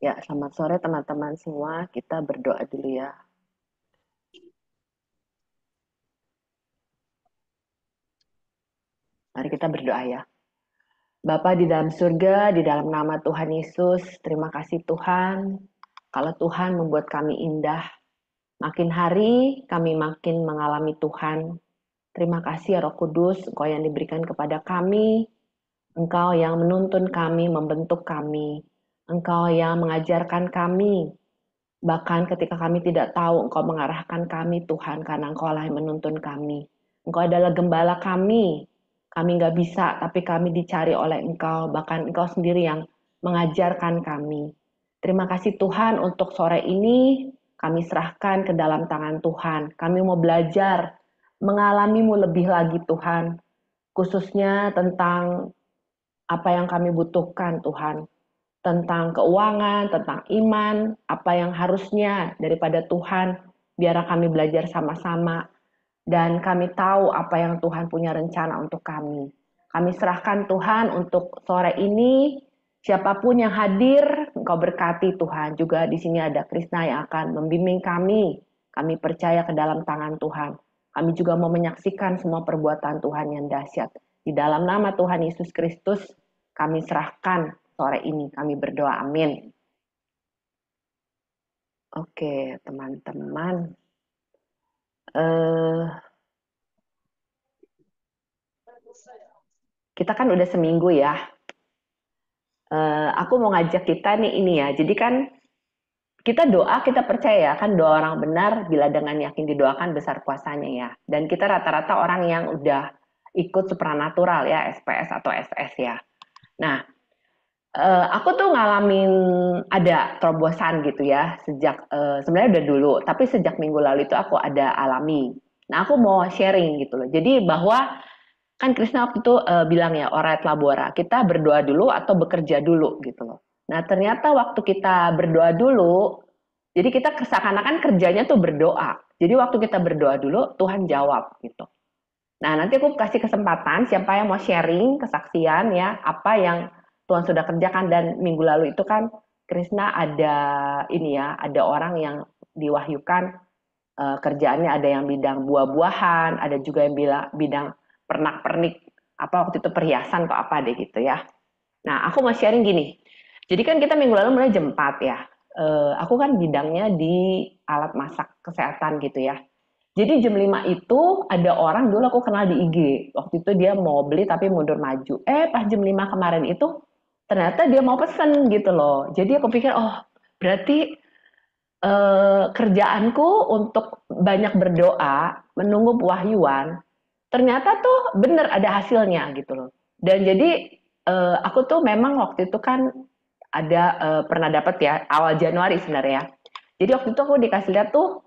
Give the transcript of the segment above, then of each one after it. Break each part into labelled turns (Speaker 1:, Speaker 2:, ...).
Speaker 1: Ya, selamat sore teman-teman semua. Kita berdoa dulu ya. Mari kita berdoa ya. Bapa di dalam surga, di dalam nama Tuhan Yesus, terima kasih Tuhan. Kalau Tuhan membuat kami indah, makin hari kami makin mengalami Tuhan. Terima kasih ya Roh Kudus, Engkau yang diberikan kepada kami. Engkau yang menuntun kami, membentuk kami. Engkau yang mengajarkan kami. Bahkan ketika kami tidak tahu, Engkau mengarahkan kami, Tuhan, karena Engkau lah yang menuntun kami. Engkau adalah gembala kami. Kami nggak bisa, tapi kami dicari oleh Engkau. Bahkan Engkau sendiri yang mengajarkan kami. Terima kasih Tuhan untuk sore ini. Kami serahkan ke dalam tangan Tuhan. Kami mau belajar mengalamimu lebih lagi Tuhan. Khususnya tentang apa yang kami butuhkan Tuhan, tentang keuangan, tentang iman, apa yang harusnya daripada Tuhan, biar kami belajar sama-sama, dan kami tahu apa yang Tuhan punya rencana untuk kami. Kami serahkan Tuhan untuk sore ini, siapapun yang hadir, Engkau berkati Tuhan. Juga di sini ada Krisna yang akan membimbing kami. Kami percaya ke dalam tangan Tuhan. Kami juga mau menyaksikan semua perbuatan Tuhan yang dahsyat. Di dalam nama Tuhan Yesus Kristus, kami serahkan sore ini. Kami berdoa, amin. Oke, teman-teman. Eh, kita kan udah seminggu ya. Aku mau ngajak kita nih ini ya. Jadi kan kita doa, kita percaya kan doa orang benar bila dengan yakin didoakan besar kuasanya ya. Dan kita rata-rata orang yang udah ikut supranatural ya, SPS atau SS ya. Nah, aku tuh ngalamin ada terobosan gitu ya sejak sebenarnya udah dulu, tapi sejak minggu lalu itu aku ada alami. Nah, aku mau sharing gitu loh. Jadi bahwa kan Krisna waktu itu bilang ya, orat labora, kita berdoa dulu atau bekerja dulu gitu loh. Nah, ternyata waktu kita berdoa dulu, jadi kita seakan-akan kerjanya tuh berdoa. Jadi waktu kita berdoa dulu, Tuhan jawab gitu. Nah, nanti aku kasih kesempatan siapa yang mau sharing kesaksian ya, apa yang Tuhan sudah kerjakan. Dan minggu lalu itu kan Krisna ada ini ya, ada orang yang diwahyukan kerjaannya, ada yang bidang buah-buahan, ada juga yang bidang pernak-pernik, apa waktu itu perhiasan atau apa deh gitu ya. Nah, aku mau sharing gini. Jadi kan kita minggu lalu mulai jam 4 ya. Aku kan bidangnya di alat masak kesehatan gitu ya. Jadi jam 5 itu ada orang dulu aku kenal di IG. Waktu itu dia mau beli tapi mundur maju. Pas jam 5 kemarin itu ternyata dia mau pesen gitu loh. Jadi aku pikir, oh berarti kerjaanku untuk banyak berdoa, menunggu pewahyuan, ternyata tuh bener ada hasilnya gitu loh. Dan jadi aku tuh memang waktu itu kan ada pernah dapat ya awal Januari sebenarnya. Jadi waktu itu aku dikasih lihat tuh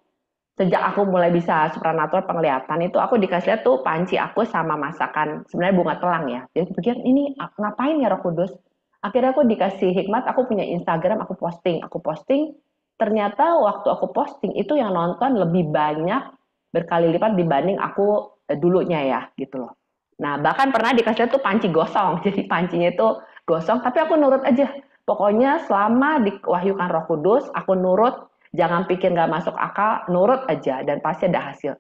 Speaker 1: sejak aku mulai bisa supranatural penglihatan itu aku dikasih lihat tuh panci aku sama masakan sebenarnya bunga telang ya. Jadi aku pikir ini ngapain ya Roh Kudus? Akhirnya aku dikasih hikmat, aku punya Instagram, aku posting. Ternyata waktu aku posting itu yang nonton lebih banyak berkali lipat dibanding aku dulunya ya gitu loh. Nah bahkan pernah dikasih lihat tuh panci gosong, jadi pancinya itu gosong, tapi aku nurut aja. Pokoknya selama diwahyukan Roh Kudus, aku nurut. Jangan pikir nggak masuk akal, nurut aja dan pasti ada hasil.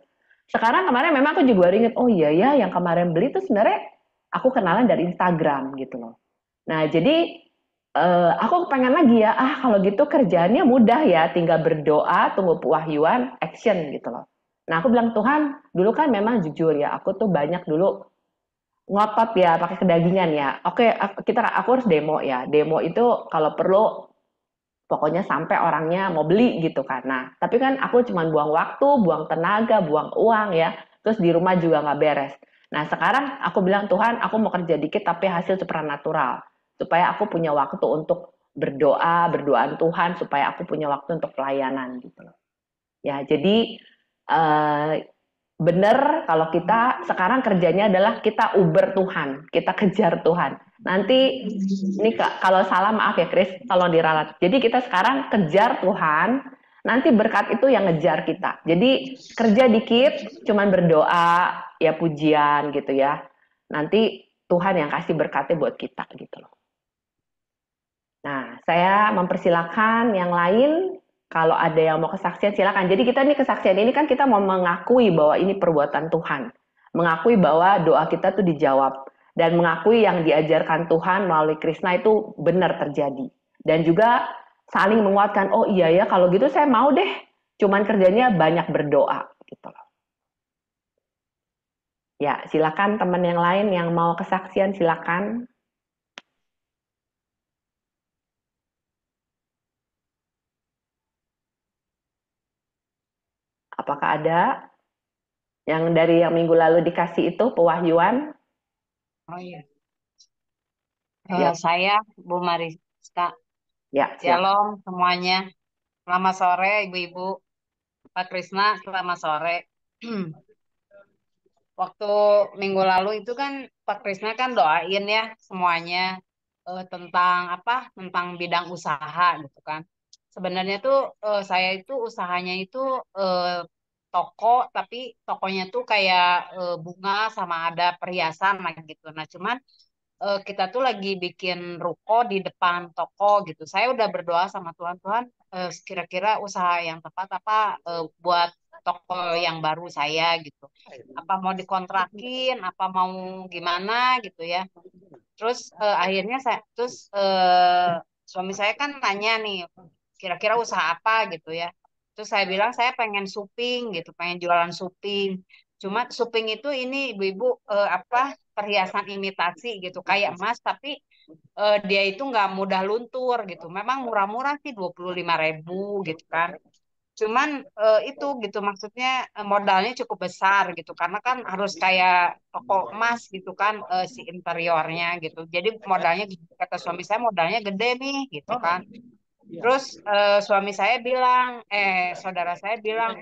Speaker 1: Sekarang kemarin memang aku juga inget, oh iya ya yang kemarin beli itu sebenarnya aku kenalan dari Instagram gitu loh. Nah jadi aku pengen lagi ya, kalau gitu kerjaannya mudah ya, tinggal berdoa, tunggu pewahyuan, action gitu loh. Nah aku bilang Tuhan, dulu kan memang jujur ya, aku tuh banyak dulu ngotot ya, pakai kedagingan ya. Oke, aku harus demo ya. Demo itu kalau perlu pokoknya sampai orangnya mau beli gitu kan. Nah, tapi kan aku cuma buang waktu, buang tenaga, buang uang ya. Terus di rumah juga nggak beres. Nah, sekarang aku bilang, Tuhan, aku mau kerja dikit tapi hasil supranatural. Supaya aku punya waktu untuk berdoa, berdoaan Tuhan, supaya aku punya waktu untuk pelayanan gitu loh. Ya, jadi eh, benar kalau kita sekarang kerjanya adalah kita uber Tuhan, kita kejar Tuhan. Nanti ini Kak, kalau salah maaf ya Chris, tolong diralat. Jadi kita sekarang kejar Tuhan, nanti berkat itu yang ngejar kita. Jadi kerja dikit, cuman berdoa, ya pujian gitu ya. Nanti Tuhan yang kasih berkatnya buat kita gitu loh. Nah, Saya mempersilahkan yang lain, kalau ada yang mau kesaksian silakan. Jadi kita nih kesaksian ini kan kita mau mengakui bahwa ini perbuatan Tuhan. Mengakui bahwa doa kita tuh dijawab. Dan mengakui yang diajarkan Tuhan melalui Krishna itu benar terjadi. Dan juga saling menguatkan, oh iya ya kalau gitu saya mau deh. Cuman kerjanya banyak berdoa gitu loh. Ya, silakan teman yang lain yang mau kesaksian silakan. Apakah ada yang dari yang minggu lalu dikasih itu pewahyuan?
Speaker 2: Oh iya.
Speaker 1: Ya,
Speaker 2: Saya Bu Mariska.
Speaker 1: ya, silakan.
Speaker 2: Shalom semuanya. Selamat sore Ibu-ibu. Pak Krisna, selamat sore. Waktu minggu lalu itu kan Pak Krisna kan doain ya semuanya tentang apa? Tentang bidang usaha gitu kan. Sebenarnya tuh saya itu usahanya itu eh, toko, tapi tokonya tuh kayak bunga sama ada perhiasan lah gitu. Nah, cuman kita tuh lagi bikin ruko di depan toko gitu. Saya udah berdoa sama Tuhan, Tuhan kira-kira usaha yang tepat apa buat toko yang baru saya gitu. Apa mau dikontrakin, apa mau gimana gitu ya. Terus akhirnya saya suami saya kan nanya nih, kira-kira usaha apa gitu ya. Terus saya bilang saya pengen suping gitu, pengen jualan suping. Cuma suping itu ini ibu-ibu apa perhiasan imitasi gitu, kayak emas tapi dia itu nggak mudah luntur gitu. Memang murah-murah sih 25.000 gitu kan. Cuman itu gitu maksudnya modalnya cukup besar gitu karena kan harus kayak toko emas gitu kan si interiornya gitu. Jadi modalnya kata suami saya modalnya gede nih gitu kan. Terus suami saya bilang, saudara saya bilang,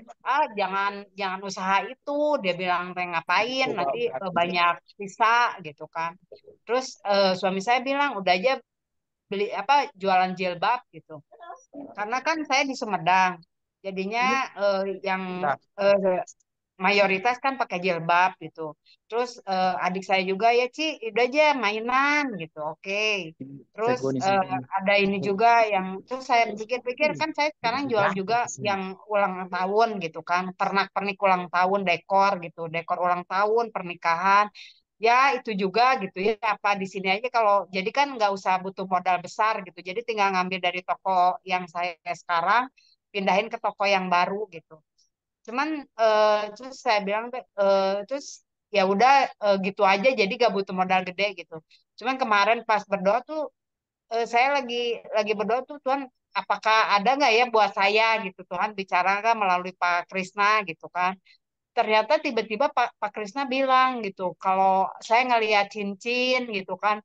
Speaker 2: jangan jangan usaha itu. Dia bilang, "Teh, ngapain? Nanti banyak sisa gitu kan." Terus suami saya bilang, udah aja beli apa jualan jilbab gitu. Karena kan saya di Sumedang, jadinya yang eh, mayoritas kan pakai jilbab gitu. Terus adik saya juga ya Ci, udah aja mainan gitu, oke. Terus ada ini juga yang terus saya pikir-pikir kan saya sekarang jual juga yang ulang tahun gitu kan, pernak-pernik ulang tahun, dekor gitu, dekor ulang tahun, pernikahan. Ya itu juga gitu ya apa di sini aja kalau jadi kan nggak usah butuh modal besar gitu. Jadi tinggal ngambil dari toko yang saya sekarang pindahin ke toko yang baru gitu. Cuman terus saya bilang terus ya udah gitu aja jadi gak butuh modal gede gitu. Cuman kemarin pas berdoa tuh saya lagi berdoa tuh Tuhan apakah ada nggak ya buat saya gitu Tuhan bicara kan melalui Pak Krisna gitu kan. Ternyata tiba-tiba Pak Krisna bilang gitu kalau saya ngelihat cincin gitu kan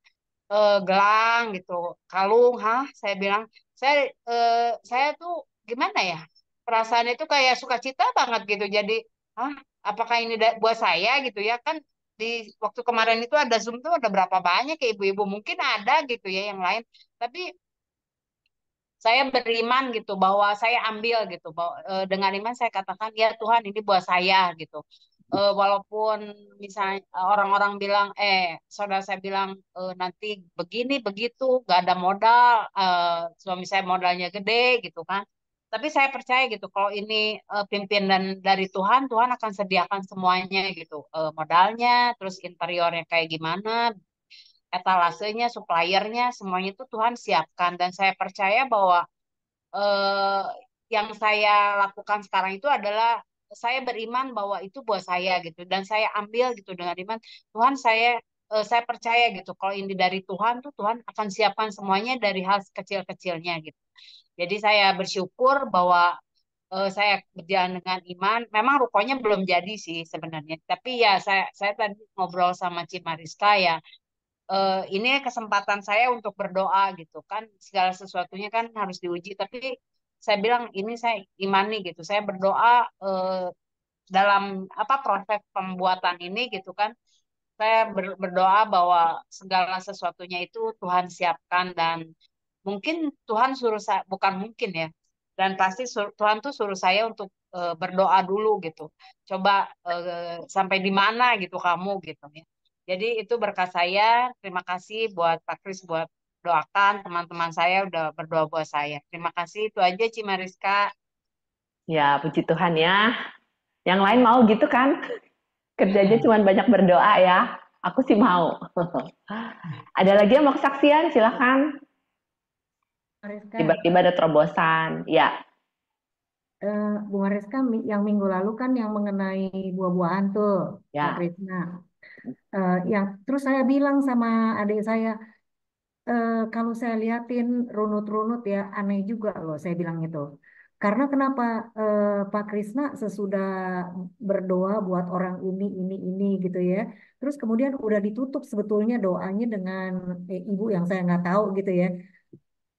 Speaker 2: gelang gitu, kalung, hah? Saya bilang, saya tuh gimana ya? Perasaan itu kayak sukacita banget gitu. Jadi, hah? Apakah ini buat saya gitu ya? Kan di waktu kemarin itu ada Zoom tuh ada berapa banyak ya ibu-ibu mungkin ada gitu ya yang lain. Tapi saya beriman gitu bahwa saya ambil gitu bahwa dengan iman saya katakan ya Tuhan ini buat saya gitu. Walaupun misalnya orang-orang bilang saudara saya bilang nanti begini begitu gak ada modal suami saya modalnya gede gitu kan tapi saya percaya gitu kalau ini pimpinan dari Tuhan Tuhan akan sediakan semuanya gitu modalnya terus interiornya kayak gimana etalasenya suppliernya semuanya itu Tuhan siapkan dan saya percaya bahwa eh, yang saya lakukan sekarang itu adalah saya beriman bahwa itu buat saya gitu dan saya ambil gitu dengan iman Tuhan saya percaya gitu kalau ini dari Tuhan tuh Tuhan akan siapkan semuanya dari hal kecil-kecilnya gitu. Jadi saya bersyukur bahwa saya berjalan dengan iman. Memang rukonya belum jadi sih sebenarnya. Tapi ya saya tadi ngobrol sama Cimariska ya ini kesempatan saya untuk berdoa gitu kan segala sesuatunya kan harus diuji tapi saya bilang ini saya imani gitu saya berdoa dalam apa proses pembuatan ini gitu kan saya berdoa bahwa segala sesuatunya itu Tuhan siapkan dan mungkin Tuhan suruh saya bukan mungkin ya dan pasti Tuhan tuh suruh saya untuk berdoa dulu gitu coba sampai di mana gitu kamu gitu ya jadi itu berkat saya terima kasih buat Pak Kris buat doakan, teman-teman saya udah berdoa buat saya. Terima kasih, itu aja Ci Mariska.
Speaker 1: Ya, puji Tuhan ya. Yang lain mau gitu kan? Kerjanya cuma banyak berdoa ya. Aku sih mau. Ada lagi yang mau kesaksian? Silakan.
Speaker 3: Mariska,
Speaker 1: Tiba-tiba ada terobosan. Ya,
Speaker 3: Bu Mariska, yang minggu lalu kan yang mengenai buah-buahan tuh, Pak
Speaker 1: ya.
Speaker 3: Krisna. Yang terus saya bilang sama adik saya, kalau saya liatin runut-runut ya aneh juga loh, saya bilang itu. Karena kenapa Pak Krisna sesudah berdoa buat orang ini gitu ya. Terus kemudian udah ditutup sebetulnya doanya dengan ibu yang saya nggak tahu gitu ya.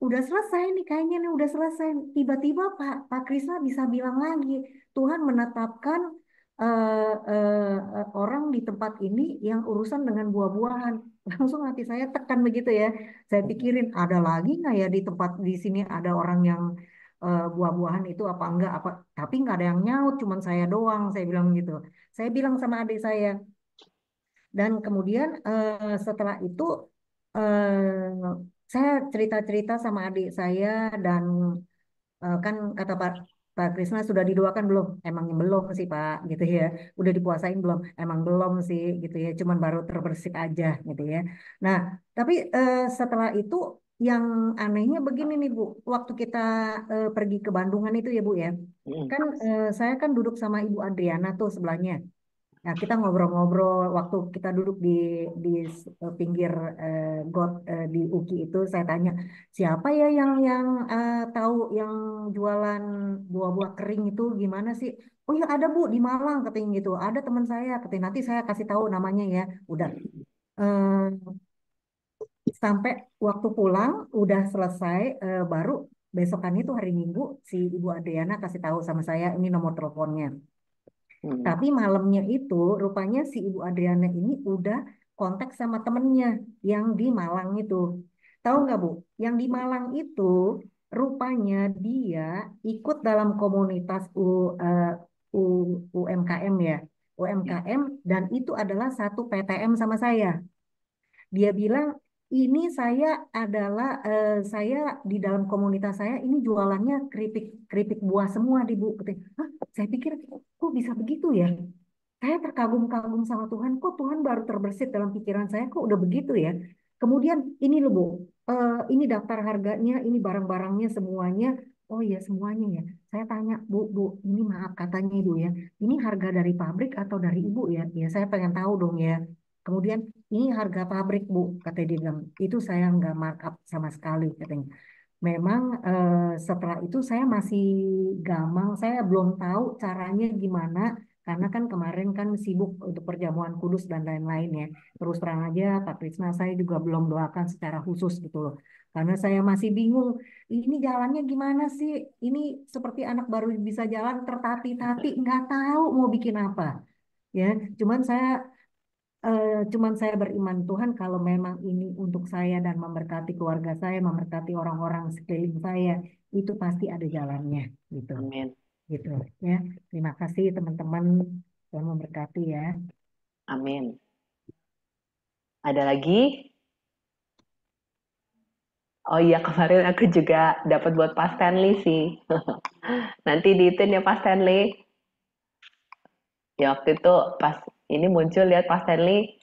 Speaker 3: Udah selesai nih kayaknya nih udah selesai. Tiba-tiba Pak Krisna bisa bilang lagi, Tuhan menetapkan orang di tempat ini yang urusan dengan buah-buahan. Langsung hati saya tekan begitu ya. Saya pikirin ada lagi nggak ya di tempat di sini ada orang yang buah-buahan itu apa enggak apa tapi nggak ada yang nyaut cuman saya doang saya bilang gitu. Saya bilang sama adik saya dan kemudian setelah itu saya cerita-cerita sama adik saya dan kan kata Pak Krisna sudah didoakan belum? Emang belum sih Pak gitu ya. Udah dipuasain belum? Emang belum sih gitu ya. Cuman baru terbersih aja gitu ya. Nah, tapi setelah itu yang anehnya begini nih Bu. Waktu kita pergi ke Bandungan itu ya Bu ya.
Speaker 1: Mm.
Speaker 3: Kan saya kan duduk sama Ibu Adriana tuh sebelahnya. Nah, kita ngobrol-ngobrol waktu kita duduk di pinggir got di UKI itu saya tanya, siapa ya yang tahu yang jualan buah-buah kering itu gimana sih? Oh ya ada Bu di Malang katanya gitu. Ada teman saya katanya nanti saya kasih tahu namanya ya. Udah eh, sampai waktu pulang udah selesai baru besokannya itu hari Minggu si Ibu Adriana kasih tahu sama saya ini nomor teleponnya.
Speaker 1: Hmm.
Speaker 3: Tapi malamnya itu rupanya si Ibu Adriana ini udah kontak sama temennya yang di Malang itu. Tahu nggak Bu? Yang di Malang itu rupanya dia ikut dalam komunitas U, UMKM ya. UMKM dan itu adalah satu PTM sama saya. Dia bilang, ini saya adalah saya di dalam komunitas saya ini jualannya keripik keripik buah semua di Bu. Katanya, hah? Saya pikir kok bisa begitu ya? Saya terkagum-kagum sama Tuhan. Kok Tuhan baru terbersit dalam pikiran saya kok udah begitu ya? Kemudian ini loh Bu, ini daftar harganya, ini barang-barangnya semuanya. Oh iya semuanya ya. Saya tanya Bu, ini maaf katanya Ibu ya. Ini harga dari pabrik atau dari Ibu ya? Ya saya pengen tahu dong ya. Kemudian ini harga pabrik Bu, katanya dia bilang. Itu saya nggak markup sama sekali katanya. Memang setelah itu saya masih gamang, saya belum tahu caranya gimana karena kan kemarin kan sibuk untuk perjamuan kudus dan lain-lain ya. Terus terang aja Pak Krisna saya juga belum doakan secara khusus gitu loh. Karena saya masih bingung, ini jalannya gimana sih? Ini seperti anak baru bisa jalan tertati-tati, nggak tahu mau bikin apa. Ya, cuman saya cuman saya beriman Tuhan kalau memang ini untuk saya dan memberkati keluarga saya, memberkati orang-orang sekeliling saya, itu pasti ada jalannya gitu.
Speaker 1: Amin.
Speaker 3: Gitu ya. Terima kasih teman-teman yang memberkati ya.
Speaker 1: Amin. Ada lagi? Oh iya, kemarin aku juga dapat buat Pak Stanley sih. Nanti diitin ya Pak Stanley. Ya waktu itu pas ini muncul lihat Pak Stanley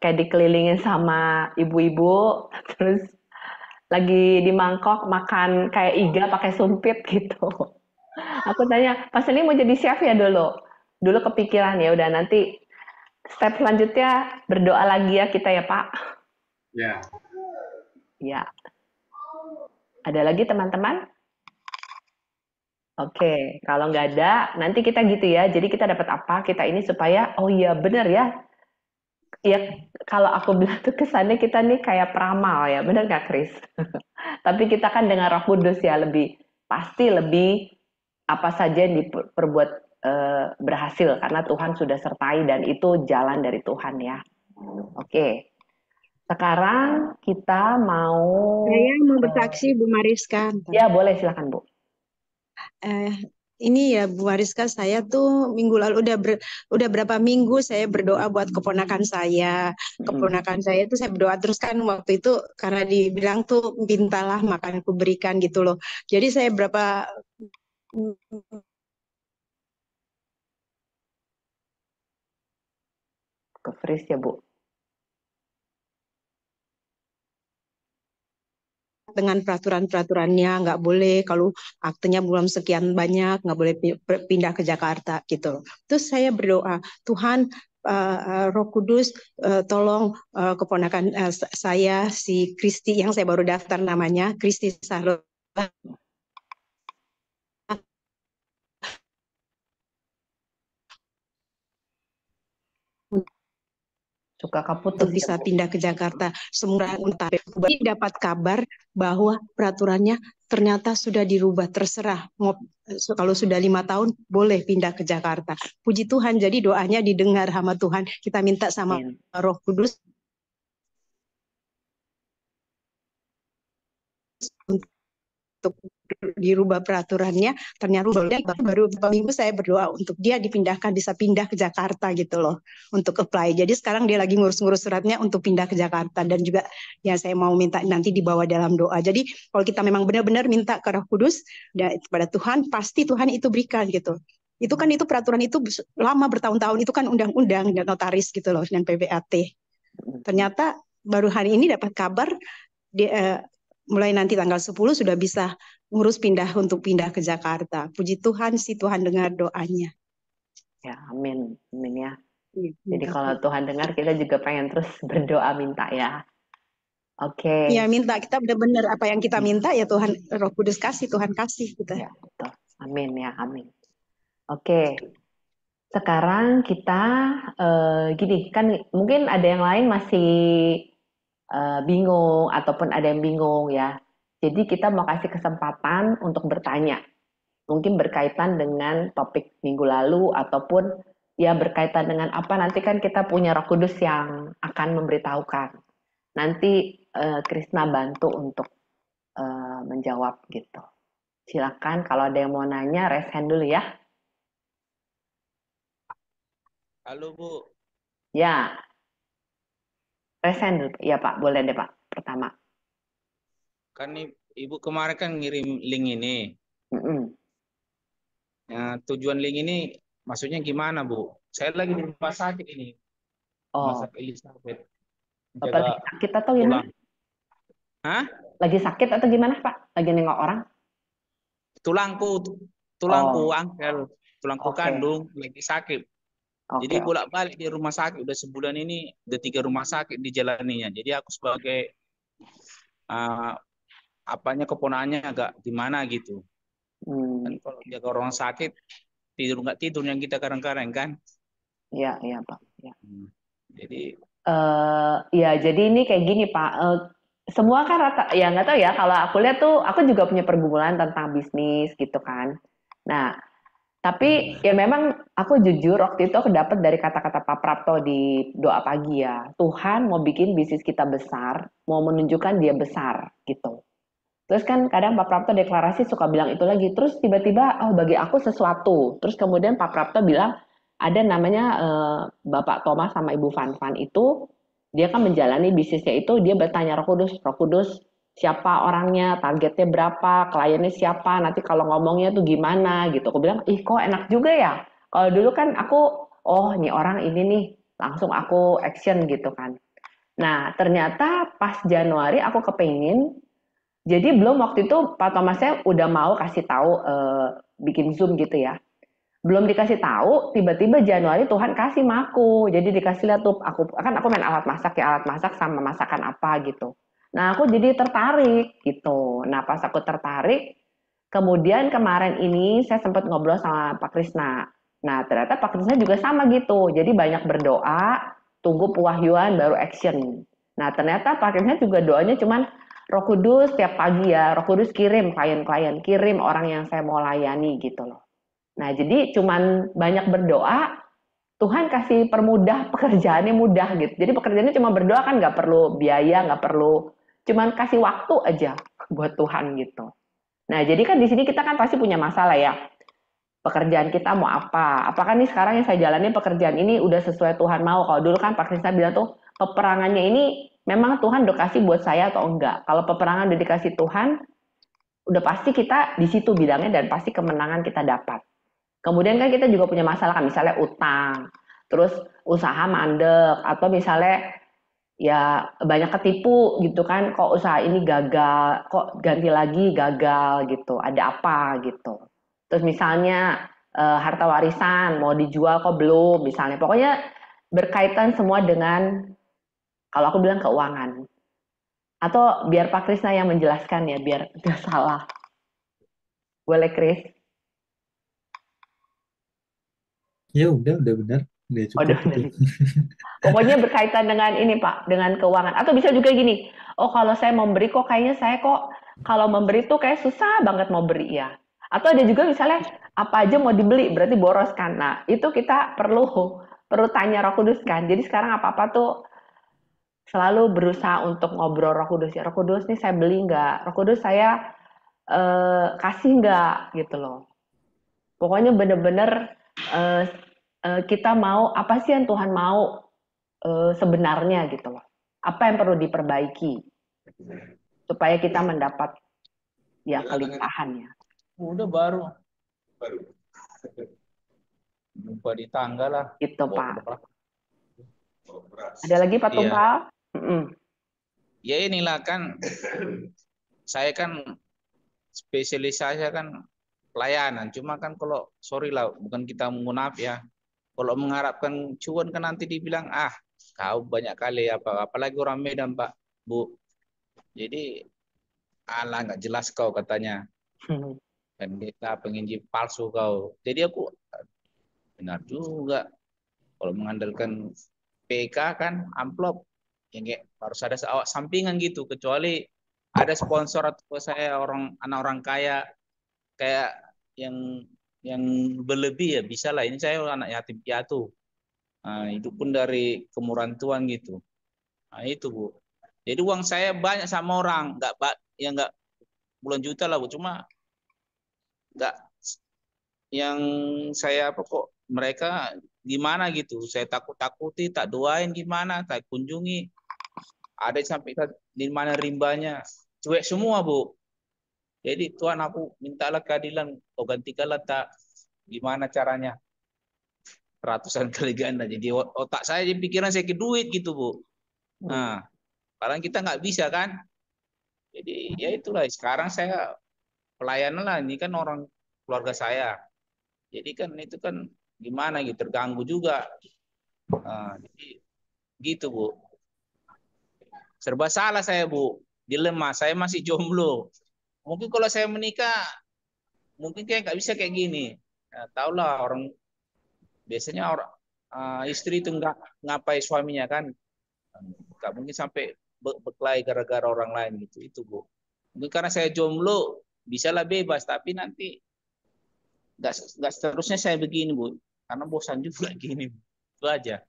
Speaker 1: kayak dikelilingin sama ibu-ibu, terus lagi di mangkok makan kayak iga pakai sumpit gitu. Aku tanya, Pak Stanley mau jadi chef ya dulu? Dulu kepikiran ya udah nanti step selanjutnya berdoa lagi ya kita ya Pak.
Speaker 4: Ya,
Speaker 1: Ya, ada lagi teman-teman? Oke, kalau nggak ada, nanti kita gitu ya. Jadi kita dapat apa? Kita ini supaya, oh iya bener ya. Ya, kalau aku bilang tuh kesannya kita nih kayak peramal ya, bener nggak Kris? Tapi kita kan dengan Roh Kudus ya lebih pasti lebih apa saja yang diperbuat berhasil karena Tuhan sudah sertai dan itu jalan dari Tuhan ya. Oke, sekarang kita mau
Speaker 5: Saya mau bersaksi Bu Mariska. Bentar.
Speaker 1: ya boleh silakan Bu.
Speaker 5: Eh,
Speaker 4: ini ya Bu Mariska, saya tuh minggu lalu udah berapa minggu saya berdoa buat keponakan saya. Keponakan saya itu saya berdoa terus kan waktu itu karena dibilang tuh mintalah maka aku berikan gitu loh. Jadi saya berapa
Speaker 1: Ke freeze ya, Bu.
Speaker 4: dengan peraturan-peraturannya nggak boleh kalau aktenya belum sekian banyak nggak boleh pindah ke Jakarta gitu. Terus saya berdoa Tuhan Roh Kudus tolong keponakan saya si Kristi yang saya baru daftar namanya Kristi Sarlo
Speaker 1: Suka keputus
Speaker 4: untuk
Speaker 1: ya,
Speaker 4: bisa
Speaker 1: Bu.
Speaker 4: pindah ke Jakarta. Semurah untar. Dapat kabar bahwa peraturannya ternyata sudah dirubah. Terserah kalau sudah 5 tahun boleh pindah ke Jakarta. Puji Tuhan. Jadi doanya didengar sama Tuhan. Kita minta sama
Speaker 1: Amin.
Speaker 4: Roh Kudus untuk dirubah peraturannya, ternyata baru beberapa minggu saya berdoa untuk dia dipindahkan, bisa pindah ke Jakarta gitu loh, untuk apply. Jadi sekarang dia lagi ngurus-ngurus suratnya untuk pindah ke Jakarta, dan juga ya saya mau minta nanti dibawa dalam doa. Jadi kalau kita memang benar-benar minta ke Roh Kudus dan kepada Tuhan, pasti Tuhan itu berikan gitu. Itu kan itu peraturan itu lama bertahun-tahun, itu kan undang-undang dan notaris gitu loh, dan PPAT. Ternyata baru hari ini dapat kabar mulai nanti tanggal 10 sudah bisa ngurus untuk pindah ke Jakarta. Puji Tuhan sih, Tuhan dengar doanya.
Speaker 1: Ya, amin. Amin ya. Jadi kalau Tuhan dengar, kita juga pengen terus berdoa minta ya. Oke.
Speaker 4: Ya, minta kita benar-benar apa yang kita minta ya Tuhan, Roh Kudus kasih, Tuhan kasih kita.
Speaker 1: Ya, betul. Amin ya, amin. Oke. Sekarang kita gini, kan mungkin ada yang lain masih bingung ataupun ada yang bingung ya. Jadi kita mau kasih kesempatan untuk bertanya. Mungkin berkaitan dengan topik minggu lalu ataupun ya berkaitan dengan apa, nanti kan kita punya Roh Kudus yang akan memberitahukan. Nanti Krisna bantu untuk menjawab gitu. Silakan kalau ada yang mau nanya, raise hand dulu ya.
Speaker 5: Halo Bu.
Speaker 1: Ya, raise hand dulu. Ya Pak, boleh deh Pak. Pertama.
Speaker 5: Kan Ibu kemarin kan ngirim link ini. Ya, tujuan link ini maksudnya gimana Bu? Saya lagi di rumah sakit ini. Rumah sakit Elizabeth.
Speaker 1: Bapak lagi sakit atau gimana?
Speaker 5: Hah?
Speaker 1: Lagi sakit atau gimana Pak? Lagi nengok orang?
Speaker 5: Tulangku angkel, tulangku kandung lagi sakit. Jadi bolak-balik di rumah sakit udah sebulan ini, udah 3 rumah sakit dijalaninya. Jadi aku sebagai keponakannya agak gimana gitu. Kan kalau jaga orang sakit tidur nggak tidur yang kita kadang-kadang kan.
Speaker 1: Iya Pak. Ya.
Speaker 5: Jadi
Speaker 1: ya jadi ini kayak gini Pak. Semua kan rata, ya nggak tahu ya. Kalau aku lihat tuh, aku juga punya pergumulan tentang bisnis gitu kan. Nah, tapi ya memang aku jujur waktu itu aku dapat dari kata-kata Pak Prapto di doa pagi ya. Tuhan mau bikin bisnis kita besar, mau menunjukkan dia besar gitu. Terus kan kadang Pak Prapto deklarasi suka bilang itu lagi. Terus tiba-tiba, oh bagi aku sesuatu. Terus kemudian Pak Prapto bilang, ada namanya Bapak Thomas sama Ibu Van itu, dia kan menjalani bisnisnya itu, dia bertanya Roh Kudus, siapa orangnya, targetnya berapa, kliennya siapa, nanti kalau ngomongnya tuh gimana gitu. Aku bilang, ih kok enak juga ya. Kalau dulu kan aku, oh ini orang ini nih, langsung aku action gitu kan. Nah ternyata pas Januari aku kepingin, jadi belum waktu itu Pak Thomasnya udah mau kasih tahu bikin Zoom gitu ya. Belum dikasih tahu, tiba-tiba Januari Tuhan kasih maku. Jadi dikasih lihat tuh, aku main alat masak ya, alat masak sama masakan apa gitu. Nah, aku jadi tertarik gitu. Nah, pas aku tertarik, kemudian kemarin ini saya sempat ngobrol sama Pak Krisna. Nah, ternyata Pak Krisna juga sama gitu. Jadi banyak berdoa, tunggu pewahyuan baru action. Nah, ternyata Pak Krisna juga doanya cuman Roh Kudus tiap pagi ya, Roh Kudus kirim klien-klien, kirim orang yang saya mau layani gitu loh. Nah, jadi cuman banyak berdoa, Tuhan kasih permudah pekerjaannya mudah gitu. Jadi pekerjaannya cuma berdoa kan nggak perlu biaya, nggak perlu, cuman kasih waktu aja buat Tuhan gitu. Nah, jadi kan di sini kita kan pasti punya masalah ya. pekerjaan kita mau apa. Apakah nih sekarang yang saya jalani pekerjaan ini udah sesuai Tuhan mau. Kalau dulu kan Pak Krisna bilang tuh peperangannya ini memang Tuhan udah kasih buat saya atau enggak. Kalau peperangan udah dikasih Tuhan, udah pasti kita di situ bidangnya dan pasti kemenangan kita dapat. Kemudian kan kita juga punya masalah kan, misalnya utang, terus usaha mandek, atau misalnya ya banyak ketipu gitu kan, kok usaha ini gagal, kok ganti lagi gagal gitu, ada apa gitu. Terus misalnya harta warisan mau dijual kok belum, misalnya. Pokoknya berkaitan semua dengan, kalau aku bilang keuangan. Atau biar Pak Krisna yang menjelaskan ya, biar nggak salah. Boleh, Kris?
Speaker 6: Ya udah benar. Udah
Speaker 1: Oh,
Speaker 6: cukup itu.
Speaker 1: pokoknya berkaitan dengan ini Pak, dengan keuangan. Atau bisa juga gini, oh kalau saya memberi kok kayaknya saya kok kalau memberi tuh kayak susah banget mau beri ya. Atau ada juga misalnya apa aja mau dibeli berarti boros kan. Nah itu kita perlu tanya Roh Kudus kan. Jadi sekarang apa-apa tuh selalu berusaha untuk ngobrol Roh Kudus. Ya Roh Kudus nih saya beli nggak? Roh Kudus saya kasih nggak gitu loh. Pokoknya bener-bener kita mau apa sih yang Tuhan mau sebenarnya gitu loh. Apa yang perlu diperbaiki supaya kita mendapat ya kelimpahannya.
Speaker 5: Udah baru jumpa di tangga lah.
Speaker 1: Gitu Pak. Ada lagi Pak Tunggal?
Speaker 5: Ya inilah kan, saya kan spesialisasi kan pelayanan. Cuma kan kalau sorry lah, bukan kita munafik ya. Kalau mengharapkan cuan kan nanti dibilang kau banyak kali apalagi orang Medan Pak Bu. Jadi alah nggak jelas kau katanya. Dan kita penginjil palsu kau. Jadi aku benar juga kalau mengandalkan PK kan amplop yang kayak harus ada sampingan gitu, kecuali ada sponsor atau saya anak orang kaya kayak yang berlebih ya bisa lah, ini saya anak yatim piatu. Nah, itu pun dari kemurahan Tuhan gitu. Nah, itu Bu. Jadi uang saya banyak sama orang, nggak puluhan juta lah Bu, cuma nggak yang saya apa kok mereka gimana gitu. Saya takut-takuti, tak doain gimana, tak kunjungi. Ada yang sampai di mana rimbanya. Cuek semua Bu. Jadi Tuhan aku mintalah keadilan, kau gantikanlah tak gimana caranya. Ratusan kali ganda. Jadi otak saya, jadi pikiran saya ke duit gitu Bu. Nah, kadang kita nggak bisa kan. Jadi ya itulah, sekarang saya pelayanan lah, ini kan orang keluarga saya. Jadi kan itu kan gimana gitu, terganggu juga. Nah, jadi gitu Bu. Serba salah saya Bu. Dilema, saya masih jomblo. Mungkin kalau saya menikah, mungkin kayak nggak bisa kayak gini. Nah, tahulah orang biasanya orang istri itu nggak ngapai suaminya kan, nggak mungkin sampai berkelahi gara-gara orang lain gitu. Itu Bu. Mungkin karena saya jomblo, bisalah bebas, tapi nanti nggak seterusnya saya begini Bu, karena bosan juga gini. Itu aja.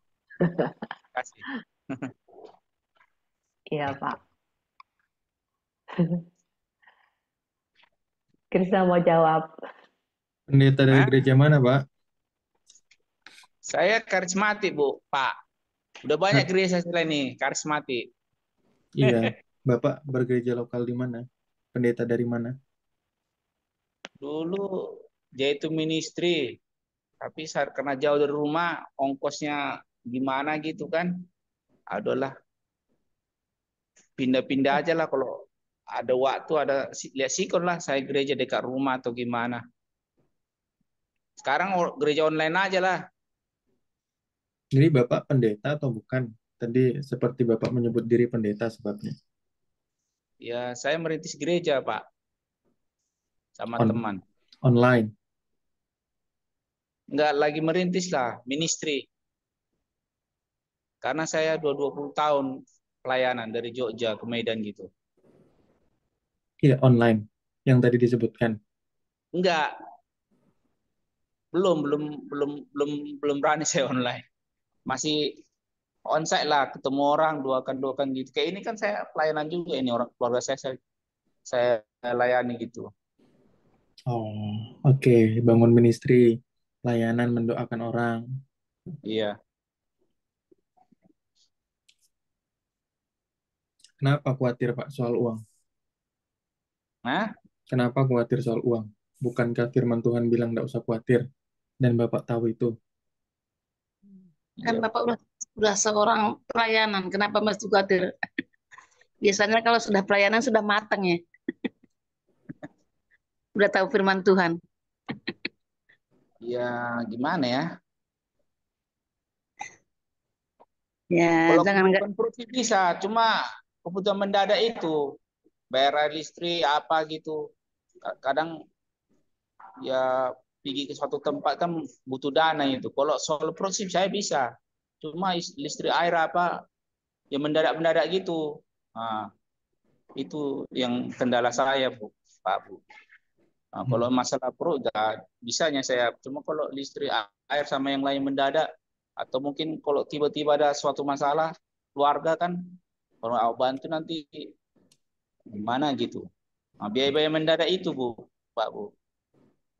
Speaker 5: Kasih.
Speaker 1: Iya Pak. Krisna mau jawab.
Speaker 6: Pendeta dari gereja mana Pak?
Speaker 5: Saya karismatik Bu, Pak. Udah banyak gereja selain ini karismatik.
Speaker 6: Iya, Bapak bergereja lokal di mana? Pendeta dari mana?
Speaker 5: Dulu yaitu ministry, tapi karena jauh dari rumah, ongkosnya gimana gitu kan, adalah pindah-pindah aja lah kalau ada waktu, ada lihat sikon lah saya gereja dekat rumah atau gimana. Sekarang gereja online aja lah.
Speaker 6: Jadi Bapak pendeta atau bukan? Tadi seperti Bapak menyebut diri pendeta sebabnya.
Speaker 5: Ya, saya merintis gereja, Pak. Sama teman.
Speaker 6: Online?
Speaker 5: Enggak lagi merintis lah, ministry. Karena saya 20 tahun pelayanan dari Jogja ke Medan gitu.
Speaker 6: Iya, online. Yang tadi disebutkan.
Speaker 5: Enggak. Belum berani saya online. Masih onsite lah, ketemu orang, doakan gitu. Kayak ini kan saya pelayanan juga, ini orang keluarga saya layani gitu.
Speaker 6: Oh, oke. Bangun ministry, layanan mendoakan orang.
Speaker 5: Iya.
Speaker 6: Kenapa khawatir Pak soal uang?
Speaker 5: Nah,
Speaker 6: Kenapa khawatir soal uang? Bukankah firman Tuhan bilang tidak usah khawatir? Dan Bapak tahu itu.
Speaker 7: Kan
Speaker 5: iya.
Speaker 7: Bapak udah seorang pelayanan, kenapa mesti khawatir? Biasanya kalau sudah pelayanan sudah matang ya, udah tahu firman Tuhan.
Speaker 5: Ya, gimana ya?
Speaker 7: Ya,
Speaker 5: Kalau
Speaker 7: jangan nggak.
Speaker 5: kebutuhan produktif bisa, cuma kebutuhan mendadak itu bayar listrik apa gitu. Kadang ya pergi ke suatu tempat kan butuh dana itu. Kalau soal produktif saya bisa, cuma listrik air apa ya mendadak-mendadak gitu. Nah, itu yang kendala saya, Bu, Pak Bu. Nah, kalau
Speaker 6: Hmm.
Speaker 5: masalah pro ya bisanya saya. Cuma kalau listrik air sama yang lain mendadak atau mungkin kalau tiba-tiba ada suatu masalah keluarga kan kalau aku bantu nanti gimana gitu. Nah, biaya-biaya mendadak itu Bu, Pak Bu.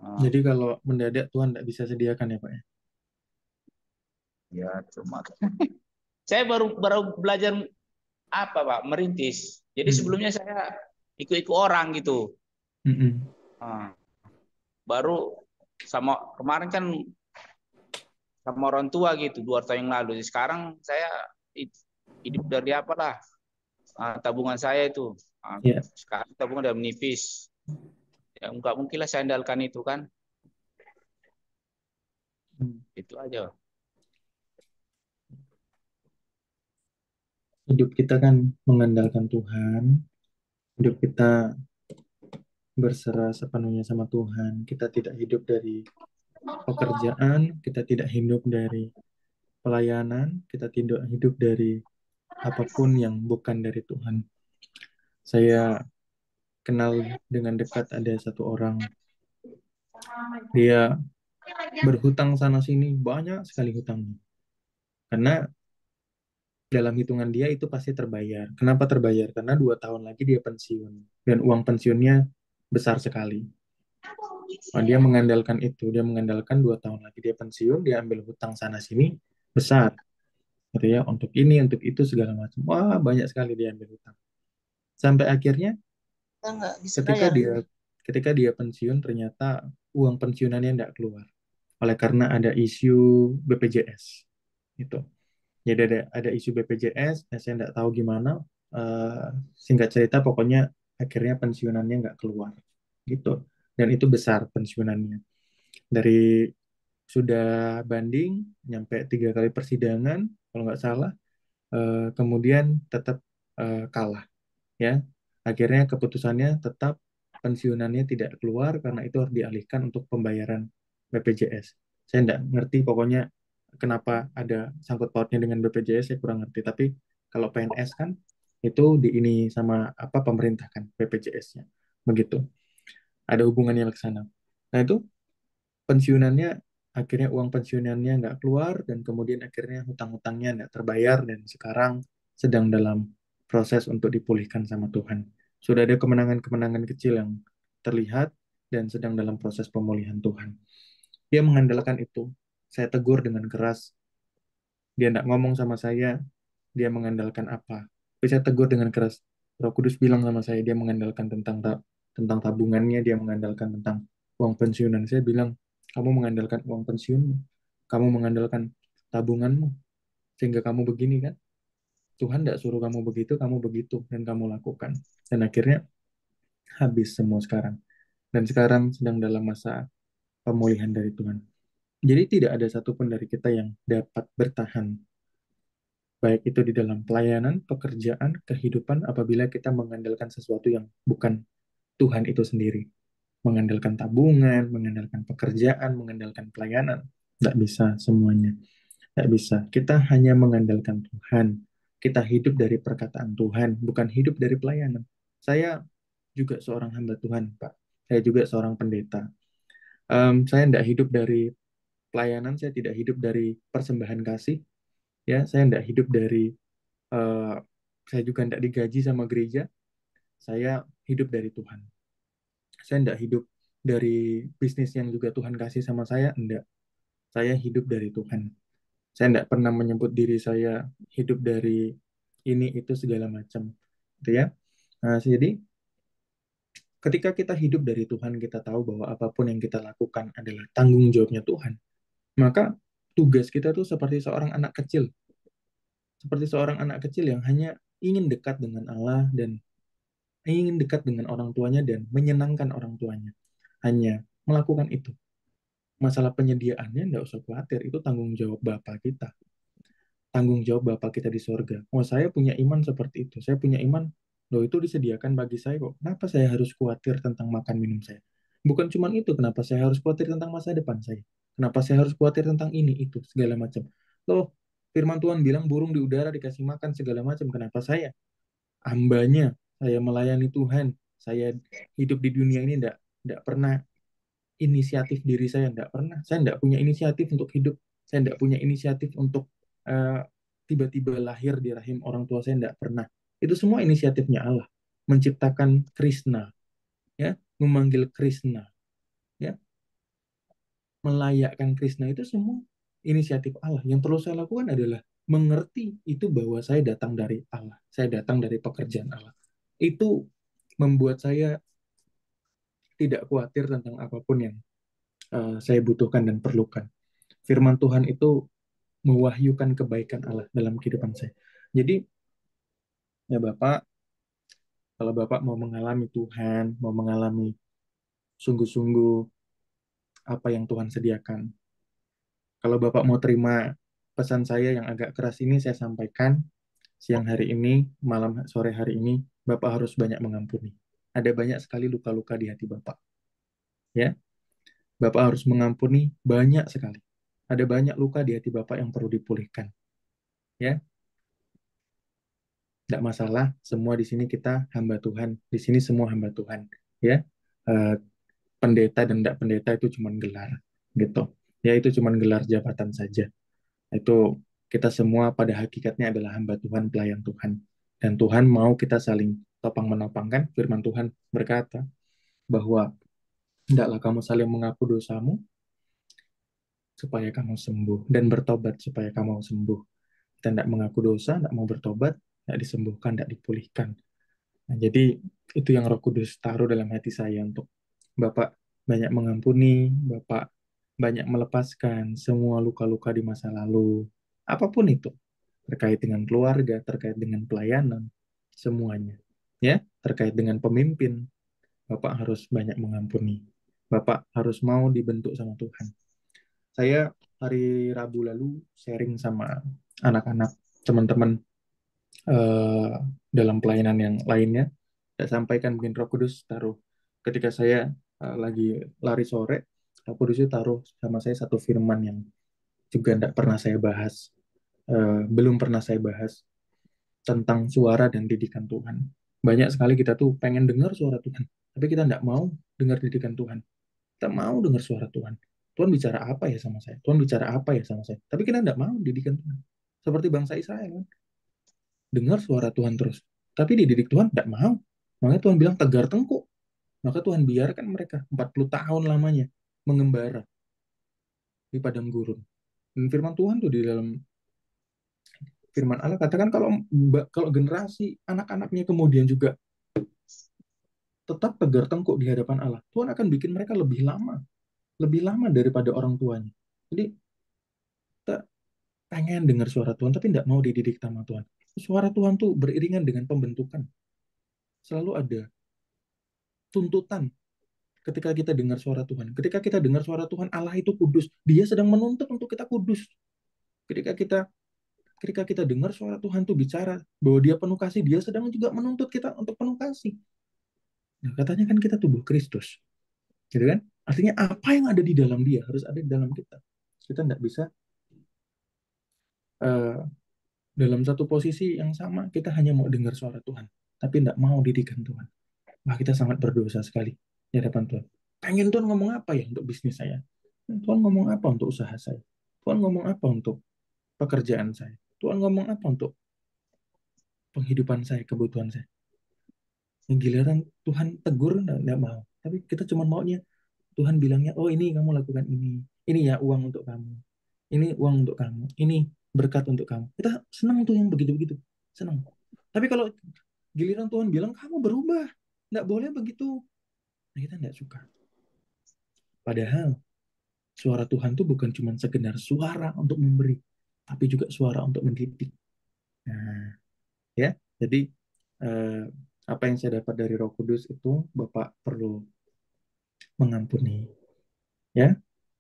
Speaker 5: Nah,
Speaker 6: Jadi kalau mendadak Tuhan tidak bisa sediakan ya Pak ya?
Speaker 5: ya cuma saya baru baru belajar apa Pak merintis. Jadi
Speaker 6: Hmm.
Speaker 5: sebelumnya saya ikut-ikut orang gitu.
Speaker 6: Mm-mm.
Speaker 5: Nah, baru sama kemarin kan sama orang tua gitu 2 tahun yang lalu. Sekarang saya hidup dari apalah tabungan saya itu.
Speaker 6: Ya.
Speaker 5: Sekarang tabungan udah menipis. Ya nggak mungkin lah saya andalkan itu kan.
Speaker 6: Hmm.
Speaker 5: Itu aja.
Speaker 6: Hidup kita kan mengandalkan Tuhan. Hidup kita berserah sepenuhnya sama Tuhan. Kita tidak hidup dari pekerjaan, kita tidak hidup dari pelayanan, kita tidak hidup dari apapun yang bukan dari Tuhan. Saya kenal dengan dekat ada satu orang, dia berhutang sana sini, banyak sekali hutangnya. Karena dalam hitungan dia itu pasti terbayar. Kenapa terbayar? Karena 2 tahun lagi dia pensiun. Dan uang pensiunnya besar sekali. Nah, dia mengandalkan itu, dia mengandalkan 2 tahun lagi dia pensiun, dia ambil hutang sana sini besar, gitu ya, untuk ini, untuk itu segala macam. Wah, banyak sekali dia ambil hutang. Sampai akhirnya
Speaker 7: Kita nggak bisa
Speaker 6: ketika
Speaker 7: bayar.
Speaker 6: dia pensiun ternyata uang pensiunannya tidak keluar oleh karena ada isu BPJS itu. Jadi ada isu BPJS, saya tidak tahu gimana. Singkat cerita, pokoknya akhirnya pensiunannya nggak keluar, gitu. Dan itu besar pensiunannya. Dari sudah banding, nyampe 3 kali persidangan, kalau nggak salah, kemudian tetap kalah, ya. Akhirnya keputusannya tetap pensiunannya tidak keluar karena itu harus dialihkan untuk pembayaran BPJS. Saya tidak ngerti pokoknya kenapa ada sangkut pautnya dengan BPJS, saya kurang ngerti. Tapi kalau PNS kan itu di ini sama apa pemerintah kan BPJS-nya. Begitu. Ada hubungannya ke sana. Nah, itu pensiunannya akhirnya uang pensiunannya nggak keluar dan kemudian akhirnya hutang-hutangnya nggak terbayar dan sekarang sedang dalam proses untuk dipulihkan sama Tuhan. Sudah ada kemenangan-kemenangan kecil yang terlihat dan sedang dalam proses pemulihan Tuhan. Dia mengandalkan itu. Saya tegur dengan keras. Dia tidak ngomong sama saya, dia mengandalkan apa. Tapi saya tegur dengan keras. Roh Kudus bilang sama saya, dia mengandalkan tentang tabungannya, dia mengandalkan tentang uang pensiunan. Saya bilang, kamu mengandalkan uang pensiunmu, kamu mengandalkan tabunganmu, sehingga kamu begini kan. Tuhan tidak suruh kamu begitu, kamu begitu, dan kamu lakukan. Dan akhirnya habis semua sekarang. Dan sekarang sedang dalam masa pemulihan dari Tuhan. Jadi tidak ada satupun dari kita yang dapat bertahan baik itu di dalam pelayanan, pekerjaan, kehidupan, apabila kita mengandalkan sesuatu yang bukan Tuhan itu sendiri. Mengandalkan tabungan, mengandalkan pekerjaan, mengandalkan pelayanan. Tidak bisa semuanya. Tidak bisa. Kita hanya mengandalkan Tuhan. Kita hidup dari perkataan Tuhan, bukan hidup dari pelayanan. Saya juga seorang hamba Tuhan, Pak. Saya juga seorang pendeta. Saya tidak hidup dari pelayanan, saya tidak hidup dari persembahan kasih, ya, saya tidak hidup dari eh, saya juga tidak digaji sama gereja, saya hidup dari Tuhan. Saya tidak hidup dari bisnis yang juga Tuhan kasih sama saya, enggak. Saya hidup dari Tuhan. Saya enggak pernah menyebut diri saya hidup dari ini itu segala macam, gitu ya. Nah, jadi ketika kita hidup dari Tuhan, kita tahu bahwa apapun yang kita lakukan adalah tanggung jawabnya Tuhan. Maka tugas kita tuh seperti seorang anak kecil, yang hanya ingin dekat dengan Allah dan ingin dekat dengan orang tuanya dan menyenangkan orang tuanya. Hanya melakukan itu. Masalah penyediaannya nggak usah khawatir, itu tanggung jawab Bapa kita. Tanggung jawab Bapa kita di sorga. Oh, saya punya iman seperti itu. Saya punya iman, loh itu disediakan bagi saya kok. Kenapa saya harus khawatir tentang makan minum saya? Bukan cuma itu, kenapa saya harus khawatir tentang masa depan saya? Kenapa saya harus khawatir tentang ini, itu, segala macam. Loh, firman Tuhan bilang burung di udara dikasih makan segala macam. Kenapa saya? Hambanya, saya melayani Tuhan. Saya hidup di dunia ini enggak pernah inisiatif diri saya, enggak pernah. Saya enggak punya inisiatif untuk hidup. Saya enggak punya inisiatif untuk eh, tiba-tiba lahir di rahim orang tua saya, enggak pernah. Itu semua inisiatifnya Allah. Menciptakan Krishna, ya, memanggil Krishna, ya, melayakkan Krishna, itu semua inisiatif Allah. Yang perlu saya lakukan adalah mengerti itu bahwa saya datang dari Allah. Saya datang dari pekerjaan Allah. Itu membuat saya tidak khawatir tentang apapun yang saya butuhkan dan perlukan. Firman Tuhan itu mewahyukan kebaikan Allah dalam kehidupan saya. Jadi, ya Bapak, kalau Bapak mau mengalami Tuhan, mau mengalami sungguh-sungguh apa yang Tuhan sediakan, kalau Bapak mau terima pesan saya yang agak keras ini, saya sampaikan siang hari ini, sore hari ini, Bapak harus banyak mengampuni. Ada banyak sekali luka-luka di hati Bapak. Ya, Bapak harus mengampuni banyak sekali. Ada banyak luka di hati Bapak yang perlu dipulihkan. Ya, tidak masalah. Semua di sini kita hamba Tuhan. Di sini semua hamba Tuhan. Ya, Eh, pendeta dan tidak pendeta itu cuma gelar, gitu. Ya, itu cuma gelar jabatan saja. Itu kita semua pada hakikatnya adalah hamba Tuhan, pelayan Tuhan. Dan Tuhan mau kita saling topang menopang, kan? Firman Tuhan berkata bahwa hendaklah kamu saling mengaku dosamu supaya kamu sembuh, dan bertobat supaya kamu sembuh. Kita tidak mengaku dosa, tidak mau bertobat, tidak disembuhkan, tidak dipulihkan. Nah, jadi itu yang Roh Kudus taruh dalam hati saya, untuk Bapak banyak mengampuni, Bapak banyak melepaskan semua luka-luka di masa lalu, apapun itu, terkait dengan keluarga, terkait dengan pelayanan, semuanya. Ya, terkait dengan pemimpin, Bapak harus banyak mengampuni. Bapak harus mau dibentuk sama Tuhan. Saya hari Rabu lalu sharing sama anak-anak, teman-teman dalam pelayanan yang lainnya. Saya sampaikan, mungkin Roh Kudus taruh ketika saya lagi lari sore, Roh Kudus itu taruh sama saya satu firman yang juga tidak pernah saya bahas, belum pernah saya bahas, tentang suara dan didikan Tuhan. Banyak sekali kita tuh pengen dengar suara Tuhan, tapi kita tidak mau dengar didikan Tuhan. Kita mau dengar suara Tuhan. Tuhan bicara apa ya sama saya? Tuhan bicara apa ya sama saya? Tapi kita tidak mau didikan Tuhan. Seperti bangsa Israel, kan? Dengar suara Tuhan terus. Tapi dididik Tuhan tidak mau. Makanya Tuhan bilang tegar tengkuk. Maka Tuhan biarkan mereka 40 tahun lamanya mengembara di padang gurun. Dan firman Tuhan tuh di dalam firman Allah katakan, kalau generasi anak-anaknya kemudian juga tetap tegar tengkuk di hadapan Allah, Tuhan akan bikin mereka lebih lama daripada orang tuanya. Jadi kita pengen dengar suara Tuhan, tapi tidak mau dididik sama Tuhan. Suara Tuhan tuh beriringan dengan pembentukan. Selalu ada tuntutan ketika kita dengar suara Tuhan. Ketika kita dengar suara Tuhan, Allah itu kudus. Dia sedang menuntut untuk kita kudus. Ketika kita dengar suara Tuhan tuh bicara bahwa dia penuh kasih, dia sedang juga menuntut kita untuk penuh kasih. Nah, katanya kan kita tubuh Kristus. Gitu kan? Artinya apa yang ada di dalam dia harus ada di dalam kita. Kita tidak bisa dalam satu posisi yang sama, kita hanya mau dengar suara Tuhan, tapi tidak mau didikan Tuhan. Wah, kita sangat berdosa sekali di hadapan Tuhan. Pengen Tuhan ngomong apa ya untuk bisnis saya? Tuhan ngomong apa untuk usaha saya? Tuhan ngomong apa untuk pekerjaan saya? Tuhan ngomong apa untuk penghidupan saya, kebutuhan saya? Yang giliran Tuhan tegur, enggak mau. Tapi kita cuma maunya, Tuhan bilangnya, oh ini kamu lakukan ini ya uang untuk kamu, ini uang untuk kamu, ini berkat untuk kamu. Kita senang tuh yang begitu-begitu, senang. Tapi kalau giliran Tuhan bilang kamu berubah, nggak boleh begitu, nah kita nggak suka. Padahal suara Tuhan tuh bukan cuma sekedar suara untuk memberi, tapi juga suara untuk mendidik. Nah, ya, jadi apa yang saya dapat dari Roh Kudus itu, Bapak perlu mengampuni, ya,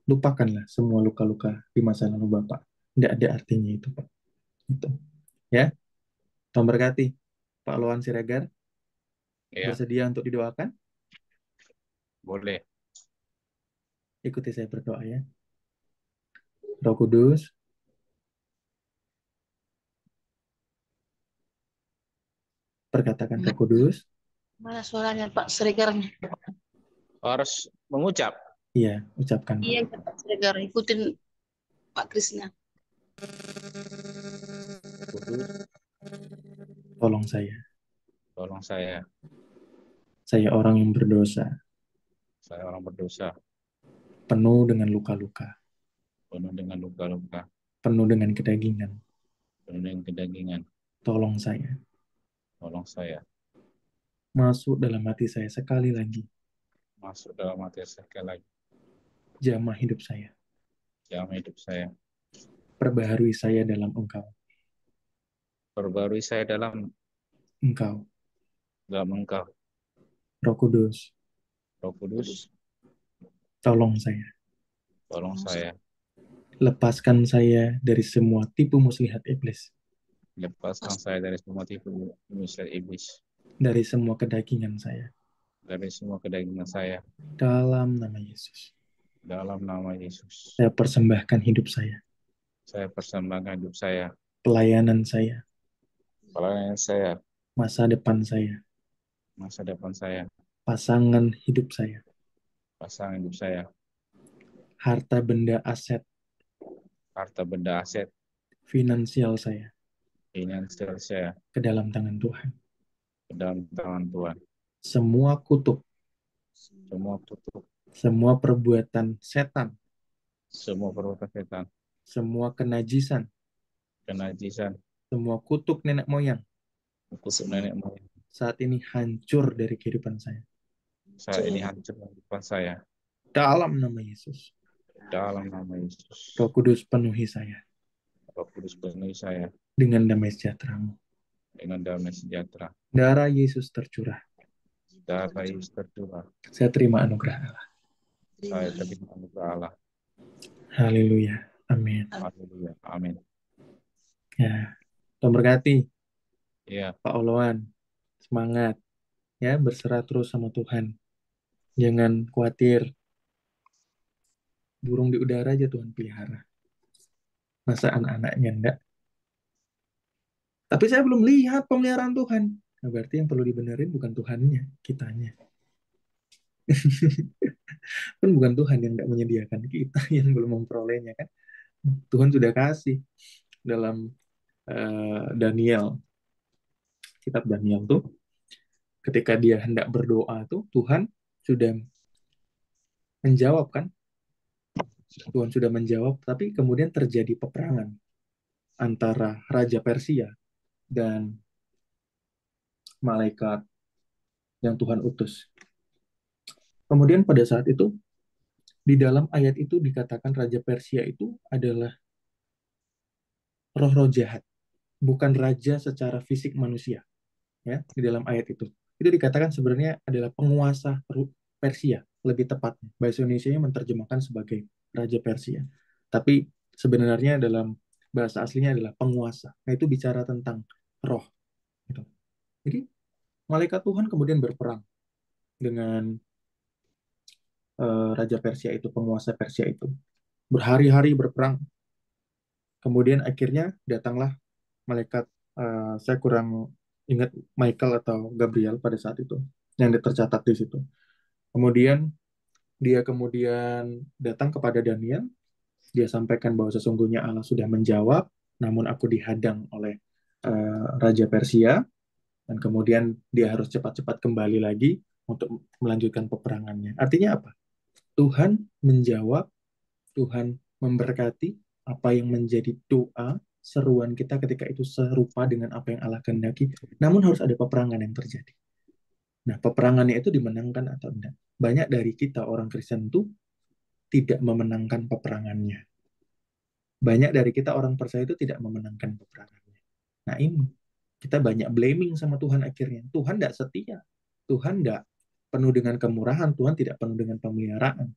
Speaker 6: lupakanlah semua luka-luka di masa lalu Bapak. Nggak ada artinya itu, Pak. Itu, ya. Tuhan berkati. Pak Loan Siregar,
Speaker 5: Ya,
Speaker 6: bersedia untuk didoakan?
Speaker 5: boleh.
Speaker 6: Ikuti saya berdoa ya. Roh Kudus, perkatakan Roh Kudus.
Speaker 7: Mana suaranya Pak Sregarnya?
Speaker 5: Harus mengucap.
Speaker 6: Iya, ucapkan Pak.
Speaker 7: Iya Pak Sregar, ikutin Pak Krisna.
Speaker 5: Kudus,
Speaker 6: Tolong saya.
Speaker 5: tolong saya.
Speaker 6: Saya orang yang berdosa,
Speaker 5: Saya orang berdosa,
Speaker 6: penuh dengan luka-luka,
Speaker 5: penuh dengan luka-luka,
Speaker 6: penuh dengan kedagingan.
Speaker 5: penuh dengan kedagingan.
Speaker 6: Tolong saya.
Speaker 5: Tolong saya.
Speaker 6: Masuk dalam hati saya sekali lagi.
Speaker 5: Masuk dalam hati saya sekali lagi.
Speaker 6: Jamah hidup saya.
Speaker 5: Jamah hidup saya.
Speaker 6: Perbaharui saya dalam Engkau.
Speaker 5: Perbarui saya dalam
Speaker 6: Engkau.
Speaker 5: Engkau.
Speaker 6: Roh Kudus,
Speaker 5: Roh Kudus,
Speaker 6: tolong saya.
Speaker 5: tolong saya.
Speaker 6: Lepaskan saya dari semua tipu muslihat iblis.
Speaker 5: Lepaskan saya dari semua tipu muslihat iblis.
Speaker 6: Dari semua kedagingan saya.
Speaker 5: Dari semua kedagingan saya.
Speaker 6: Dalam nama Yesus.
Speaker 5: Dalam nama Yesus.
Speaker 6: Saya persembahkan hidup saya.
Speaker 5: Saya persembahkan hidup saya.
Speaker 6: Pelayanan saya.
Speaker 5: Pelayanan saya.
Speaker 6: Masa depan saya.
Speaker 5: Masa depan saya.
Speaker 6: Pasangan hidup saya.
Speaker 5: Pasangan hidup saya.
Speaker 6: Harta benda aset.
Speaker 5: Harta benda aset.
Speaker 6: Finansial saya.
Speaker 5: Finansial saya.
Speaker 6: Ke dalam tangan Tuhan.
Speaker 5: Ke dalam tangan Tuhan.
Speaker 6: Semua kutuk.
Speaker 5: Semua kutuk.
Speaker 6: Semua perbuatan setan.
Speaker 5: Semua perbuatan setan.
Speaker 6: Semua kenajisan.
Speaker 5: Kenajisan.
Speaker 6: Semua kutuk nenek moyang.
Speaker 5: Kutuk nenek moyang.
Speaker 6: Saat ini hancur dari kehidupan saya.
Speaker 5: Saat ini hancur dari kehidupan saya.
Speaker 6: Dalam nama Yesus.
Speaker 5: Dalam nama Yesus.
Speaker 6: Roh Kudus penuhi saya.
Speaker 5: Roh Kudus penuhi saya.
Speaker 6: Dengan damai sejahtera-Mu.
Speaker 5: Dengan damai sejahtera.
Speaker 6: Darah Yesus tercurah.
Speaker 5: Darah Yesus tercurah.
Speaker 6: Saya terima anugerah Allah.
Speaker 5: Saya terima anugerah Allah.
Speaker 6: Haleluya. Amin.
Speaker 5: Haleluya. Amin.
Speaker 6: Ya. Tuhan berkati.
Speaker 5: Ya.
Speaker 6: Pak Oloan. Semangat. Ya, berserah terus sama Tuhan. Jangan khawatir. Burung di udara aja Tuhan pelihara. Masa anak-anaknya enggak? Tapi saya belum lihat pemeliharaan Tuhan. Nah, berarti yang perlu dibenerin bukan Tuhannya, kitanya. Kan bukan Tuhan yang enggak menyediakan, kita yang belum memperolehnya kan. Tuhan sudah kasih dalam Daniel. Kitab Daniel tuh ketika dia hendak berdoa tuh Tuhan sudah menjawab kan. Tuhan sudah menjawab, tapi kemudian terjadi peperangan antara Raja Persia dan malaikat yang Tuhan utus. Kemudian pada saat itu, di dalam ayat itu dikatakan Raja Persia itu adalah roh-roh jahat, bukan raja secara fisik manusia. Ya, di dalam ayat itu. Itu dikatakan sebenarnya adalah penguasa Persia, lebih tepatnya. Bahasa Indonesia-nya menerjemahkan sebagai Raja Persia. Tapi sebenarnya dalam bahasa aslinya adalah penguasa. Nah, itu bicara tentang roh. Gitu. Jadi, malaikat Tuhan kemudian berperang dengan Raja Persia itu, penguasa Persia itu. Berhari-hari berperang. Kemudian akhirnya datanglah malaikat, saya kurang ingat Michael atau Gabriel pada saat itu, yang tercatat di situ. Kemudian dia datang kepada Daniel, dia sampaikan bahwa sesungguhnya Allah sudah menjawab, namun aku dihadang oleh Raja Persia, dan kemudian dia harus cepat-cepat kembali lagi untuk melanjutkan peperangannya. Artinya apa? Tuhan menjawab, Tuhan memberkati apa yang menjadi doa, seruan kita ketika itu serupa dengan apa yang Allah kehendaki. Namun harus ada peperangan yang terjadi. Nah, peperangannya itu dimenangkan atau tidak. Banyak dari kita orang Kristen itu tidak memenangkan peperangannya. Banyak dari kita orang percaya itu tidak memenangkan peperangannya. Nah ini, kita banyak blaming sama Tuhan akhirnya. Tuhan tidak setia. Tuhan tidak penuh dengan kemurahan. Tuhan tidak penuh dengan pemeliharaan.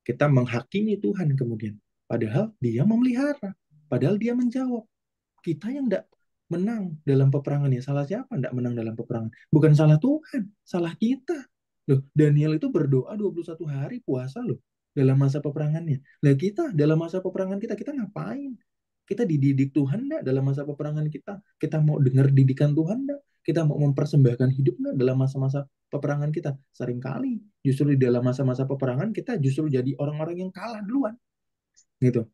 Speaker 6: Kita menghakimi Tuhan kemudian. Padahal dia memelihara. Padahal dia menjawab. Kita yang tidak menang dalam peperangannya. Salah siapa tidak menang dalam peperangan? Bukan salah Tuhan. Salah kita. Loh, Daniel itu berdoa 21 hari puasa loh dalam masa peperangannya. Lah kita dalam masa peperangan kita ngapain? Kita dididik Tuhan enggak dalam masa peperangan kita? Kita mau dengar didikan Tuhan enggak? Kita mau mempersembahkan hidup enggak dalam masa-masa peperangan kita? Seringkali justru di dalam masa-masa peperangan kita justru jadi orang-orang yang kalah duluan. Gitu.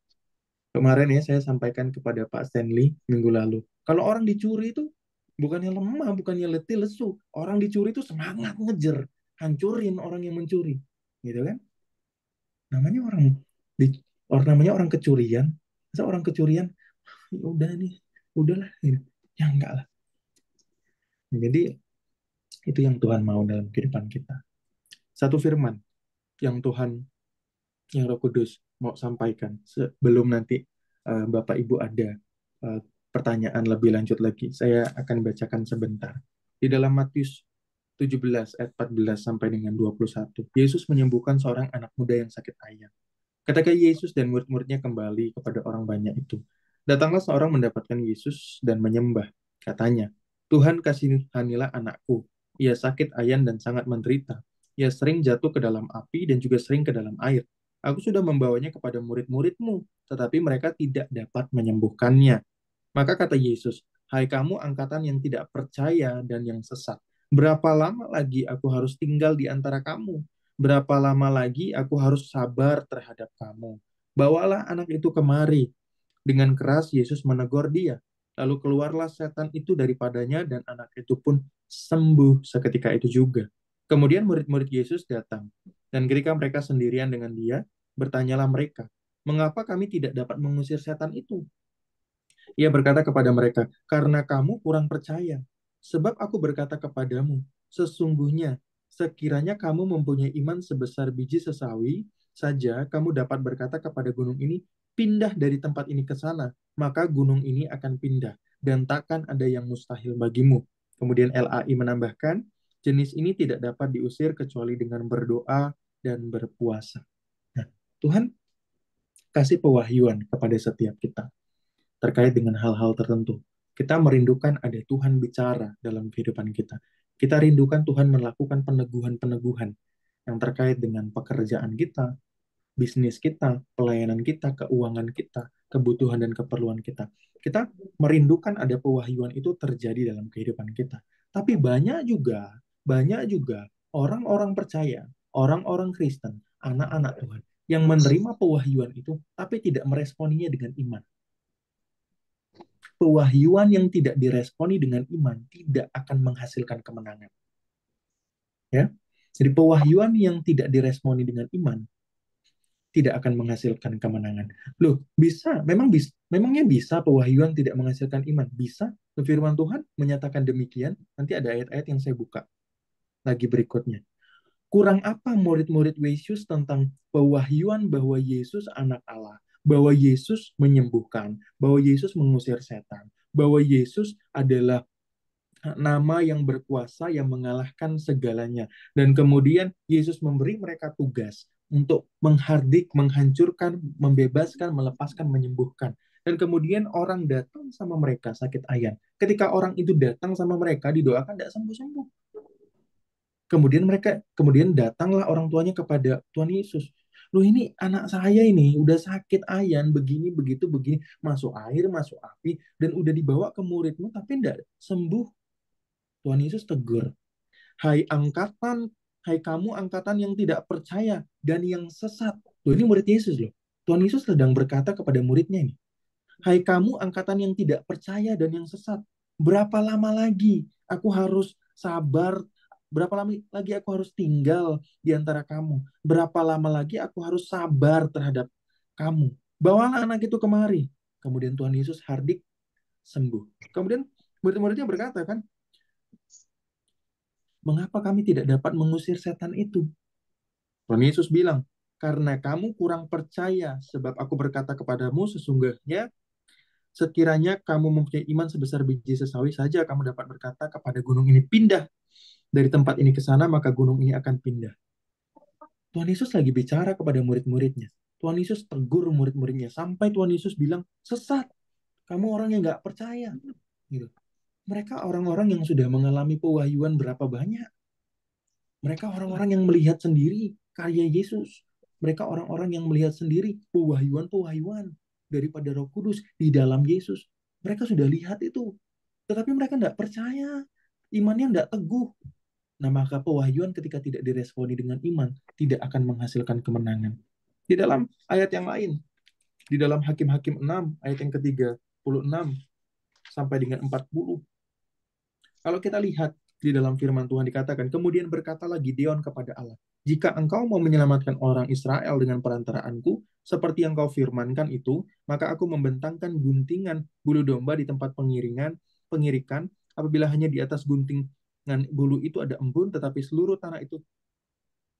Speaker 6: Kemarin ya saya sampaikan kepada Pak Stanley minggu lalu. Kalau orang dicuri itu bukannya lemah, bukannya letih lesu. Orang dicuri itu semangat ngejer, hancurin orang yang mencuri. Gitu kan? Namanya orang kecurian. Masa orang kecurian, "Ya udah nih, udahlah." Gitu. Ya enggak lah. Jadi itu yang Tuhan mau dalam kehidupan kita. Satu firman yang Tuhan, yang Roh Kudus mau sampaikan sebelum nanti Bapak Ibu ada pertanyaan lebih lanjut lagi. Saya akan bacakan sebentar. Di dalam Matius 17 ayat 14 sampai dengan 21. Yesus menyembuhkan seorang anak muda yang sakit ayan. Ketika Yesus dan murid-muridnya kembali kepada orang banyak itu, datanglah seorang mendapatkan Yesus dan menyembah. Katanya, "Tuhan, kasihanilah anakku. Ia sakit ayan dan sangat menderita. Ia sering jatuh ke dalam api dan juga sering ke dalam air. Aku sudah membawanya kepada murid-muridmu, tetapi mereka tidak dapat menyembuhkannya." Maka kata Yesus, "Hai kamu angkatan yang tidak percaya dan yang sesat, berapa lama lagi aku harus tinggal di antara kamu? Berapa lama lagi aku harus sabar terhadap kamu? Bawalah anak itu kemari." Dengan keras Yesus menegur dia. Lalu keluarlah setan itu daripadanya dan anak itu pun sembuh seketika itu juga. Kemudian murid-murid Yesus datang. Dan ketika mereka sendirian dengan dia, bertanyalah mereka, "Mengapa kami tidak dapat mengusir setan itu?" Ia berkata kepada mereka, "Karena kamu kurang percaya. Sebab aku berkata kepadamu, sesungguhnya sekiranya kamu mempunyai iman sebesar biji sesawi saja, kamu dapat berkata kepada gunung ini, pindah dari tempat ini ke sana, maka gunung ini akan pindah, dan takkan ada yang mustahil bagimu." Kemudian LAI menambahkan, jenis ini tidak dapat diusir kecuali dengan berdoa dan berpuasa. Nah, Tuhan kasih pewahyuan kepada setiap kita terkait dengan hal-hal tertentu. Kita merindukan ada Tuhan bicara dalam kehidupan kita. Kita rindukan Tuhan melakukan peneguhan-peneguhan yang terkait dengan pekerjaan kita, bisnis kita, pelayanan kita, keuangan kita, kebutuhan dan keperluan kita. Kita merindukan ada pewahyuan itu terjadi dalam kehidupan kita. Tapi banyak juga orang-orang percaya, orang-orang Kristen, anak-anak Tuhan yang menerima pewahyuan itu tapi tidak meresponinya dengan iman. Pewahyuan yang tidak diresponi dengan iman tidak akan menghasilkan kemenangan. Ya, jadi pewahyuan yang tidak diresponi dengan iman tidak akan menghasilkan kemenangan. Loh, memangnya bisa pewahyuan tidak menghasilkan iman? Bisa. Firman Tuhan menyatakan demikian. Nanti ada ayat-ayat yang saya buka lagi berikutnya. Kurang apa murid-murid Yesus tentang pewahyuan bahwa Yesus anak Allah, bahwa Yesus menyembuhkan, bahwa Yesus mengusir setan, bahwa Yesus adalah nama yang berkuasa yang mengalahkan segalanya. Dan kemudian Yesus memberi mereka tugas untuk menghardik, menghancurkan, membebaskan, melepaskan, menyembuhkan. Dan kemudian orang datang sama mereka sakit ayan. Ketika orang itu datang sama mereka, didoakan tidak sembuh-sembuh. Kemudian datanglah orang tuanya kepada Tuhan Yesus. "Loh, ini anak saya ini udah sakit ayan, begini, begitu, begini. Masuk air, masuk api, dan udah dibawa ke muridmu, tapi tidak sembuh." Tuhan Yesus tegur, hai kamu angkatan yang tidak percaya dan yang sesat." Loh, ini murid Yesus loh. Tuhan Yesus sedang berkata kepada muridnya ini, "Hai kamu angkatan yang tidak percaya dan yang sesat, berapa lama lagi aku harus sabar Berapa lama lagi aku harus tinggal di antara kamu? Berapa lama lagi aku harus sabar terhadap kamu? Bawalah anak itu kemari. Kemudian Tuhan Yesus hardik sembuh. Kemudian murid-muridnya berkata kan, mengapa kami tidak dapat mengusir setan itu? Tuhan Yesus bilang, karena kamu kurang percaya, sebab aku berkata kepadamu sesungguhnya, sekiranya kamu mempunyai iman sebesar biji sesawi saja, kamu dapat berkata kepada gunung ini, pindah dari tempat ini ke sana, maka gunung ini akan pindah. Tuhan Yesus lagi bicara kepada murid-muridnya. Tuhan Yesus tegur murid-muridnya, sampai Tuhan Yesus bilang, sesat, kamu orang yang nggak percaya. Gitu. Mereka orang-orang yang sudah mengalami pewahyuan berapa banyak. Mereka orang-orang yang melihat sendiri karya Yesus. Mereka orang-orang yang melihat sendiri pewahyuan-pewahyuan daripada Roh Kudus di dalam Yesus. Mereka sudah lihat itu. Tetapi mereka tidak percaya. Imannya tidak teguh. Nah, maka pewahyuan ketika tidak diresponi dengan iman, tidak akan menghasilkan kemenangan. Di dalam ayat yang lain, di dalam Hakim-Hakim 6, ayat yang ke-36 sampai dengan 40. Kalau kita lihat di dalam firman Tuhan dikatakan, kemudian berkatalah Gideon kepada Allah, jika engkau mau menyelamatkan orang Israel dengan perantaraanku, seperti yang kau firmankan itu, maka aku membentangkan guntingan bulu domba di tempat pengirikan, apabila hanya di atas guntingan bulu itu ada embun, tetapi seluruh tanah itu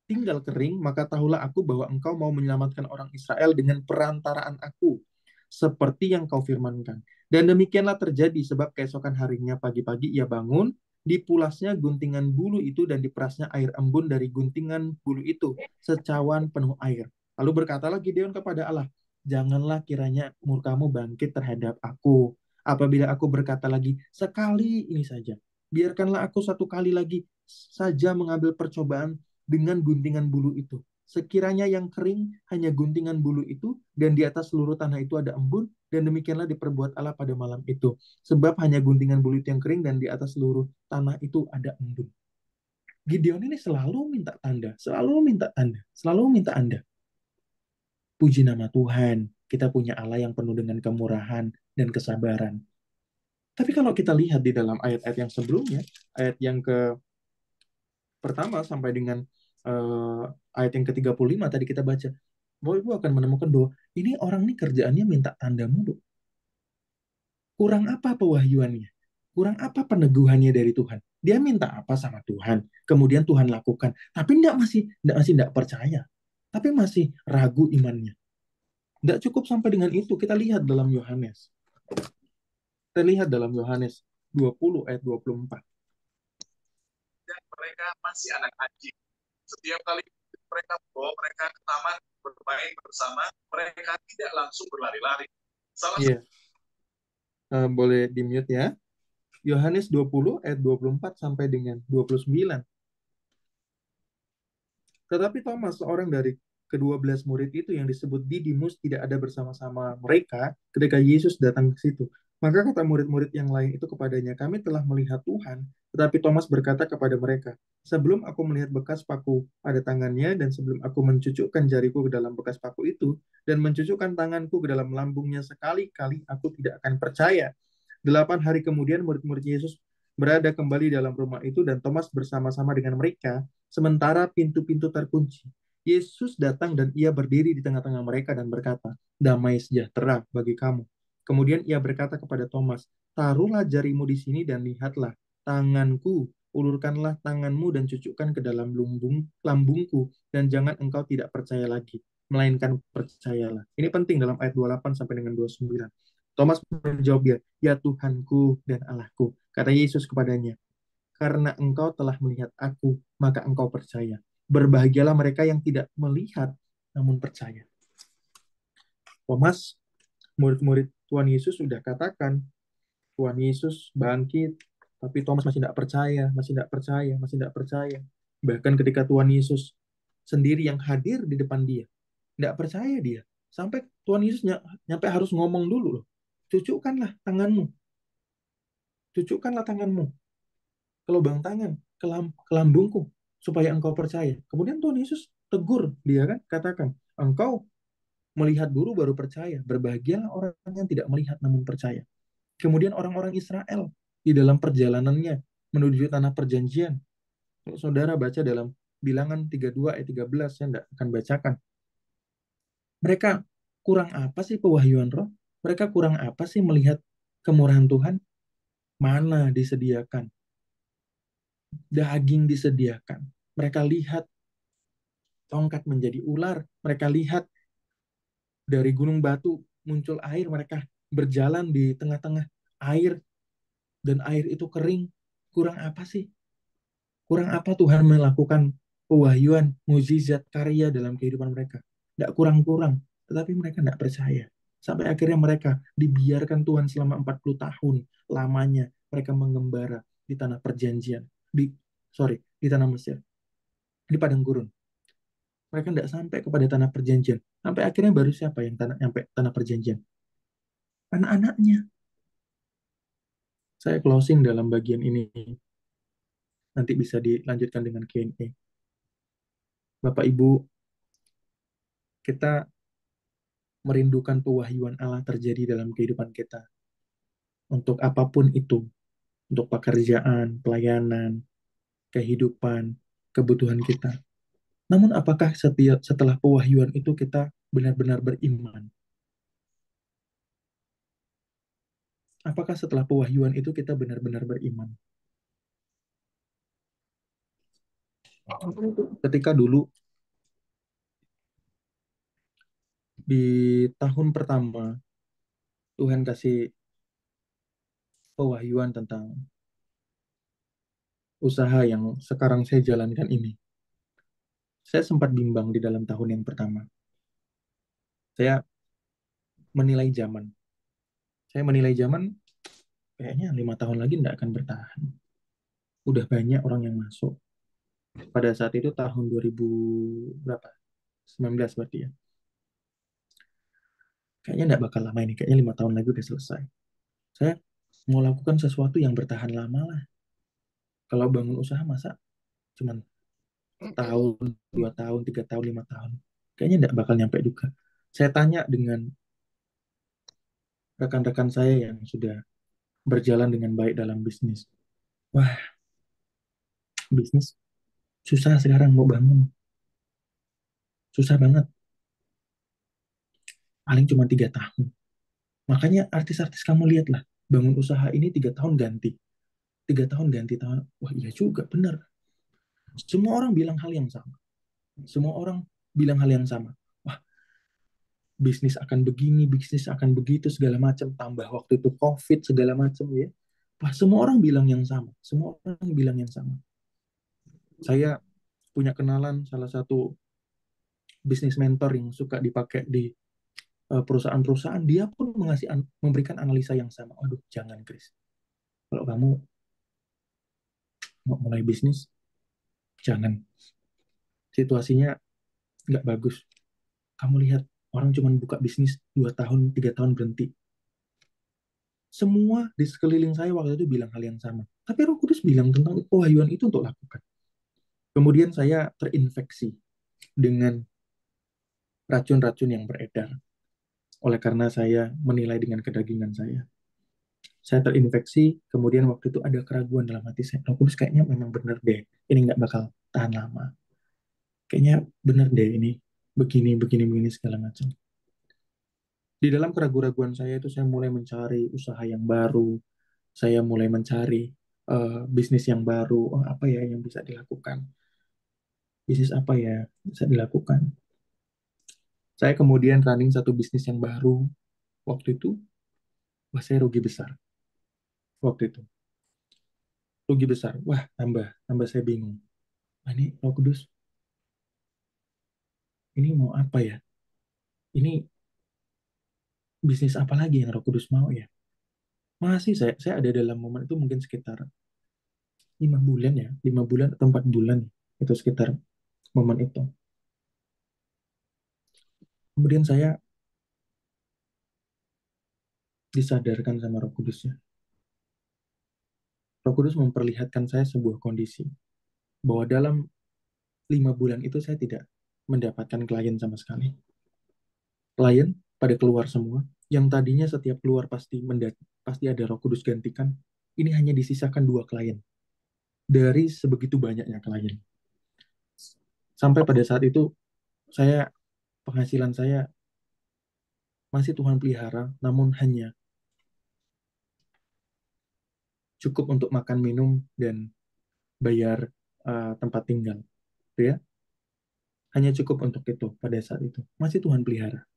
Speaker 6: tinggal kering, maka tahulah aku bahwa engkau mau menyelamatkan orang Israel dengan perantaraan aku, seperti yang kau firmankan. Dan demikianlah terjadi, sebab keesokan harinya pagi-pagi ia bangun, dipulasnya guntingan bulu itu dan diperasnya air embun dari guntingan bulu itu, secawan penuh air. Lalu berkatalah Gideon kepada Allah, janganlah kiranya murkamu bangkit terhadap aku, apabila aku berkata lagi, sekali ini saja. Biarkanlah aku satu kali lagi saja mengambil percobaan dengan guntingan bulu itu. Sekiranya yang kering hanya guntingan bulu itu, dan di atas seluruh tanah itu ada embun, dan demikianlah diperbuat Allah pada malam itu. Sebab hanya guntingan bulu itu yang kering, dan di atas seluruh tanah itu ada embun. Gideon ini selalu minta tanda, selalu minta tanda, selalu minta tanda. Puji nama Tuhan, kita punya Allah yang penuh dengan kemurahan dan kesabaran. Tapi kalau kita lihat di dalam ayat-ayat yang sebelumnya, ayat yang pertama sampai dengan ayat yang ke-35 tadi kita baca, bahwa Ibu akan menemukan bahwa ini orang ini kerjaannya minta tanda mulu. Kurang apa pewahyuannya? Kurang apa peneguhannya dari Tuhan? Dia minta apa sama Tuhan? Kemudian Tuhan lakukan. Tapi tidak percaya. Tapi masih ragu imannya. Tidak cukup sampai dengan itu. Kita lihat dalam Yohanes. Kita lihat dalam Yohanes 20 ayat 24.
Speaker 8: Dan mereka masih anak anjing. Setiap kali mereka bawa mereka ke taman bermain bersama, mereka tidak langsung berlari-lari.
Speaker 6: Boleh di-mute ya. Yohanes 20 ayat 24 sampai dengan 29. Tetapi Thomas, seorang dari ke-12 murid itu yang disebut Didimus, tidak ada bersama-sama mereka ketika Yesus datang ke situ. Maka kata murid-murid yang lain itu kepadanya, kami telah melihat Tuhan. Tetapi Thomas berkata kepada mereka, sebelum aku melihat bekas paku pada tangannya, dan sebelum aku mencucukkan jariku ke dalam bekas paku itu, dan mencucukkan tanganku ke dalam lambungnya sekali-kali, aku tidak akan percaya. 8 hari kemudian murid-murid Yesus berada kembali dalam rumah itu, dan Thomas bersama-sama dengan mereka, sementara pintu-pintu terkunci. Yesus datang dan ia berdiri di tengah-tengah mereka dan berkata, damai sejahtera bagi kamu. Kemudian ia berkata kepada Thomas, taruhlah jarimu di sini dan lihatlah tanganku, ulurkanlah tanganmu dan cucukkan ke dalam lambungku, dan jangan engkau tidak percaya lagi, melainkan percayalah. Ini penting dalam ayat 28 sampai dengan 29. Thomas menjawab dia, ya Tuhanku dan Allahku. Kata Yesus kepadanya, karena engkau telah melihat aku, maka engkau percaya. Berbahagialah mereka yang tidak melihat, namun percaya. Thomas, murid-murid Tuhan Yesus sudah katakan, Tuhan Yesus bangkit, tapi Thomas masih tidak percaya, masih tidak percaya, masih tidak percaya. Bahkan ketika Tuhan Yesus sendiri yang hadir di depan dia, tidak percaya dia. Sampai Tuhan Yesus nyampe harus ngomong dulu loh. Cucukkanlah tanganmu. Cucukkanlah tanganmu ke lubang tangan, ke lambungku, supaya engkau percaya. Kemudian Tuhan Yesus tegur dia kan, katakan, engkau melihat dulu baru percaya. Berbahagialah orang yang tidak melihat namun percaya. Kemudian orang-orang Israel di dalam perjalanannya menuju tanah perjanjian, Kalau saudara baca dalam Bilangan 32 ayat 13, saya tidak akan bacakan. Mereka kurang apa sih pewahyuan roh? Mereka kurang apa sih melihat kemurahan Tuhan? Mana disediakan, daging disediakan. Mereka lihat tongkat menjadi ular. Mereka lihat dari gunung batu muncul air. Mereka berjalan di tengah-tengah air dan air itu kering. Kurang apa sih? Kurang apa Tuhan melakukan pewahyuan, mukjizat, karya dalam kehidupan mereka? Tidak kurang-kurang, tetapi mereka tidak percaya. Sampai akhirnya mereka dibiarkan Tuhan selama 40 tahun lamanya mereka mengembara di tanah perjanjian, di tanah Mesir, di padang gurun. Mereka tidak sampai kepada tanah perjanjian. Sampai akhirnya baru siapa yang sampai tanah perjanjian? Anak-anaknya. Saya closing dalam bagian ini. Nanti bisa dilanjutkan dengan Q&A. Bapak Ibu, kita merindukan pewahyuan Allah terjadi dalam kehidupan kita. Untuk apapun itu. Untuk pekerjaan, pelayanan, kehidupan, kebutuhan kita. Namun apakah setelah pewahyuan itu kita benar-benar beriman? Apakah setelah pewahyuan itu kita benar-benar beriman? Ketika dulu di tahun pertama Tuhan kasih pewahyuan tentang usaha yang sekarang saya jalankan ini. Saya sempat bimbang di dalam tahun yang pertama. Saya menilai zaman. Saya menilai zaman kayaknya 5 tahun lagi tidak akan bertahan. Udah banyak orang yang masuk. Pada saat itu tahun 2000 berapa? 19 berarti ya. Kayaknya tidak bakal lama ini. Kayaknya 5 tahun lagi udah selesai. Saya mau lakukan sesuatu yang bertahan lama lah. Kalau bangun usaha masa cuman tahun, 2 tahun, 3 tahun, 5 tahun. Kayaknya tidak bakal nyampe juga. Saya tanya dengan rekan-rekan saya yang sudah berjalan dengan baik dalam bisnis. Wah, bisnis susah sekarang mau bangun. Susah banget. Paling cuma 3 tahun. Makanya artis-artis kamu lihatlah, bangun usaha ini 3 tahun ganti. 3 tahun ganti tahun. Wah iya juga, benar. Semua orang bilang hal yang sama. Semua orang bilang hal yang sama. Wah, bisnis akan begini, bisnis akan begitu, segala macam. Tambah waktu itu COVID, segala macam ya. Wah, semua orang bilang yang sama. Semua orang bilang yang sama. Saya punya kenalan salah satu bisnis mentor yang suka dipakai di perusahaan-perusahaan. Dia pun memberikan analisa yang sama. Aduh, jangan Chris. Kalau kamu mau mulai bisnis, jangan. Situasinya nggak bagus. Kamu lihat, orang cuma buka bisnis 2 tahun, 3 tahun berhenti. Semua di sekeliling saya waktu itu bilang hal yang sama. Tapi Roh Kudus bilang tentang pewahyuan itu untuk lakukan. Kemudian saya terinfeksi dengan racun-racun yang beredar. Oleh karena saya menilai dengan kedagingan saya. Saya terinfeksi, kemudian waktu itu ada keraguan dalam hati saya. Roh Kudus kayaknya memang benar deh. Ini nggak bakal tahan lama. Kayaknya benar deh ini. Begini, begini, begini, segala macam. Di dalam keraguan-raguan saya itu saya mulai mencari usaha yang baru, saya mulai mencari bisnis yang baru. Oh, apa ya yang bisa dilakukan? Bisnis apa ya bisa dilakukan? Saya kemudian running satu bisnis yang baru. Waktu itu, wah saya rugi besar. Waktu itu, rugi besar. Wah, tambah saya bingung. Wah, ini Roh Kudus, ini mau apa ya? Ini bisnis apa lagi yang Roh Kudus mau ya? Masih saya ada dalam momen itu mungkin sekitar 5 bulan ya, 5 bulan atau 4 bulan itu sekitar momen itu. Kemudian saya disadarkan sama Roh Kudusnya. Roh Kudus memperlihatkan saya sebuah kondisi bahwa dalam 5 bulan itu saya tidak mendapatkan klien sama sekali. Klien pada keluar semua, yang tadinya setiap keluar pasti ada Roh Kudus gantikan. Ini hanya disisakan 2 klien. dari sebegitu banyaknya klien. Sampai pada saat itu penghasilan saya masih Tuhan pelihara, namun hanya cukup untuk makan minum dan bayar tempat tinggal, gitu ya. Hanya cukup untuk itu pada saat itu. Masih Tuhan pelihara.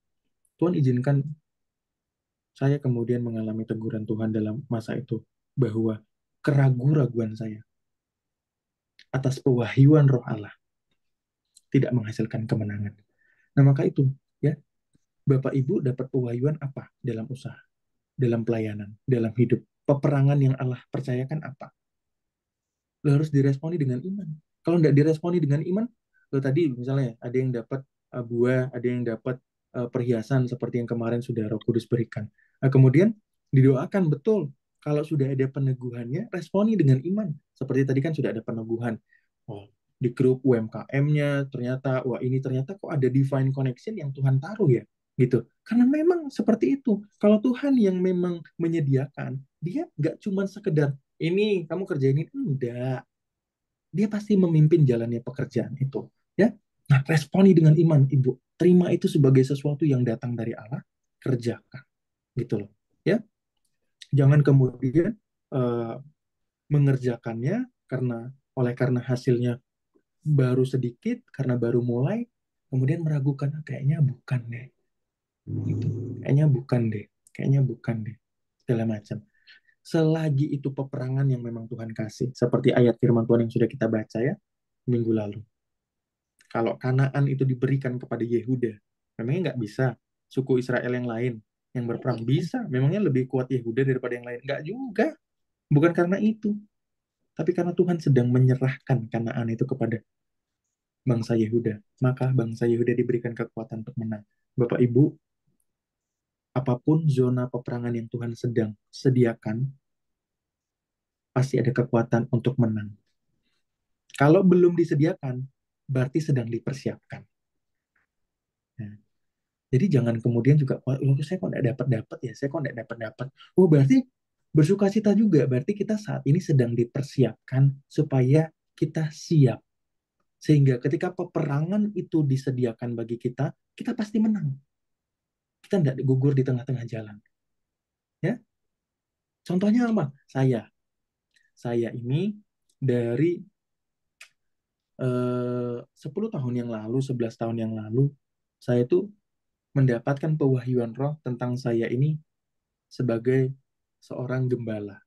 Speaker 6: Tuhan izinkan saya kemudian mengalami teguran Tuhan dalam masa itu bahwa keraguan-raguan saya atas pewahyuan Roh Allah tidak menghasilkan kemenangan. Nah, maka itu ya, Bapak Ibu dapat pewahyuan apa dalam usaha, dalam pelayanan, dalam hidup? Peperangan yang Allah percayakan apa? Lo harus diresponi dengan iman. Kalau tidak diresponi dengan iman, lo tadi misalnya ada yang dapat buah, ada yang dapat perhiasan seperti yang kemarin sudah Roh Kudus berikan. Nah, kemudian didoakan betul. Kalau sudah ada peneguhannya, responi dengan iman. Seperti tadi kan sudah ada peneguhan. Oh, di grup UMKM-nya ternyata, wah ini ternyata kok ada divine connection yang Tuhan taruh ya, gitu. Karena memang seperti itu. Kalau Tuhan yang memang menyediakan, dia nggak cuma sekedar ini kamu kerja ini, enggak. Dia pasti memimpin jalannya pekerjaan itu, ya. Nah, responi dengan iman, Ibu. Terima itu sebagai sesuatu yang datang dari Allah, kerjakan, gitu loh, ya. Jangan kemudian mengerjakannya karena hasilnya baru sedikit, karena baru mulai, kemudian meragukan, kayaknya bukan deh, gitu. Kayaknya bukan deh, segala macam. Selagi itu peperangan yang memang Tuhan kasih, seperti ayat firman Tuhan yang sudah kita baca ya minggu lalu. Kalau Kanaan itu diberikan kepada Yehuda, memangnya nggak bisa suku Israel yang lain yang berperang? Bisa, memangnya lebih kuat Yehuda daripada yang lain? Nggak juga. Bukan karena itu, tapi karena Tuhan sedang menyerahkan Kanaan itu kepada bangsa Yehuda. Maka bangsa Yehuda diberikan kekuatan untuk menang. Bapak Ibu, apapun zona peperangan yang Tuhan sedang sediakan, pasti ada kekuatan untuk menang. Kalau belum disediakan, berarti sedang dipersiapkan. Nah, jadi jangan kemudian juga, loh saya kok tidak dapat ya, saya kok tidak dapat. Oh berarti bersukacita juga, berarti kita saat ini sedang dipersiapkan supaya kita siap. Sehingga ketika peperangan itu disediakan bagi kita, kita pasti menang. Kita tidak gugur di tengah-tengah jalan. Ya, contohnya apa? Saya ini dari 10 tahun yang lalu, 11 tahun yang lalu, saya itu mendapatkan pewahyuan roh tentang saya ini sebagai seorang gembala.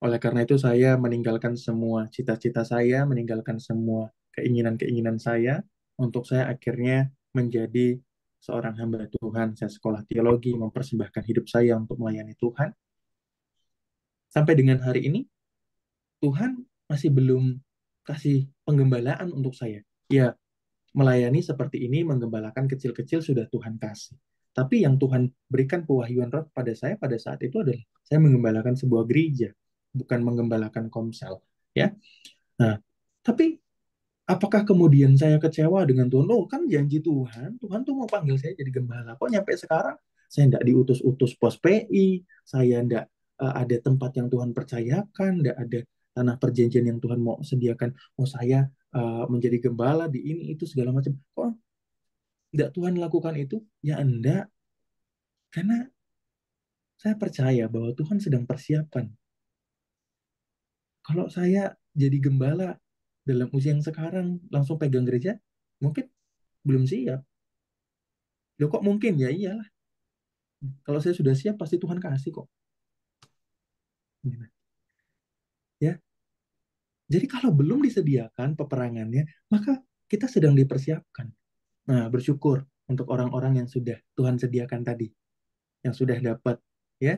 Speaker 6: Oleh karena itu saya meninggalkan semua cita-cita saya, meninggalkan semua keinginan-keinginan saya, untuk saya akhirnya menjadi seorang hamba Tuhan. Saya sekolah teologi, mempersembahkan hidup saya untuk melayani Tuhan. Sampai dengan hari ini, Tuhan masih belum kasih penggembalaan untuk saya. Ya, melayani seperti ini, menggembalakan kecil-kecil sudah Tuhan kasih. Tapi yang Tuhan berikan pewahyuan roh pada saya pada saat itu adalah saya menggembalakan sebuah gereja, bukan menggembalakan komsel. Ya, nah, tapi apakah kemudian saya kecewa dengan Tuhan? Oh, kan janji Tuhan, Tuhan tuh mau panggil saya jadi gembala. Kok nyampe sekarang saya tidak diutus-utus pos PI, saya tidak ada tempat yang Tuhan percayakan, tidak ada tanah perjanjian yang Tuhan mau sediakan. Oh, saya menjadi gembala di ini itu segala macam. Kok tidak Tuhan lakukan itu? Ya enggak. Karena saya percaya bahwa Tuhan sedang persiapkan. Kalau saya jadi gembala dalam usia yang sekarang langsung pegang gereja, mungkin belum siap. Loh kok mungkin? Ya iyalah. Kalau saya sudah siap, pasti Tuhan kasih kok. Ya. Jadi kalau belum disediakan peperangannya, maka kita sedang dipersiapkan. Nah, bersyukur untuk orang-orang yang sudah Tuhan sediakan tadi, yang sudah dapat, ya,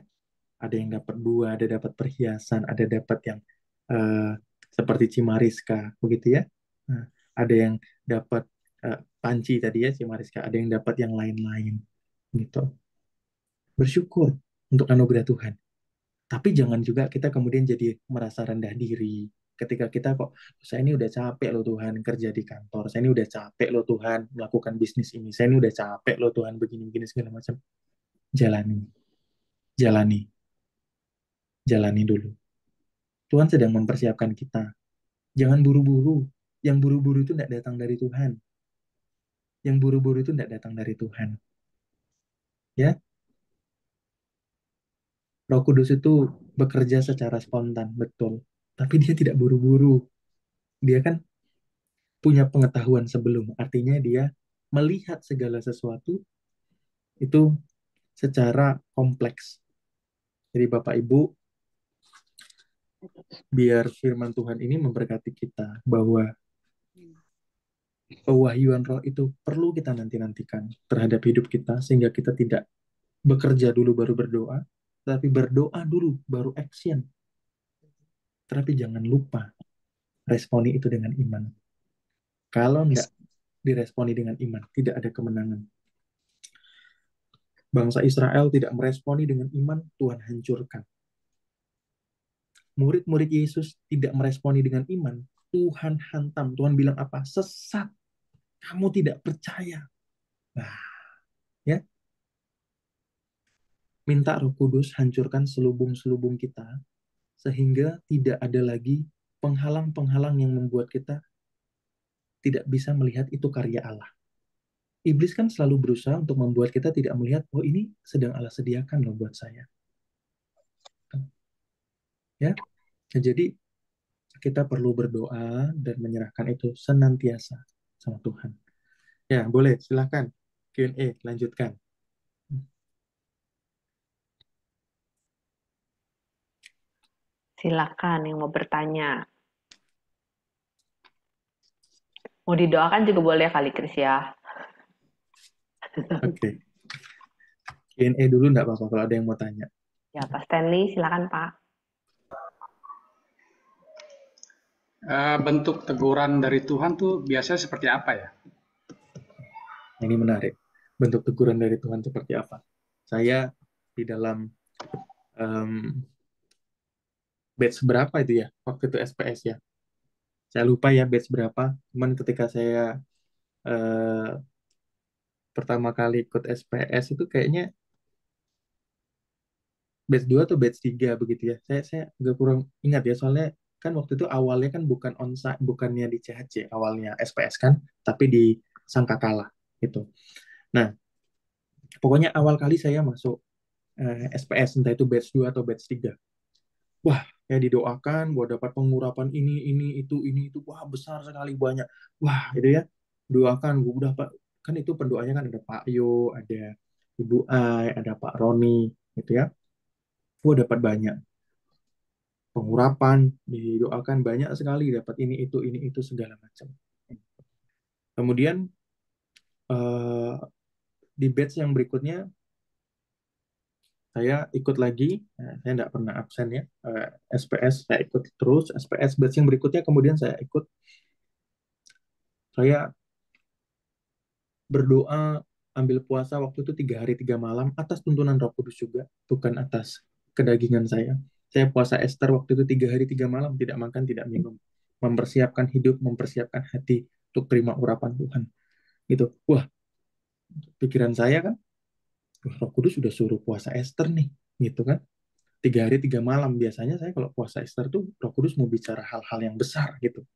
Speaker 6: ada yang dapat buah, ada dapat perhiasan, ada dapat yang seperti Cimariska, begitu ya. Nah, ada yang dapat panci tadi ya, Cimariska, ada yang dapat yang lain-lain, gitu. Bersyukur untuk anugerah Tuhan. Tapi jangan juga kita kemudian jadi merasa rendah diri. Ketika kita kok, saya ini udah capek loh Tuhan kerja di kantor, saya ini udah capek loh Tuhan melakukan bisnis ini, saya ini udah capek loh Tuhan begini-begini segala macam. Jalani, jalani, jalani dulu. Tuhan sedang mempersiapkan kita. Jangan buru-buru. Yang buru-buru itu tidak datang dari Tuhan. Yang buru-buru itu tidak datang dari Tuhan. Ya, Roh Kudus itu bekerja secara spontan, betul. Tapi dia tidak buru-buru. Dia kan punya pengetahuan sebelum. Artinya dia melihat segala sesuatu itu secara kompleks. Jadi Bapak Ibu, biar firman Tuhan ini memberkati kita bahwa pewahyuan roh itu perlu kita nanti-nantikan terhadap hidup kita sehingga kita tidak bekerja dulu baru berdoa, tapi berdoa dulu baru action. Tapi jangan lupa responi itu dengan iman. Kalau tidak diresponi dengan iman, tidak ada kemenangan. Bangsa Israel tidak meresponi dengan iman, Tuhan hancurkan. Murid-murid Yesus tidak meresponi dengan iman, Tuhan hantam. Tuhan bilang apa? Sesat. Kamu tidak percaya. Nah, ya. Minta Roh Kudus hancurkan selubung-selubung kita sehingga tidak ada lagi penghalang-penghalang yang membuat kita tidak bisa melihat itu karya Allah. Iblis kan selalu berusaha untuk membuat kita tidak melihat, oh ini sedang Allah sediakan loh buat saya. Ya, jadi kita perlu berdoa dan menyerahkan itu senantiasa sama Tuhan. Ya, boleh, silahkan. Q&A, lanjutkan.
Speaker 1: Silakan yang mau bertanya. Mau didoakan juga boleh kali, Kris ya.
Speaker 6: Oke. Q&A dulu enggak apa-apa kalau ada yang mau tanya.
Speaker 1: Ya, Pak Stanley, silakan Pak.
Speaker 9: Bentuk teguran dari Tuhan tuh biasanya seperti apa ya?
Speaker 6: Ini menarik. Bentuk teguran dari Tuhan seperti apa? Saya di dalam batch berapa itu ya? Waktu itu SPS ya. Saya lupa ya batch berapa. Cuman ketika saya pertama kali ikut SPS itu kayaknya batch 2 atau batch 3 begitu ya. Saya agak kurang ingat ya, soalnya kan waktu itu awalnya kan bukan onsite, bukannya di CHC awalnya SPS kan, tapi di Sangkakala gitu. Nah, pokoknya awal kali saya masuk SPS, entah itu batch 2 atau batch 3. Wah, ya didoakan bahwa dapat pengurapan ini, itu. Wah, besar sekali, banyak. Wah, itu ya. Doakan, gue udah Pak. Kan itu pendoanya kan ada Pak Yo, ada Ibu Ai, ada Pak Roni, gitu ya. Gue dapat banyak. Pengurapan, didoakan banyak sekali, dapat ini, itu, segala macam. Kemudian, di batch yang berikutnya, saya ikut lagi, saya tidak pernah absen ya, SPS saya ikut terus, SPS batch yang berikutnya kemudian saya ikut, saya berdoa, ambil puasa waktu itu 3 hari 3 malam atas tuntunan Roh Kudus juga, bukan atas kedagingan saya. Saya puasa Ester waktu itu 3 hari 3 malam, tidak makan, tidak minum, mempersiapkan hidup, mempersiapkan hati untuk terima urapan Tuhan. Gitu. Wah, pikiran saya kan, Roh Kudus sudah suruh puasa Ester nih, gitu kan. 3 hari 3 malam. Biasanya saya kalau puasa Ester tuh Roh Kudus mau bicara hal-hal yang besar gitu.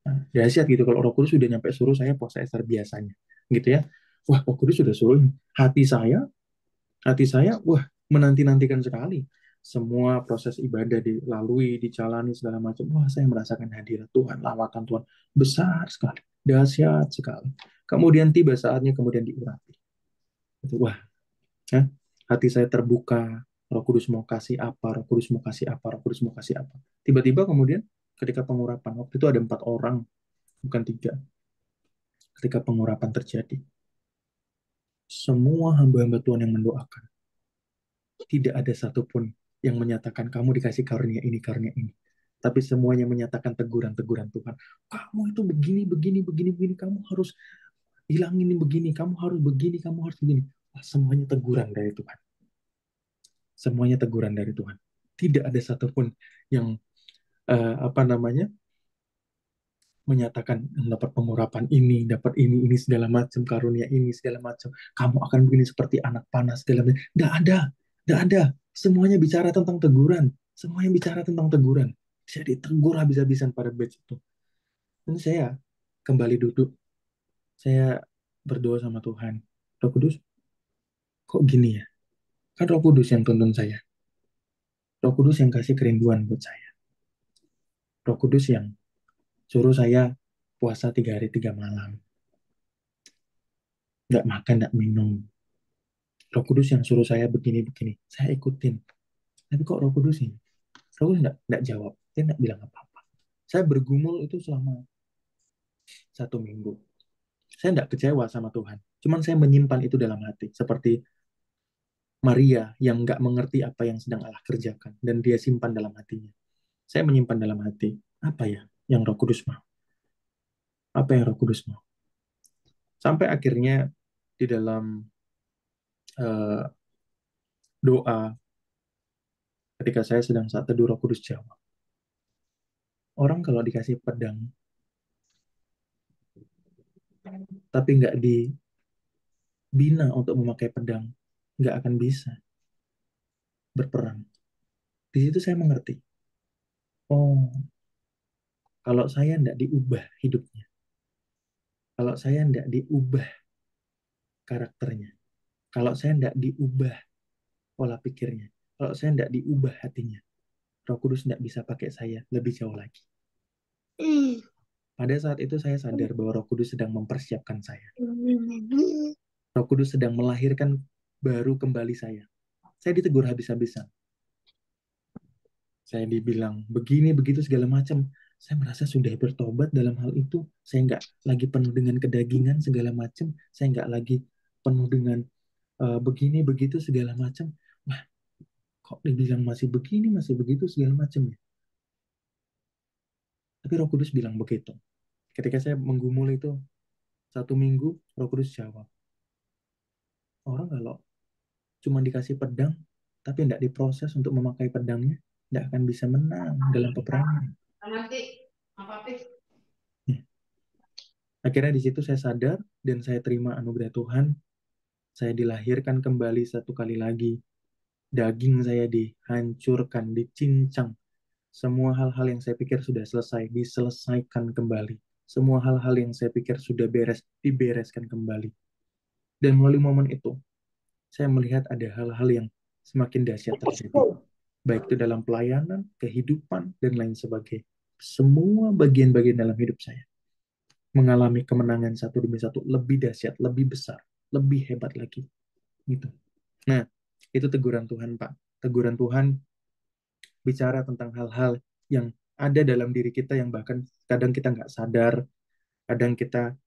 Speaker 6: Nah, dahsyat gitu kalau Roh Kudus sudah nyampe suruh saya puasa Ester biasanya. Gitu ya. Wah, Roh Kudus sudah suruh. Hati saya, wah, menanti-nantikan sekali. Semua proses ibadah dilalui, dijalani segala macam. Wah, saya merasakan hadirat Tuhan, lawatan Tuhan besar sekali, dahsyat sekali. Kemudian tiba saatnya kemudian diurapi. Wah, ya, hati saya terbuka. Roh Kudus mau kasih apa, Roh Kudus mau kasih apa, Roh Kudus mau kasih apa. Tiba-tiba kemudian ketika pengurapan, waktu itu ada 4 orang, bukan 3. Ketika pengurapan terjadi, semua hamba-hamba Tuhan yang mendoakan, tidak ada satupun yang menyatakan kamu dikasih karunia ini, karunia ini. Tapi semuanya menyatakan teguran-teguran Tuhan. Kamu itu begini, kamu harus hilangin ini begini, kamu harus begini, kamu harus begini. Wah, semuanya teguran dari Tuhan. Semuanya teguran dari Tuhan. Tidak ada satupun yang menyatakan dapat pengurapan ini, dapat ini segala macam, karunia ini segala macam. Kamu akan begini seperti anak panas segala macam. Tidak ada. Semuanya bicara tentang teguran. Semuanya bicara tentang teguran. Saya ditegur habis-habisan pada batch itu. Dan saya kembali duduk. Saya berdoa sama Tuhan. Roh Kudus, kok gini ya? Kan Roh Kudus yang tuntun saya. Roh Kudus yang kasih kerinduan buat saya. Roh Kudus yang suruh saya puasa 3 hari 3 malam. Nggak makan, nggak minum. Roh Kudus yang suruh saya begini-begini. Saya ikutin. Tapi kok Roh Kudus ini? Roh Kudus nggak jawab. Dia nggak bilang apa-apa. Saya bergumul itu selama 1 minggu. Saya nggak kecewa sama Tuhan. Cuman saya menyimpan itu dalam hati. Seperti Maria yang nggak mengerti apa yang sedang Allah kerjakan. Dan dia simpan dalam hatinya. Saya menyimpan dalam hati. Apa ya yang Roh Kudus mau? Apa yang Roh Kudus mau? Sampai akhirnya di dalam doa, ketika saya sedang saat teduh, Roh Kudus jawab. Orang kalau dikasih pedang, tapi nggak dibina untuk memakai pedang, nggak akan bisa berperang. Di situ saya mengerti. Oh, kalau saya nggak diubah hidupnya, kalau saya nggak diubah karakternya, kalau saya nggak diubah pola pikirnya, kalau saya nggak diubah hatinya, Roh Kudus nggak bisa pakai saya lebih jauh lagi. Pada saat itu saya sadar bahwa Roh Kudus sedang mempersiapkan saya. Roh Kudus sedang melahirkan baru kembali saya. Saya ditegur habis-habisan. Saya dibilang begini, begitu, segala macam. Saya merasa sudah bertobat dalam hal itu. Saya nggak lagi penuh dengan kedagingan, segala macam. Saya nggak lagi penuh dengan begini, begitu, segala macam. Wah, kok dibilang masih begini, masih begitu, segala macam ya. Tapi Roh Kudus bilang begitu. Ketika saya menggumul itu 1 minggu, Roh Kudus jawab. Orang kalau cuma dikasih pedang, tapi tidak diproses untuk memakai pedangnya, tidak akan bisa menang dalam peperangan. Ya. Akhirnya di situ saya sadar dan saya terima anugerah Tuhan. Saya dilahirkan kembali 1 kali lagi. Daging saya dihancurkan, dicincang. Semua hal-hal yang saya pikir sudah selesai, diselesaikan kembali. Semua hal-hal yang saya pikir sudah beres, dibereskan kembali. Dan melalui momen itu, saya melihat ada hal-hal yang semakin dahsyat terjadi. Baik itu dalam pelayanan, kehidupan, dan lain sebagainya. Semua bagian-bagian dalam hidup saya mengalami kemenangan satu demi satu, lebih dahsyat, lebih besar, lebih hebat lagi. Gitu. Nah, itu teguran Tuhan, Pak. Teguran Tuhan bicara tentang hal-hal yang ada dalam diri kita yang bahkan kadang kita nggak sadar, kadang kita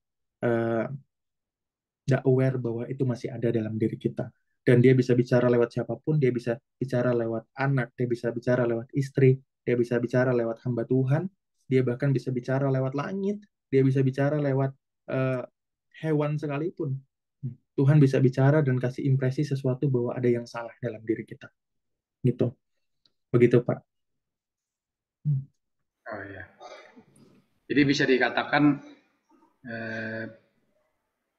Speaker 6: nggak aware bahwa itu masih ada dalam diri kita. Dan dia bisa bicara lewat siapapun, dia bisa bicara lewat anak, dia bisa bicara lewat istri, dia bisa bicara lewat hamba Tuhan, dia bahkan bisa bicara lewat langit, dia bisa bicara lewat hewan sekalipun. Tuhan bisa bicara dan kasih impresi sesuatu bahwa ada yang salah dalam diri kita. Gitu. Begitu, Pak.
Speaker 9: Oh iya. Jadi bisa dikatakan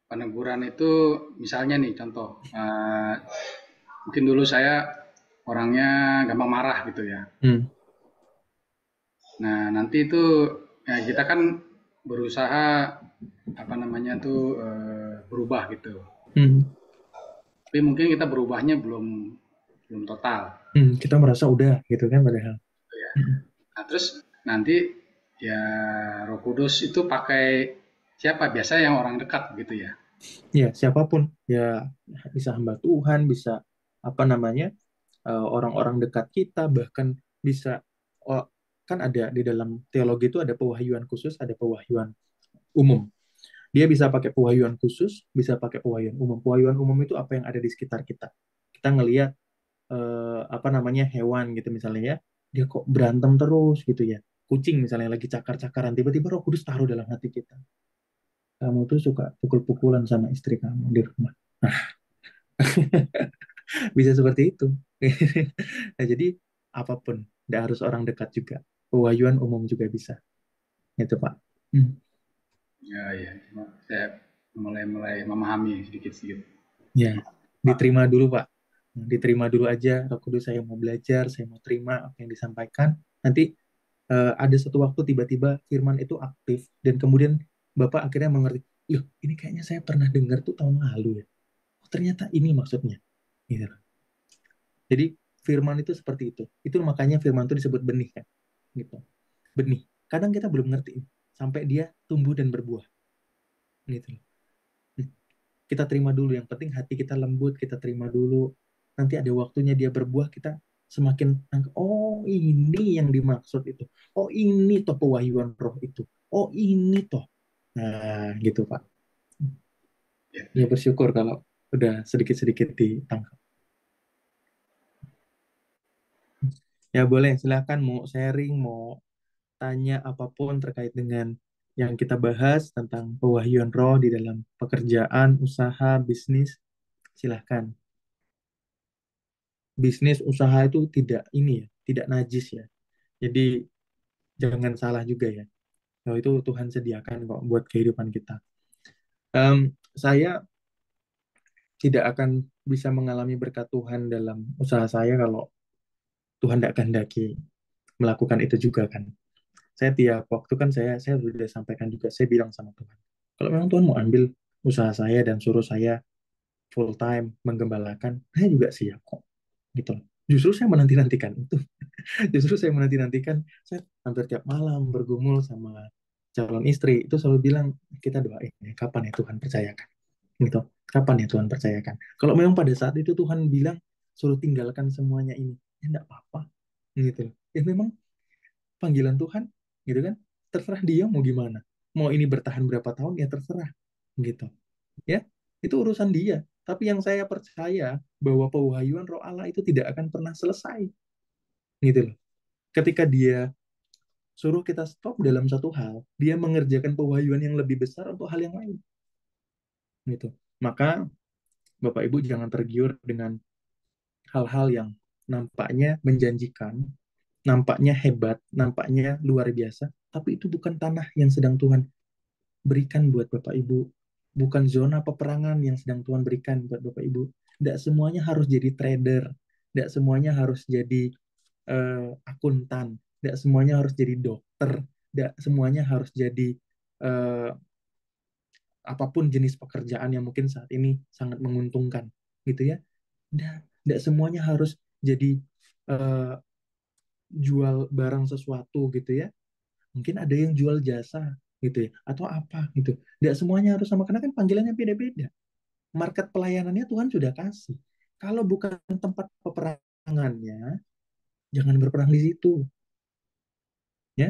Speaker 9: peneguran itu misalnya nih contoh, mungkin dulu saya orangnya gampang marah gitu ya. Nah nanti itu ya kita kan berusaha berubah gitu. Tapi mungkin kita berubahnya belum total.
Speaker 6: Kita merasa udah gitu kan padahal.
Speaker 9: Ya. Nah terus nanti ya Roh Kudus itu pakai siapa? Biasa yang orang dekat gitu ya.
Speaker 6: Ya, siapapun. Ya, bisa hamba Tuhan, bisa orang-orang dekat kita, bahkan bisa kan ada di dalam teologi itu ada pewahyuan khusus, ada pewahyuan umum. Dia bisa pakai pewahyuan khusus, bisa pakai pewahyuan umum. Pewahyuan umum itu apa yang ada di sekitar kita. Kita ngelihat hewan gitu misalnya ya, dia kok berantem terus gitu ya. Kucing misalnya lagi cakar-cakaran, tiba-tiba Roh Kudus taruh dalam hati kita. Kamu tuh suka pukul-pukulan sama istri kamu di rumah. Nah, bisa seperti itu. Nah, jadi apapun, tidak harus orang dekat juga. Pewahyuan umum juga bisa. Itu, Pak.
Speaker 9: Ya, saya mulai memahami sedikit-sedikit.
Speaker 6: Ya, diterima dulu, Pak. Diterima dulu aja. Roh Kudus, saya mau belajar, saya mau terima apa yang disampaikan. Nanti ada satu waktu tiba-tiba firman itu aktif dan kemudian Bapak akhirnya mengerti, loh ini kayaknya saya pernah dengar tuh tahun lalu ya. Oh, ternyata ini maksudnya. Gitu. Jadi firman itu seperti itu. Itu makanya firman itu disebut benih kan. Gitu. Benih. Kadang kita belum ngerti sampai dia tumbuh dan berbuah. Gitu. Kita terima dulu. Yang penting hati kita lembut, kita terima dulu. Nanti ada waktunya dia berbuah, kita semakin oh ini yang dimaksud itu. Oh ini toh pewahyuan roh itu. Oh ini toh. Nah gitu Pak. Ya bersyukur kalau udah sedikit-sedikit ditangkap. Ya boleh, silakan mau sharing, mau tanya apapun terkait dengan yang kita bahas tentang pewahyuan roh di dalam pekerjaan, usaha, bisnis, silahkan. Bisnis, usaha itu tidak ini ya, tidak najis ya. Jadi jangan salah juga ya. Kalau itu Tuhan sediakan kok buat kehidupan kita. Saya tidak akan bisa mengalami berkat Tuhan dalam usaha saya kalau Tuhan tidak kehendaki melakukan itu juga kan. Saya tiap waktu kan saya sudah sampaikan juga, saya bilang sama Tuhan, kalau memang Tuhan mau ambil usaha saya dan suruh saya full time menggembalakan, saya juga siap kok. Gitu. Justru saya menanti-nantikan itu. Justru saya menanti-nantikan, saya hampir tiap malam bergumul sama calon istri, itu selalu bilang, kita doain ya, kapan ya Tuhan percayakan. Gitu. Kapan ya Tuhan percayakan. Kalau memang pada saat itu Tuhan bilang, suruh tinggalkan semuanya ini, ya enggak apa-apa. Gitu. Ya memang panggilan Tuhan, gitu kan, terserah dia mau gimana. Mau ini bertahan berapa tahun, ya terserah. Gitu. Ya, itu urusan dia. Tapi yang saya percaya, bahwa pewahyuan roh Allah itu tidak akan pernah selesai. Gitu loh. Ketika dia suruh kita stop dalam satu hal, dia mengerjakan pewahyuan yang lebih besar untuk hal yang lain. Gitu. Maka Bapak Ibu jangan tergiur dengan hal-hal yang nampaknya menjanjikan, nampaknya hebat, nampaknya luar biasa, tapi itu bukan tanah yang sedang Tuhan berikan buat Bapak Ibu. Bukan zona peperangan yang sedang Tuhan berikan buat Bapak Ibu. Tidak semuanya harus jadi trader. Tidak semuanya harus jadi akuntan. Tidak semuanya harus jadi dokter. Tidak semuanya harus jadi eh, apapun jenis pekerjaan yang mungkin saat ini sangat menguntungkan. Gitu ya. Tidak semuanya harus jadi eh, jual barang sesuatu gitu ya. Mungkin ada yang jual jasa gitu ya, atau apa gitu. Tidak semuanya harus sama, karena kan panggilannya beda-beda. Market pelayanannya Tuhan sudah kasih. Kalau bukan tempat peperangannya, jangan berperang di situ. Ya,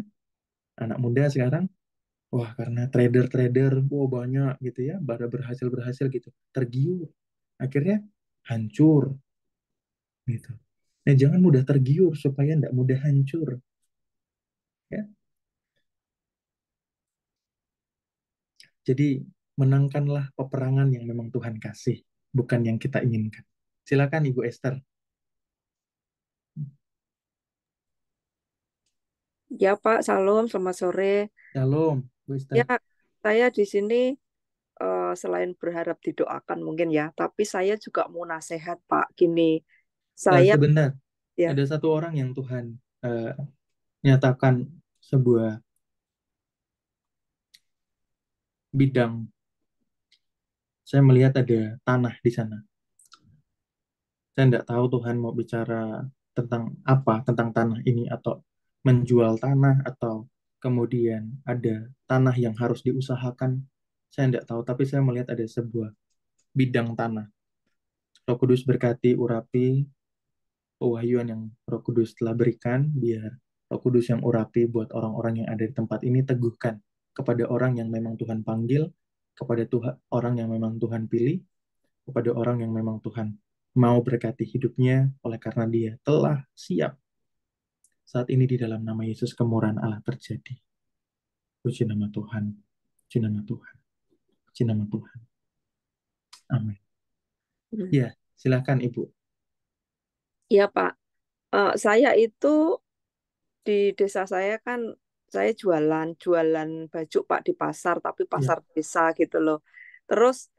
Speaker 6: anak muda sekarang, wah karena trader-trader, wah banyak gitu ya, pada berhasil-berhasil gitu, tergiur. Akhirnya hancur gitu. Nah, jangan mudah tergiur supaya tidak mudah hancur. Ya, jadi menangkanlah peperangan yang memang Tuhan kasih, bukan yang kita inginkan. Silakan Ibu Esther.
Speaker 10: Ya Pak, Salam, selamat sore.
Speaker 6: Shalom, Bu
Speaker 10: Ya,
Speaker 6: Esther.
Speaker 10: saya di sini selain berharap didoakan mungkin ya, tapi saya juga mau nasihat Pak. Gini, saya
Speaker 6: Sebentar,
Speaker 10: ya,
Speaker 6: ada satu orang yang Tuhan nyatakan sebuah bidang. Saya melihat ada tanah di sana. Saya tidak tahu Tuhan mau bicara tentang apa, tentang tanah ini, atau menjual tanah, atau kemudian ada tanah yang harus diusahakan. Saya tidak tahu, tapi saya melihat ada sebuah bidang tanah. Roh Kudus berkati, urapi pewahyuan yang Roh Kudus telah berikan, biar Roh Kudus yang urapi buat orang-orang yang ada di tempat ini, teguhkan kepada orang yang memang Tuhan panggil, kepada Tuhan, orang yang memang Tuhan pilih, kepada orang yang memang Tuhan mau berkati hidupnya, oleh karena dia telah siap. Saat ini di dalam nama Yesus kemurahan Allah terjadi. Puji nama Tuhan. Puji nama Tuhan. Puji nama Tuhan. Amin. Ya, silakan Ibu.
Speaker 10: ya Pak. Saya itu di desa saya kan saya jualan baju Pak di pasar, tapi
Speaker 6: Ya,
Speaker 10: pasar desa gitu loh. Terus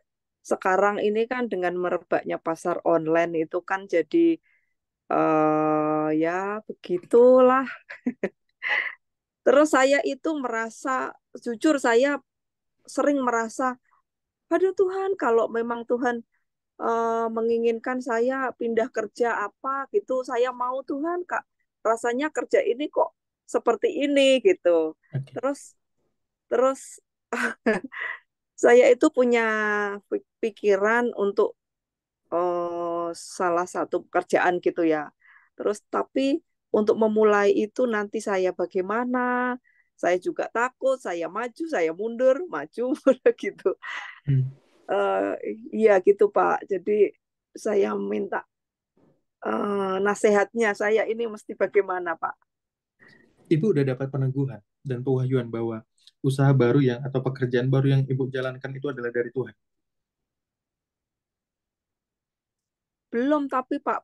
Speaker 10: sekarang ini kan dengan merebaknya pasar online itu kan jadi ya begitulah. Terus saya itu merasa, jujur saya sering merasa, aduh Tuhan, kalau memang Tuhan menginginkan saya pindah kerja apa gitu, saya mau Tuhan, Kak. Rasanya kerja ini kok seperti ini gitu.
Speaker 6: Oke.
Speaker 10: Terus saya itu punya pikiran untuk salah satu pekerjaan gitu ya. Terus tapi untuk memulai itu nanti saya bagaimana? Saya juga takut, saya maju, saya mundur, maju, mundur gitu.
Speaker 6: Hmm.
Speaker 10: Iya gitu Pak. Jadi saya minta nasihatnya, saya ini mesti bagaimana Pak?
Speaker 6: Ibu udah dapat peneguhan dan pewahyuan bahwa usaha baru yang atau pekerjaan baru yang Ibu jalankan itu adalah dari Tuhan.
Speaker 10: Belum, tapi Pak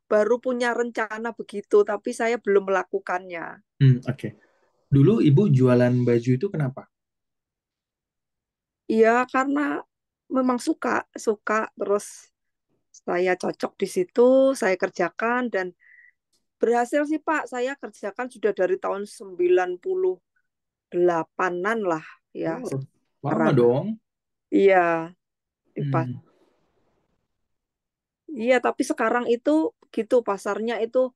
Speaker 10: baru punya rencana begitu, tapi saya belum melakukannya.
Speaker 6: Oke. Dulu Ibu jualan baju itu kenapa?
Speaker 10: Iya, karena memang suka terus saya cocok di situ, saya kerjakan dan berhasil sih Pak. Saya kerjakan sudah dari tahun 98-an lah ya
Speaker 6: Wow, lama
Speaker 10: sekarang.
Speaker 6: dong.
Speaker 10: Iya, di
Speaker 6: Hmm.
Speaker 10: Iya, tapi sekarang itu gitu pasarnya itu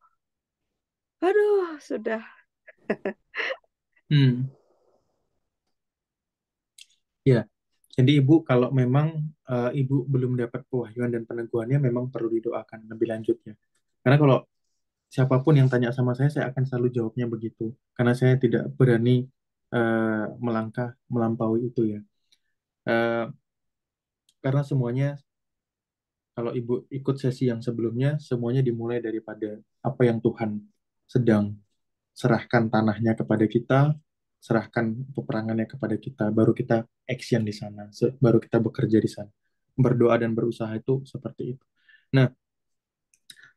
Speaker 10: aduh, sudah.
Speaker 6: Hmm. Ya, jadi Ibu kalau memang Ibu belum dapat pewahyuan dan peneguhannya memang perlu didoakan lebih lanjut ya. Karena kalau siapapun yang tanya sama saya akan selalu jawabnya begitu. Karena saya tidak berani melangkah melampaui itu ya. Eh, karena semuanya kalau Ibu ikut sesi yang sebelumnya, semuanya dimulai daripada apa yang Tuhan sedang serahkan tanahnya kepada kita, serahkan peperangannya kepada kita, baru kita action di sana, baru kita bekerja di sana. Berdoa dan berusaha itu seperti itu. Nah,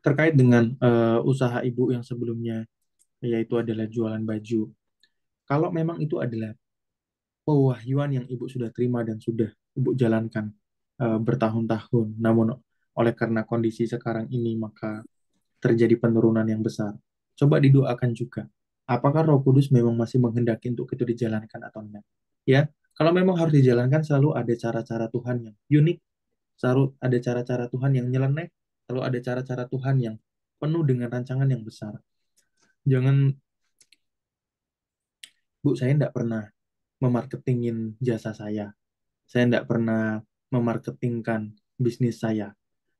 Speaker 6: terkait dengan usaha Ibu yang sebelumnya, yaitu adalah jualan baju. Kalau memang itu adalah pewahyuan yang Ibu sudah terima dan sudah Ibu jalankan bertahun-tahun, namun oleh karena kondisi sekarang ini maka terjadi penurunan yang besar. Coba didoakan juga. Apakah Roh Kudus memang masih menghendaki untuk itu dijalankan atau enggak? Ya, kalau memang harus dijalankan selalu ada cara-cara Tuhan yang unik, selalu ada cara-cara Tuhan yang nyeleneh, selalu ada cara-cara Tuhan yang penuh dengan rancangan yang besar. Jangan, Bu, saya enggak pernah memarketingin jasa saya. Saya enggak pernah memarketingkan bisnis saya.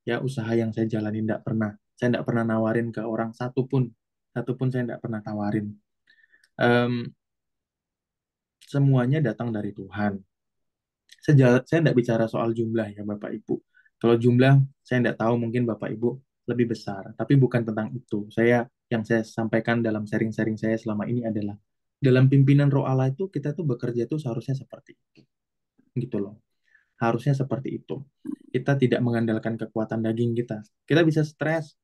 Speaker 6: Ya, usaha yang saya jalani enggak pernah. Saya enggak pernah nawarin ke orang satupun saya enggak pernah tawarin. Semuanya datang dari Tuhan. Saya tidak bicara soal jumlah ya Bapak Ibu. Kalau jumlah saya tidak tahu, mungkin Bapak Ibu lebih besar. Tapi bukan tentang itu. Yang saya sampaikan dalam sharing-sharing saya selama ini adalah dalam pimpinan Roh Allah itu kita tuh bekerja tuh seharusnya seperti itu. Gitu loh. Harusnya seperti itu. Kita tidak mengandalkan kekuatan daging kita. Kita bisa stres,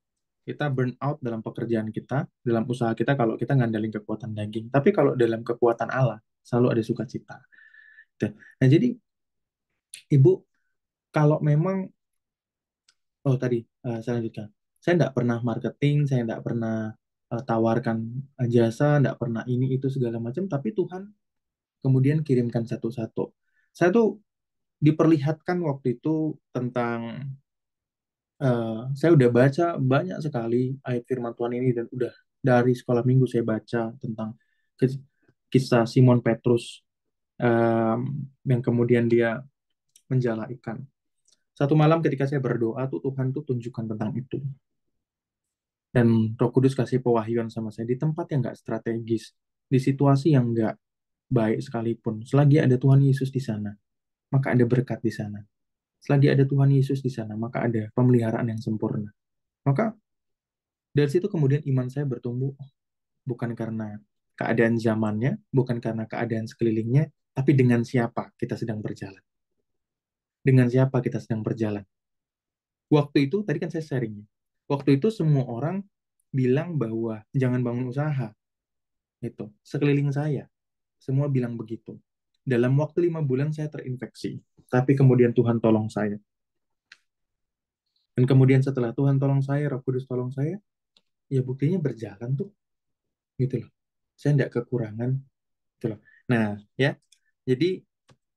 Speaker 6: kita burn out dalam pekerjaan kita, dalam usaha kita kalau kita ngandalin kekuatan daging. Tapi kalau dalam kekuatan Allah, selalu ada sukacita. Nah, jadi Ibu, kalau memang, tadi saya lanjutkan. Saya tidak pernah marketing, saya tidak pernah tawarkan jasa, tidak pernah ini, itu, segala macam, tapi Tuhan kemudian kirimkan satu-satu. Saya tuh diperlihatkan waktu itu tentang, saya udah baca banyak sekali ayat firman Tuhan ini, dan udah dari sekolah minggu saya baca tentang kisah Simon Petrus, yang kemudian dia menjala ikan. Satu malam ketika saya berdoa tuh Tuhan tuh tunjukkan tentang itu. Dan Roh Kudus kasih pewahyuan sama saya di tempat yang nggak strategis, di situasi yang nggak baik sekalipun. Selagi ada Tuhan Yesus di sana, maka ada berkat di sana. Selagi ada Tuhan Yesus di sana, maka ada pemeliharaan yang sempurna. Maka dari situ kemudian iman saya bertumbuh, bukan karena keadaan zamannya, bukan karena keadaan sekelilingnya, tapi dengan siapa kita sedang berjalan. Dengan siapa kita sedang berjalan. Waktu itu, tadi kan saya sharing. Waktu itu semua orang bilang bahwa jangan bangun usaha. Itu. Sekeliling saya, semua bilang begitu. Dalam waktu 5 bulan saya terinfeksi. Tapi kemudian Tuhan tolong saya. Dan kemudian setelah Tuhan tolong saya, Roh Kudus tolong saya, ya buktinya berjalan tuh. Gitu loh. saya tidak kekurangan. Gitu loh. Nah, ya. Jadi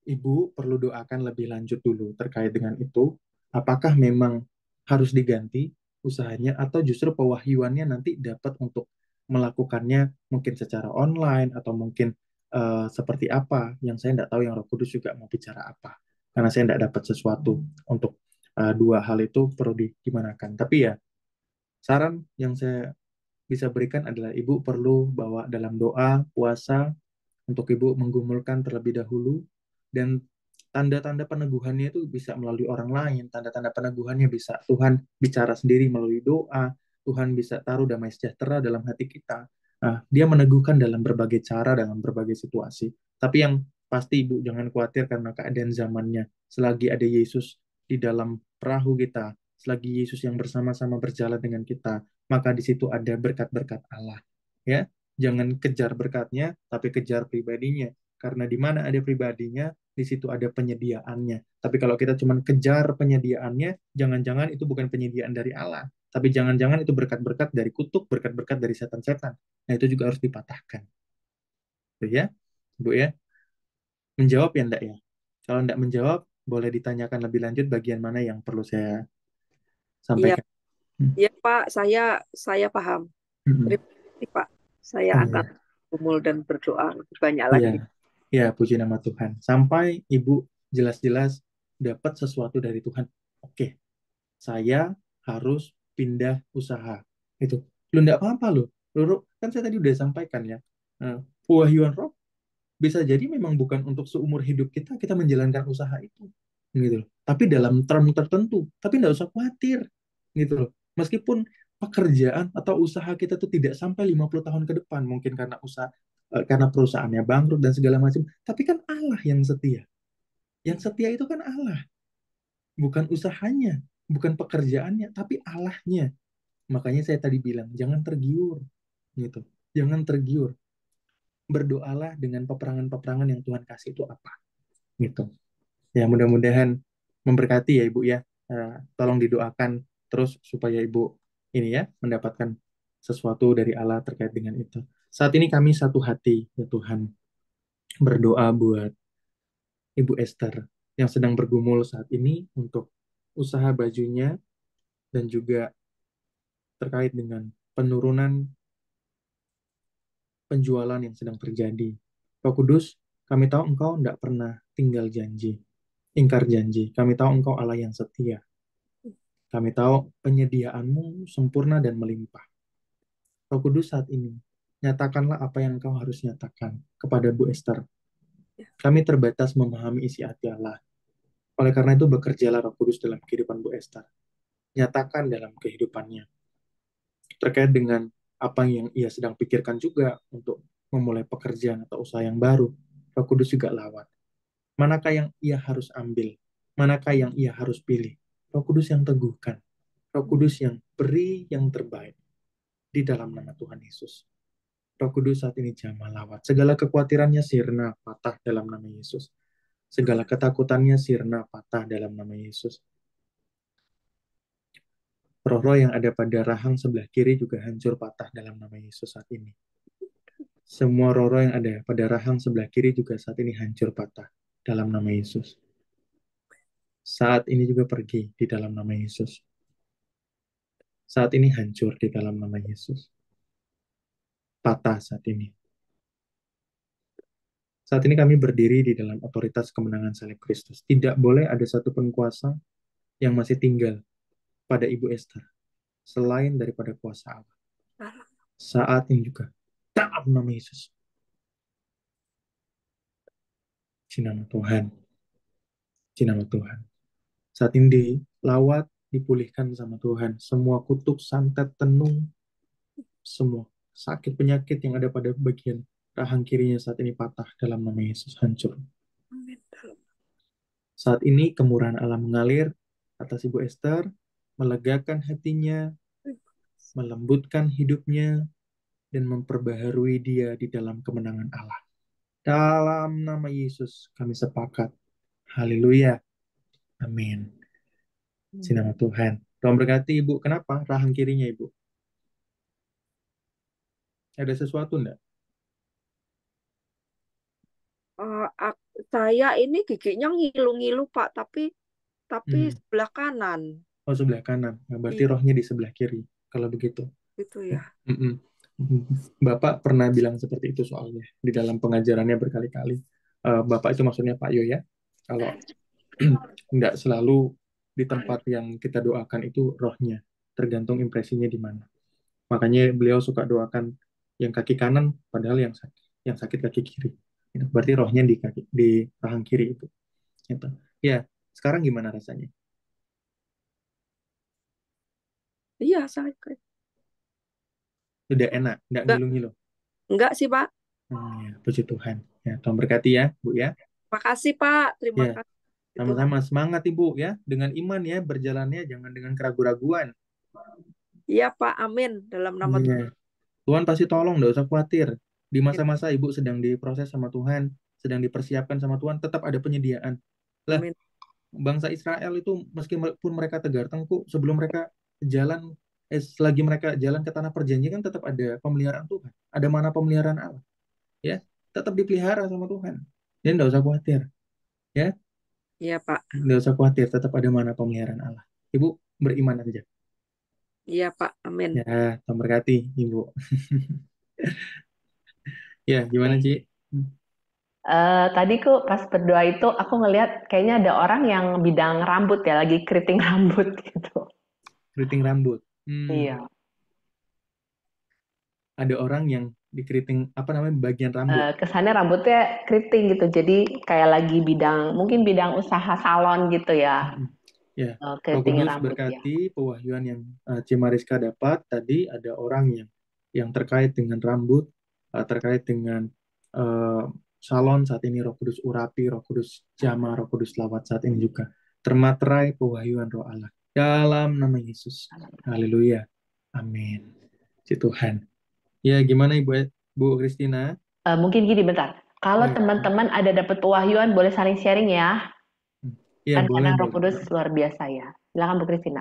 Speaker 6: Ibu perlu doakan lebih lanjut dulu terkait dengan itu. Apakah memang harus diganti usahanya atau justru pewahyuannya nanti dapat untuk melakukannya mungkin secara online atau mungkin seperti apa yang saya tidak tahu, yang Roh Kudus juga mau bicara apa. Karena saya tidak dapat sesuatu untuk dua hal itu perlu digimanakan. Tapi ya, saran yang saya bisa berikan adalah Ibu perlu bawa dalam doa, puasa, untuk Ibu menggumulkan terlebih dahulu, dan tanda-tanda peneguhannya itu bisa melalui orang lain, tanda-tanda peneguhannya bisa Tuhan bicara sendiri melalui doa, Tuhan bisa taruh damai sejahtera dalam hati kita. Nah, dia meneguhkan dalam berbagai cara, dalam berbagai situasi. Tapi yang pasti Ibu jangan khawatir karena keadaan zamannya. Selagi ada Yesus di dalam perahu kita, selagi Yesus yang bersama-sama berjalan dengan kita, maka di situ ada berkat-berkat Allah. Ya, jangan kejar berkatnya, tapi kejar pribadinya. Karena di mana ada pribadinya, di situ ada penyediaannya. Tapi kalau kita cuma kejar penyediaannya, jangan-jangan itu bukan penyediaan dari Allah. Tapi jangan-jangan itu berkat-berkat dari kutuk, berkat-berkat dari setan-setan. Nah, itu juga harus dipatahkan. Tuh ya, Bu ya. Menjawab ya enggak ya? Kalau enggak menjawab, boleh ditanyakan lebih lanjut bagian mana yang perlu saya
Speaker 10: Iya,
Speaker 6: sampaikan.
Speaker 10: iya Pak, saya paham. Terima kasih Pak. Saya akan
Speaker 6: Iya.
Speaker 10: bergumul dan berdoa lebih banyak
Speaker 6: Iya,
Speaker 10: lagi.
Speaker 6: ya puji nama Tuhan. Sampai Ibu jelas-jelas dapat sesuatu dari Tuhan. Oke, saya harus pindah usaha. Itu. Lu enggak apa-apa loh. Lu, kan saya tadi udah sampaikan ya. Pewahyuan roh bisa jadi memang bukan untuk seumur hidup kita menjalankan usaha itu. Gitu loh. Tapi dalam term tertentu. Tapi enggak usah khawatir. Gitu loh. Meskipun pekerjaan atau usaha kita tuh tidak sampai 50 tahun ke depan. Mungkin karena perusahaannya bangkrut dan segala macam. Tapi kan Allah yang setia. Yang setia itu kan Allah. Bukan usahanya, bukan pekerjaannya, tapi Allahnya. Makanya saya tadi bilang, jangan tergiur. Gitu. Jangan tergiur. Berdoalah dengan peperangan-peperangan yang Tuhan kasih itu apa. Gitu. Ya, mudah-mudahan memberkati ya Ibu ya. Tolong didoakan terus supaya Ibu ini ya mendapatkan sesuatu dari Allah terkait dengan itu. Saat ini kami satu hati ya Tuhan, berdoa buat Ibu Esther yang sedang bergumul saat ini untuk usaha bajunya dan juga terkait dengan penurunan penjualan yang sedang terjadi. Roh Kudus, kami tahu Engkau tidak pernah tinggal janji, ingkar janji. Kami tahu Engkau Allah yang setia. Kami tahu penyediaanmu sempurna dan melimpah. Roh Kudus saat ini, nyatakanlah apa yang Engkau harus nyatakan kepada Bu Esther. Kami terbatas memahami isi hati Allah. Oleh karena itu bekerjalah Roh Kudus dalam kehidupan Bu Esther. Nyatakan dalam kehidupannya. Terkait dengan apa yang ia sedang pikirkan juga untuk memulai pekerjaan atau usaha yang baru, Roh Kudus juga lawat. Manakah yang ia harus ambil? Manakah yang ia harus pilih? Roh Kudus yang teguhkan. Roh Kudus yang beri yang terbaik di dalam nama Tuhan Yesus. Roh Kudus saat ini jamah lawat. Segala kekhawatirannya sirna patah dalam nama Yesus. Segala ketakutannya sirna patah dalam nama Yesus. Roh-roh yang ada pada rahang sebelah kiri juga hancur patah dalam nama Yesus saat ini. Semua roh-roh yang ada pada rahang sebelah kiri juga saat ini hancur patah dalam nama Yesus. Saat ini juga pergi di dalam nama Yesus. Saat ini hancur di dalam nama Yesus. Patah saat ini. Saat ini kami berdiri di dalam otoritas kemenangan salib Kristus. Tidak boleh ada satupun kuasa yang masih tinggal pada Ibu Esther selain daripada kuasa Allah. Saat ini juga dalam nama Yesus. Di nama Tuhan. Di nama Tuhan. Saat ini dilawat, dipulihkan sama Tuhan. Semua kutuk, santet, tenung, semua sakit penyakit yang ada pada bagian rahang kirinya saat ini patah dalam nama Yesus, hancur. Saat ini kemurahan Allah mengalir atas Ibu Esther, melegakan hatinya, melembutkan hidupnya, dan memperbaharui dia di dalam kemenangan Allah. Dalam nama Yesus kami sepakat. Haleluya. Amin. Di nama Tuhan. Tuhan berkati Ibu. Kenapa? Rahang kirinya Ibu. Ada sesuatu enggak?
Speaker 10: Saya ini giginya ngilu-ngilu Pak, tapi
Speaker 6: Hmm.
Speaker 10: sebelah kanan.
Speaker 6: Oh, sebelah kanan. Nah, berarti
Speaker 10: Iya,
Speaker 6: rohnya di sebelah kiri. Kalau begitu.
Speaker 10: gitu ya.
Speaker 6: Mm-mm. Bapak pernah bilang seperti itu soalnya di dalam pengajarannya berkali-kali. Bapak itu maksudnya Pak Yo ya. Kalau nggak selalu di tempat yang kita doakan itu rohnya. Tergantung impresinya di mana. Makanya beliau suka doakan yang kaki kanan, padahal yang sakit kaki kiri. Gitu. Berarti rohnya di rahang kiri itu. Gitu. Ya, sekarang gimana rasanya?
Speaker 10: Iya, saya
Speaker 6: Udah enak, nggak
Speaker 10: enggak,
Speaker 6: ngilu-ngilu.
Speaker 10: enggak sih Pak.
Speaker 6: Ya, puji Tuhan. Ya, Tuhan berkati ya, Bu ya.
Speaker 10: Makasih Pak, terima
Speaker 6: Ya,
Speaker 10: kasih Tuhan.
Speaker 6: sama-sama semangat Ibu ya, dengan iman ya berjalannya, jangan dengan keraguan-raguan.
Speaker 10: Iya Pak, amin dalam nama Tuhan.
Speaker 6: Iya. Tuhan pasti tolong, nggak usah khawatir. Di masa-masa Ibu sedang diproses sama Tuhan, sedang dipersiapkan sama Tuhan, tetap ada penyediaan. Lah,
Speaker 10: Amin.
Speaker 6: bangsa Israel itu meskipun mereka tegar tengkuk, sebelum mereka jalan, selagi mereka jalan ke tanah perjanjian kan tetap ada pemeliharaan Tuhan, ada mana pemeliharaan Allah, ya, tetap dipelihara sama Tuhan. Dan nggak usah khawatir, ya,
Speaker 10: Iya Pak.
Speaker 6: nggak usah khawatir, tetap ada mana pemeliharaan Allah. Ibu beriman aja.
Speaker 10: Iya Pak, amin.
Speaker 6: Ya, Tuhan berkati Ibu. Ya, gimana Ci?
Speaker 1: Tadi ku pas berdoa itu aku ngelihat kayaknya ada orang yang bidang rambut ya, lagi keriting rambut gitu.
Speaker 6: Keriting rambut.
Speaker 1: Iya.
Speaker 6: Ada orang yang dikeriting apa namanya bagian rambut.
Speaker 1: Kesannya rambutnya keriting gitu, jadi kayak lagi mungkin bidang usaha salon gitu ya.
Speaker 6: Ya, Roh
Speaker 1: Keritingin
Speaker 6: Kudus
Speaker 1: rambut ya.
Speaker 6: berkati pewahyuan yang Cimariska dapat tadi, ada orang yang terkait dengan rambut, terkait dengan salon saat ini. Roh Kudus urapi, Roh Kudus jamah, Roh Kudus lawat saat ini juga. Termaterai pewahyuan Roh Allah dalam nama Yesus. Haleluya. Amin. Si Tuhan. Ya, gimana Bu Christina?
Speaker 1: Mungkin gini bentar. Kalau teman-teman ada dapat pewahyuan boleh saling sharing ya.
Speaker 6: Iya,
Speaker 1: Kan
Speaker 6: boleh.
Speaker 1: karena Roh Kudus luar biasa ya. Silakan Bu Christina.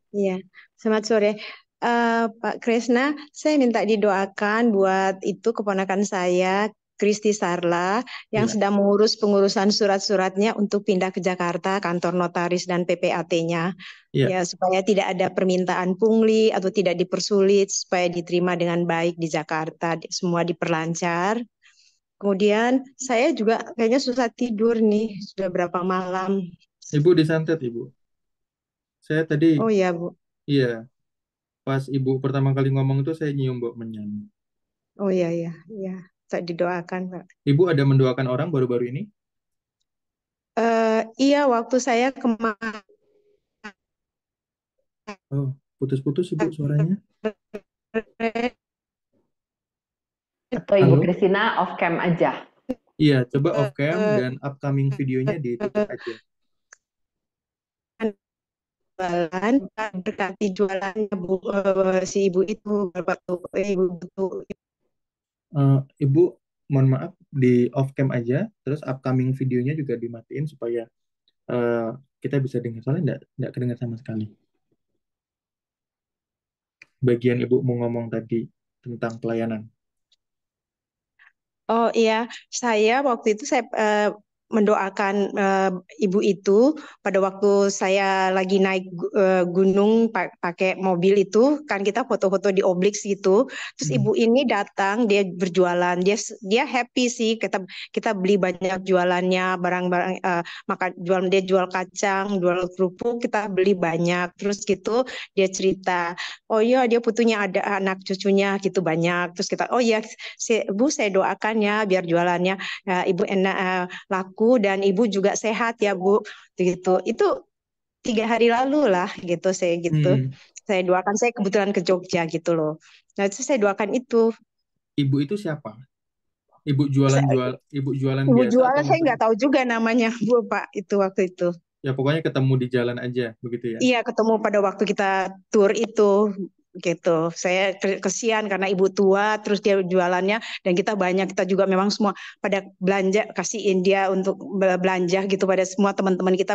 Speaker 4: Iya, selamat sore. Pak Krisna, saya minta didoakan buat itu keponakan saya, Kristi Sarla, yang
Speaker 6: Iya.
Speaker 4: sedang mengurus pengurusan surat-suratnya untuk pindah ke Jakarta, kantor notaris dan PPAT-nya.
Speaker 6: Iya.
Speaker 4: Ya, supaya tidak ada permintaan pungli atau tidak dipersulit, supaya diterima dengan baik di Jakarta, semua diperlancar. Kemudian saya juga kayaknya susah tidur nih, sudah berapa malam.
Speaker 6: Ibu disantet, Ibu. Saya tadi,
Speaker 4: Oh iya, Bu.
Speaker 6: iya, pas Ibu pertama kali ngomong itu saya nyium bau menyan.
Speaker 4: Oh iya, iya, iya. Saya didoakan, Pak.
Speaker 6: Ibu ada mendoakan orang baru-baru ini?
Speaker 4: Iya, waktu saya kemarin.
Speaker 6: Oh, putus-putus Ibu suaranya.
Speaker 1: Atau Ibu Christina off cam aja.
Speaker 6: Iya, coba off cam dan upcoming videonya ditutup aja.
Speaker 4: Jualan, berkati jualannya Bu, si ibu itu waktu ibu butuh.
Speaker 6: Ibu, mohon maaf di off cam aja, terus upcoming videonya juga dimatiin supaya kita bisa dengar, soalnya nggak kedengar sama sekali. Bagian Ibu mau ngomong tadi tentang pelayanan.
Speaker 4: Oh iya, saya waktu itu saya mendoakan ibu itu pada waktu saya lagi naik gunung pakai mobil itu, kan kita foto-foto di Oblix gitu. Terus ibu ini datang, dia berjualan, dia happy sih, kita beli banyak jualannya, barang-barang dia jual kacang, jual kerupuk, kita beli banyak. Terus gitu dia cerita, oh iya dia putunya ada anak cucunya gitu banyak. Terus kita, oh iya Bu saya doakan ya biar jualannya ibu enak laku dan ibu juga sehat ya Bu, gitu. Itu 3 hari lalu lah gitu saya gitu. Saya doakan, saya kebetulan ke Jogja gitu loh. Nah itu saya doakan itu.
Speaker 6: Ibu itu siapa? Ibu jualan
Speaker 4: Ibu
Speaker 6: biasa
Speaker 4: jualan
Speaker 6: atau
Speaker 4: saya nggak tahu juga namanya Bu Pak itu waktu itu.
Speaker 6: Ya pokoknya ketemu di jalan aja begitu ya?
Speaker 4: Iya ketemu pada waktu kita tur itu. gitu. Saya kesian karena ibu tua, terus dia jualannya dan kita banyak, kita juga memang semua pada belanja, kasihin dia untuk belanja gitu pada semua teman-teman kita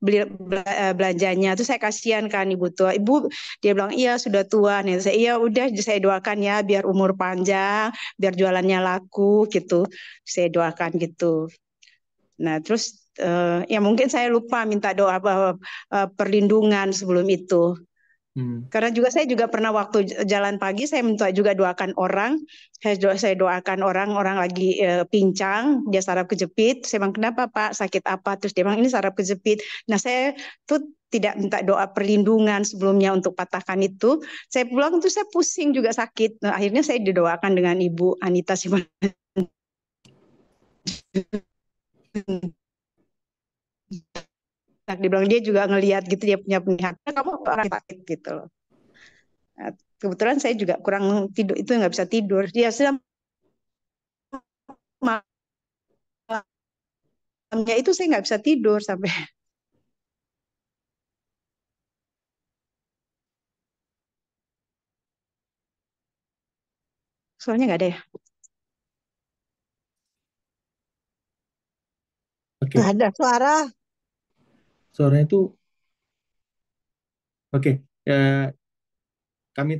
Speaker 4: belanjanya. Terus saya kasihan kan ibu tua. Ibu, dia bilang iya sudah tua nih. Saya iya udah saya doakan ya biar umur panjang, biar jualannya laku gitu. Saya doakan gitu. Nah, terus ya mungkin saya lupa minta doa perlindungan sebelum itu. Karena saya juga pernah waktu jalan pagi saya minta juga doakan orang. Saya doakan orang lagi pincang, dia saraf kejepit. Saya bilang kenapa Pak, sakit apa? Terus dia bilang ini saraf kejepit. Nah saya tuh tidak minta doa perlindungan sebelumnya untuk patahkan itu. Saya pulang tuh saya pusing juga sakit. Nah, akhirnya saya didoakan dengan Ibu Anita Siman. Dia bilang dia juga ngelihat gitu, dia punya penglihatan, kamu orang sakit gitu loh. Nah, kebetulan saya juga kurang tidur, itu nggak bisa tidur. Dia sedang malamnya itu saya nggak bisa tidur sampai. Soalnya nggak ada ya.
Speaker 6: Nggak
Speaker 4: ada suara.
Speaker 6: Suaranya itu oke. Kami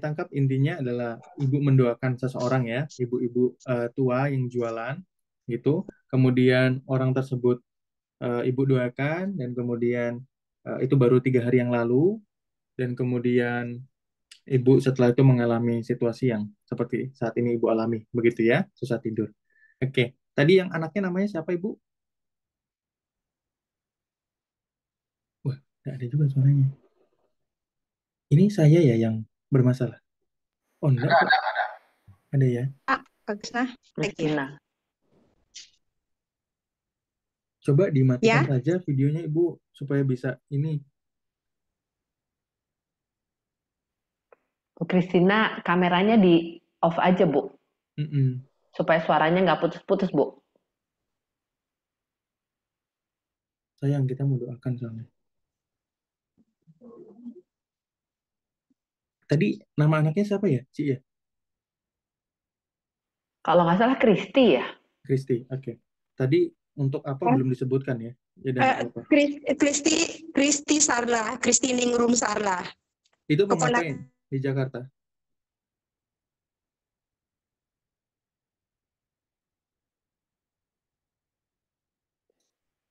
Speaker 6: tangkap intinya adalah ibu mendoakan seseorang ya, ibu-ibu tua yang jualan gitu. Kemudian orang tersebut ibu doakan dan kemudian itu baru 3 hari yang lalu dan kemudian ibu setelah itu mengalami situasi yang seperti saat ini ibu alami, begitu ya, susah tidur. Oke, tadi yang anaknya namanya siapa ibu? Wah, nggak ada juga suaranya. Ini saya ya yang bermasalah. Oh enggak kok. Ada ya.
Speaker 1: Kristina.
Speaker 6: Coba dimatikan
Speaker 4: Ya.
Speaker 6: saja videonya ibu supaya bisa ini.
Speaker 1: Kristina, kameranya di off aja Bu,
Speaker 6: Mm-mm.
Speaker 1: supaya suaranya nggak putus-putus Bu.
Speaker 6: Sayang kita mau doakan soalnya. Tadi nama anaknya siapa ya, Ci ya?
Speaker 1: Kalau nggak salah Kristi ya.
Speaker 6: Kristi, oke. Tadi untuk apa belum disebutkan ya? Ya dan nggak apa-apa.
Speaker 11: Kristi Sarla, Kristi Ningrum Sarla.
Speaker 6: Itu mau ngapain di Jakarta?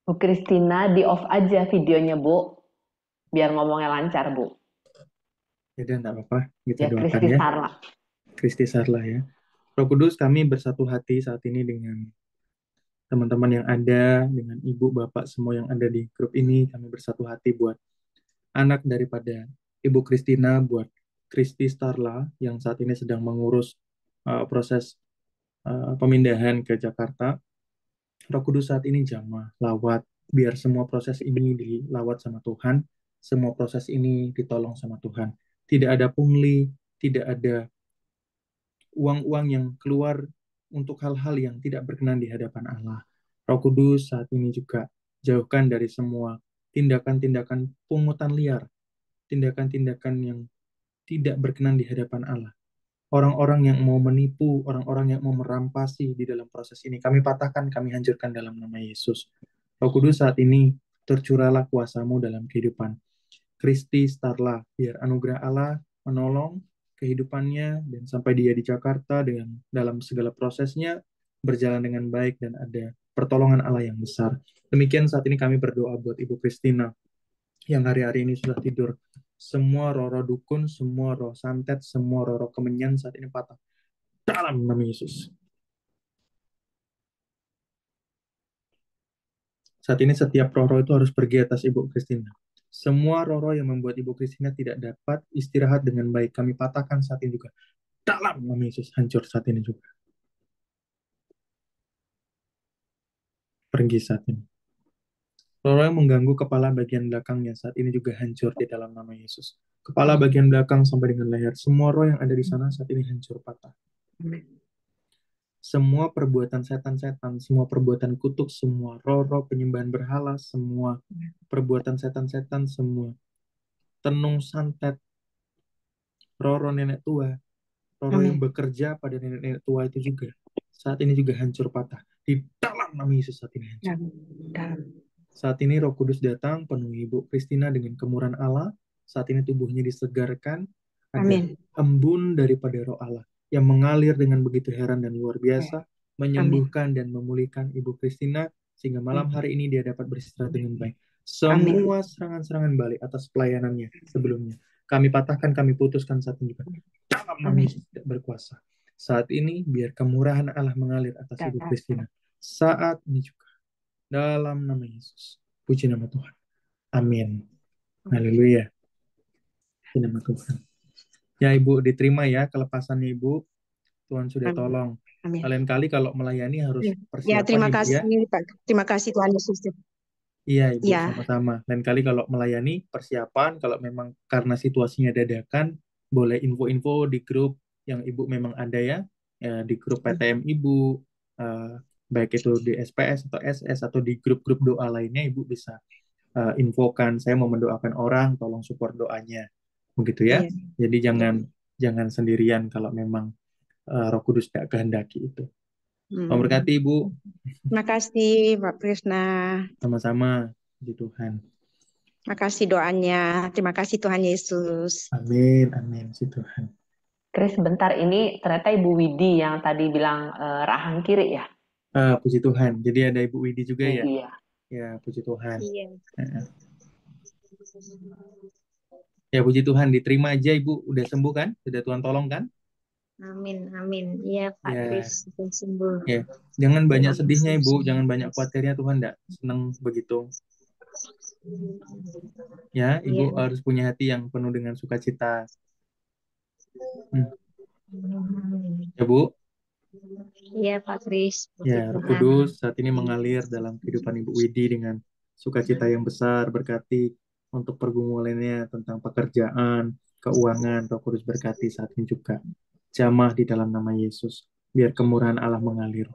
Speaker 1: Bu Kristina di off aja videonya Bu, biar ngomongnya lancar Bu.
Speaker 6: Ya dan nggak apa-apa, kita
Speaker 1: Ya
Speaker 6: doakan
Speaker 1: Kristi
Speaker 6: ya.
Speaker 1: Sarla.
Speaker 6: Kristi Sarla ya. Roh Kudus, kami bersatu hati saat ini dengan teman-teman yang ada, dengan ibu, bapak, semua yang ada di grup ini. Kami bersatu hati buat anak daripada Ibu Kristina, buat Kristi Starla yang saat ini sedang mengurus proses pemindahan ke Jakarta. Roh Kudus saat ini jamah, lawat, biar semua proses ini dilawat sama Tuhan, semua proses ini ditolong sama Tuhan. Tidak ada pungli, tidak ada uang-uang yang keluar untuk hal-hal yang tidak berkenan di hadapan Allah. Roh Kudus saat ini juga jauhkan dari semua tindakan-tindakan pungutan liar, tindakan-tindakan yang tidak berkenan di hadapan Allah. Orang-orang yang mau menipu, orang-orang yang mau merampasi di dalam proses ini, kami patahkan, kami hancurkan dalam nama Yesus. Roh Kudus saat ini tercurahlah kuasa-Mu dalam kehidupan Kristi Starla, biar anugerah Allah menolong kehidupannya dan sampai dia di Jakarta dengan dalam segala prosesnya berjalan dengan baik dan ada pertolongan Allah yang besar. Demikian saat ini kami berdoa buat Ibu Kristina yang hari-hari ini sudah tidur. Semua roh-roh dukun, semua roh santet, semua roh-roh kemenyan saat ini patah. Dalam nama Yesus. Saat ini setiap roh-roh itu harus pergi atas Ibu Kristina. Semua roh-roh yang membuat Ibu Kristina tidak dapat istirahat dengan baik, kami patahkan saat ini juga. Dalam nama Yesus, hancur saat ini juga. Pergi saat ini. Roh-roh yang mengganggu kepala bagian belakangnya saat ini juga hancur di dalam nama Yesus. Kepala bagian belakang sampai dengan leher. Semua roh yang ada di sana saat ini hancur patah. Semua perbuatan setan-setan, semua perbuatan kutuk, semua roh-roh penyembahan berhala, semua perbuatan setan-setan, semua tenung santet, roh-roh nenek tua, roh-roh yang
Speaker 4: Amin.
Speaker 6: bekerja pada nenek-nenek tua itu juga saat ini juga hancur patah di dalam nama Yesus. Saat ini hancur.
Speaker 4: Dalam.
Speaker 6: Saat ini Roh Kudus datang penuhi Ibu Christina dengan kemurahan Allah. Saat ini tubuhnya disegarkan, ada
Speaker 4: Amin.
Speaker 6: embun daripada Roh Allah yang mengalir dengan begitu heran dan luar biasa,
Speaker 4: Amin.
Speaker 6: menyembuhkan dan memulihkan Ibu Christina sehingga malam hari ini dia dapat beristirahat dengan baik.
Speaker 4: Amin.
Speaker 6: Semua serangan-serangan balik atas pelayanannya sebelumnya kami patahkan, kami putuskan saat ini juga. Dalam nama
Speaker 4: Amin.
Speaker 6: Yesus tidak berkuasa. Saat ini biar kemurahan Allah mengalir atas Ibu
Speaker 4: Dalam.
Speaker 6: Christina. Saat ini juga. Dalam nama Yesus. Puji nama Tuhan. Amin. Haleluya. Puji nama Tuhan. Ya Ibu, diterima ya kelepasannya Ibu. Tuhan sudah
Speaker 4: Amin.
Speaker 6: tolong.
Speaker 4: Amin.
Speaker 6: Lain kali kalau melayani harus
Speaker 4: Ya, terima
Speaker 6: persiapan Ibu ya.
Speaker 4: kasih Pak. Terima kasih Tuhan Yesus.
Speaker 6: Iya Ibu,
Speaker 4: Ya,
Speaker 6: sama-sama. Lain kali kalau melayani persiapan, kalau memang karena situasinya dadakan, boleh info-info di grup yang Ibu memang ada ya, di grup PTM Ibu, baik itu di SPS atau SS atau di grup-grup doa lainnya, Ibu bisa infokan, saya mau mendoakan orang, tolong support doanya, begitu ya.
Speaker 4: iya.
Speaker 6: Jadi jangan sendirian kalau memang Roh Kudus tidak kehendaki itu. Memberkati Ibu.
Speaker 4: Terima kasih Pak Krisna.
Speaker 6: Sama-sama. Puji Tuhan.
Speaker 4: Terima kasih doanya. Terima kasih Tuhan Yesus.
Speaker 6: Amin, amin, puji Tuhan.
Speaker 1: Chris, sebentar ini ternyata Ibu Widi yang tadi bilang rahang kiri ya?
Speaker 6: Puji Tuhan. Jadi ada Ibu Widi juga ya?
Speaker 1: Widi ya.
Speaker 6: Ya, puji Tuhan.
Speaker 11: Iya.
Speaker 6: Ya, puji Tuhan. Diterima aja Ibu. Udah sembuh kan? Sudah Tuhan tolong kan?
Speaker 11: Amin, amin. Iya, Pak
Speaker 6: Ya,
Speaker 11: Kris, sudah sembuh.
Speaker 6: ya. Jangan banyak
Speaker 11: Terima
Speaker 6: sedihnya
Speaker 11: kasih,
Speaker 6: Ibu.
Speaker 11: Tuhan.
Speaker 6: Jangan banyak khawatirnya. Tuhan tidak senang begitu. Ya,
Speaker 11: Iya.
Speaker 6: Ibu harus punya hati yang penuh dengan sukacita. Ya, Bu.
Speaker 11: Iya, Pak Kris. Puji
Speaker 6: Ya, Roh
Speaker 11: Tuhan.
Speaker 6: Kudus saat ini mengalir dalam kehidupan Ibu Widi dengan sukacita yang besar, berkati untuk pergumulannya tentang pekerjaan, keuangan. Roh Kudus berkati saat ini juga. Jamah di dalam nama Yesus. Biar kemurahan Allah mengalir.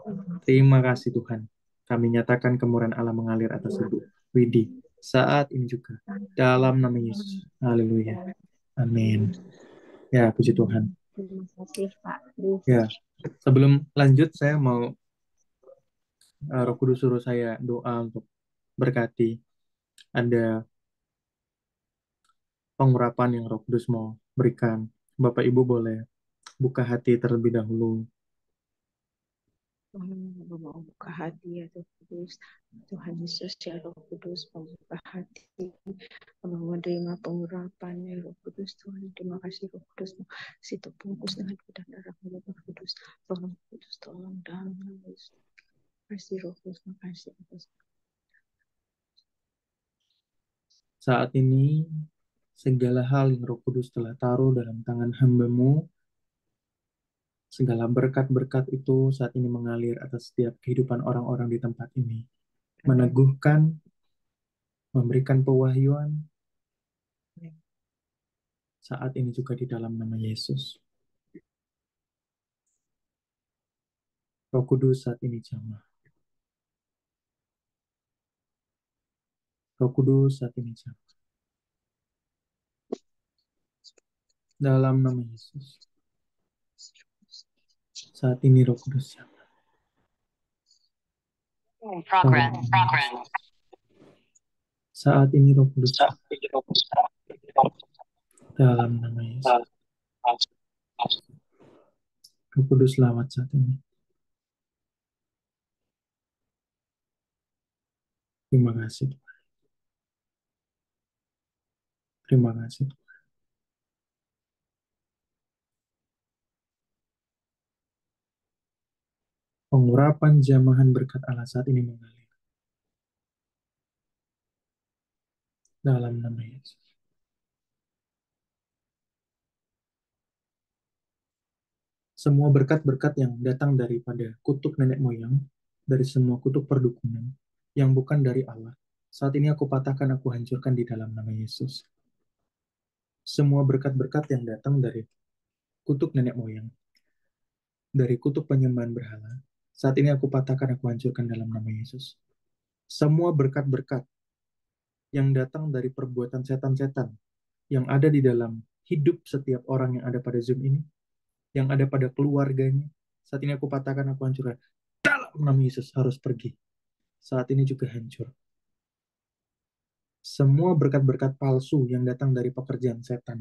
Speaker 6: Terima kasih Tuhan. Kami nyatakan kemurahan Allah mengalir atas Ibu Widi saat ini juga. Dalam nama Yesus. Haleluya. Amin. Ya, puji Tuhan.
Speaker 11: Terima kasih, Pak Kris.
Speaker 6: Ya, sebelum lanjut saya mau Roh Kudus suruh saya doa untuk berkati. Ada pengurapan yang Roh Kudus mau berikan. Bapak Ibu boleh buka hati terlebih dahulu.
Speaker 4: Aku mau buka hati ya Roh Kudus. Tuhan Yesus ya Roh Kudus membuka hati. Mau menerima pengurapan ya Roh Kudus. Tuhan terima kasih Roh Kudus. Situ bungkus dengan kudang darah Roh Kudus. Tolong Kudus tolong dalam nama Yesus. Kasih Roh Kudus, makasih atas.
Speaker 6: Saat ini segala hal yang Roh Kudus telah taruh dalam tangan hamba-Mu, segala berkat-berkat itu saat ini mengalir atas setiap kehidupan orang-orang di tempat ini. Meneguhkan, memberikan pewahyuan, saat ini juga di dalam nama Yesus. Roh Kudus saat ini jamah. Roh Kudus saat ini jamah. Dalam nama Yesus. Saat ini Roh Kudus jamah. Saat ini Roh Kudus jamah. Dalam nama Yesus. Roh Kudus lawat saat ini. Terima kasih Tuhan. Terima kasih Tuhan. Pengurapan jamahan berkat Allah saat ini mengalir. Dalam nama Yesus. Semua berkat-berkat yang datang daripada kutuk nenek moyang, dari semua kutuk perdukunan, yang bukan dari Allah, saat ini aku patahkan, aku hancurkan di dalam nama Yesus. Semua berkat-berkat yang datang dari kutuk nenek moyang, dari kutuk penyembahan berhala, saat ini aku patahkan, aku hancurkan dalam nama Yesus. Semua berkat-berkat yang datang dari perbuatan setan-setan yang ada di dalam hidup setiap orang yang ada pada Zoom ini, yang ada pada keluarganya. Saat ini aku patahkan, aku hancurkan. Dalam nama Yesus harus pergi. Saat ini juga hancur. Semua berkat-berkat palsu yang datang dari pekerjaan setan,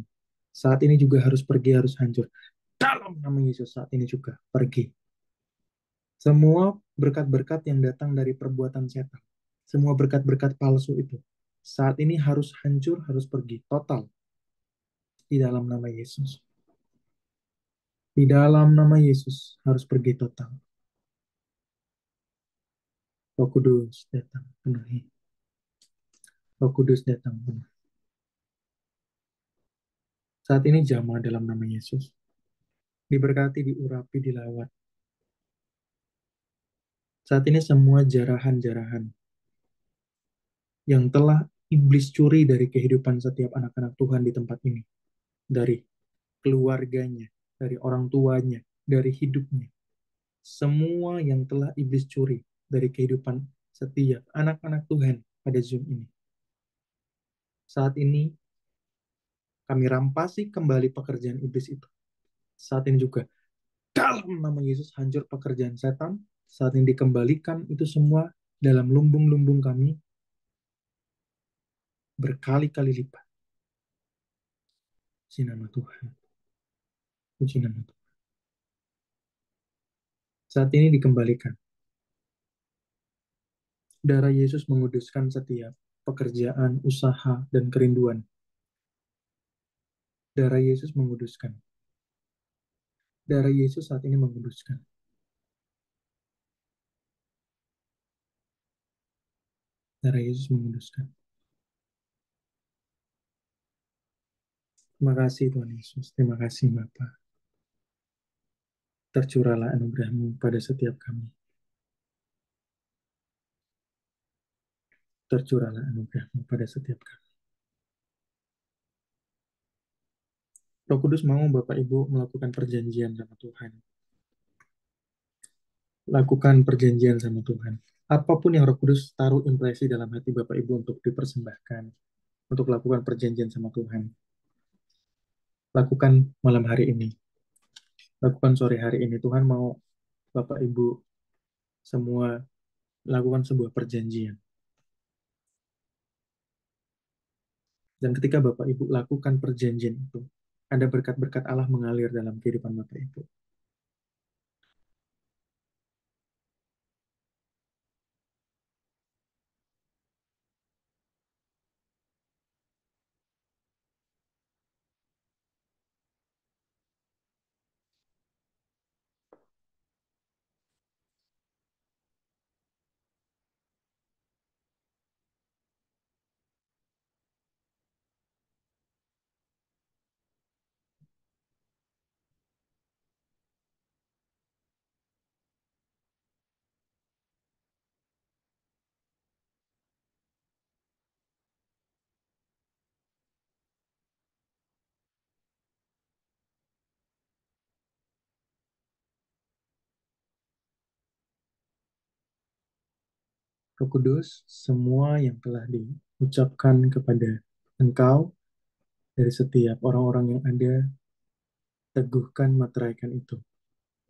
Speaker 6: saat ini juga harus pergi, harus hancur. Dalam nama Yesus saat ini juga pergi. Semua berkat-berkat yang datang dari perbuatan setan, semua berkat-berkat palsu itu, saat ini harus hancur, harus pergi. Total. Di dalam nama Yesus. Di dalam nama Yesus harus pergi total. Roh Kudus datang penuhi. Roh Kudus datang penuhi. Saat ini jamah dalam nama Yesus. Diberkati, diurapi, dilawat. Saat ini semua jarahan-jarahan yang telah iblis curi dari kehidupan setiap anak-anak Tuhan di tempat ini, dari keluarganya, dari orang tuanya, dari hidupnya, semua yang telah iblis curi dari kehidupan setiap anak-anak Tuhan pada Zoom ini. Saat ini kami rampasi kembali pekerjaan iblis itu. Saat ini juga dalam nama Yesus hancur pekerjaan setan. Saat ini dikembalikan itu semua dalam lumbung-lumbung kami berkali-kali lipat. Puji nama Tuhan. Puji nama Tuhan. Saat ini dikembalikan. Darah Yesus menguduskan setiap pekerjaan, usaha, dan kerinduan. Darah Yesus menguduskan. Darah Yesus saat ini menguduskan. Darah Yesus menguduskan. Terima kasih Tuhan Yesus. Terima kasih Bapa. Tercurahlah anugerah-Mu pada setiap kami. Tercurahlah anugerah-Mu pada setiap kami. Roh Kudus mau Bapak Ibu melakukan perjanjian sama Tuhan. Lakukan perjanjian sama Tuhan. Apapun yang Roh Kudus taruh impresi dalam hati Bapak Ibu untuk dipersembahkan, untuk lakukan perjanjian sama Tuhan. Lakukan malam hari ini. Lakukan sore hari ini. Tuhan mau Bapak Ibu semua lakukan sebuah perjanjian. Dan ketika Bapak Ibu lakukan perjanjian itu, ada berkat-berkat Allah mengalir dalam kehidupan Bapak Ibu. Roh Kudus, semua yang telah diucapkan kepada Engkau dari setiap orang-orang yang ada, teguhkan, materaikan itu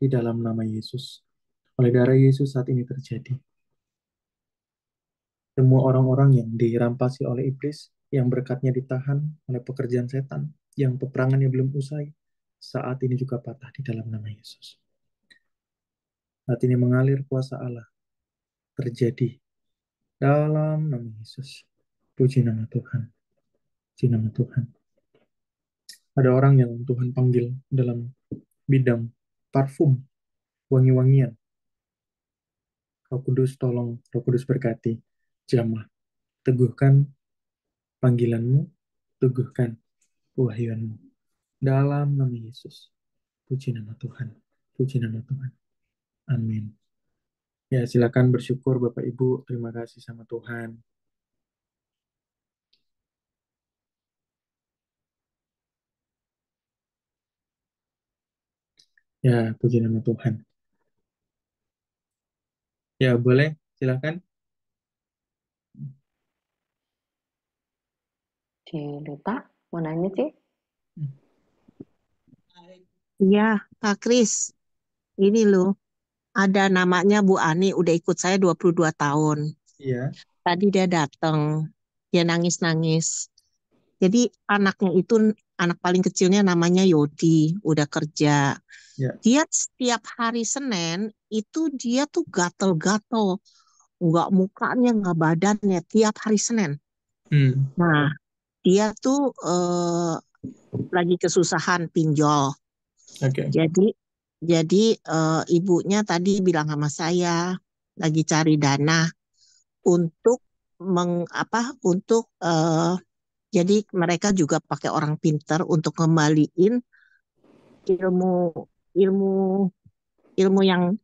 Speaker 6: di dalam nama Yesus. Oleh darah Yesus saat ini terjadi. Semua orang-orang yang dirampasi oleh iblis, yang berkatnya ditahan oleh pekerjaan setan, yang peperangannya belum usai, saat ini juga patah di dalam nama Yesus. Saat ini mengalir kuasa Allah terjadi dalam nama Yesus. Puji nama Tuhan. Puji nama Tuhan. Ada orang yang Tuhan panggil dalam bidang parfum, wangi-wangian. Roh Kudus tolong, Roh Kudus berkati, jamah, teguhkan panggilanmu, teguhkan kewahyuanmu. Dalam nama Yesus. Puji nama Tuhan. Puji nama Tuhan. Amin. Ya, silakan bersyukur Bapak Ibu. Terima kasih sama Tuhan. Ya, puji nama Tuhan. Ya, boleh. Silakan.
Speaker 1: Cilita, mau nanya, Ci?
Speaker 12: Iya, Pak Kris, ini loh, ada namanya Bu Ani, udah ikut saya 22 tahun.
Speaker 6: Iya,
Speaker 12: Tadi dia datang, dia nangis-nangis. Jadi anaknya itu, anak paling kecilnya namanya Yodi, udah kerja.
Speaker 6: ya.
Speaker 12: Dia setiap hari Senin, itu dia tuh gatel-gatel. Nggak mukanya, nggak badannya, tiap hari Senin.
Speaker 6: Hmm,
Speaker 12: Nah, dia tuh lagi kesusahan pinjol.
Speaker 6: oke.
Speaker 12: Jadi ibunya tadi bilang sama saya lagi cari dana untuk jadi mereka juga pakai orang pinter untuk ngembaliin ilmu ilmu ilmu yang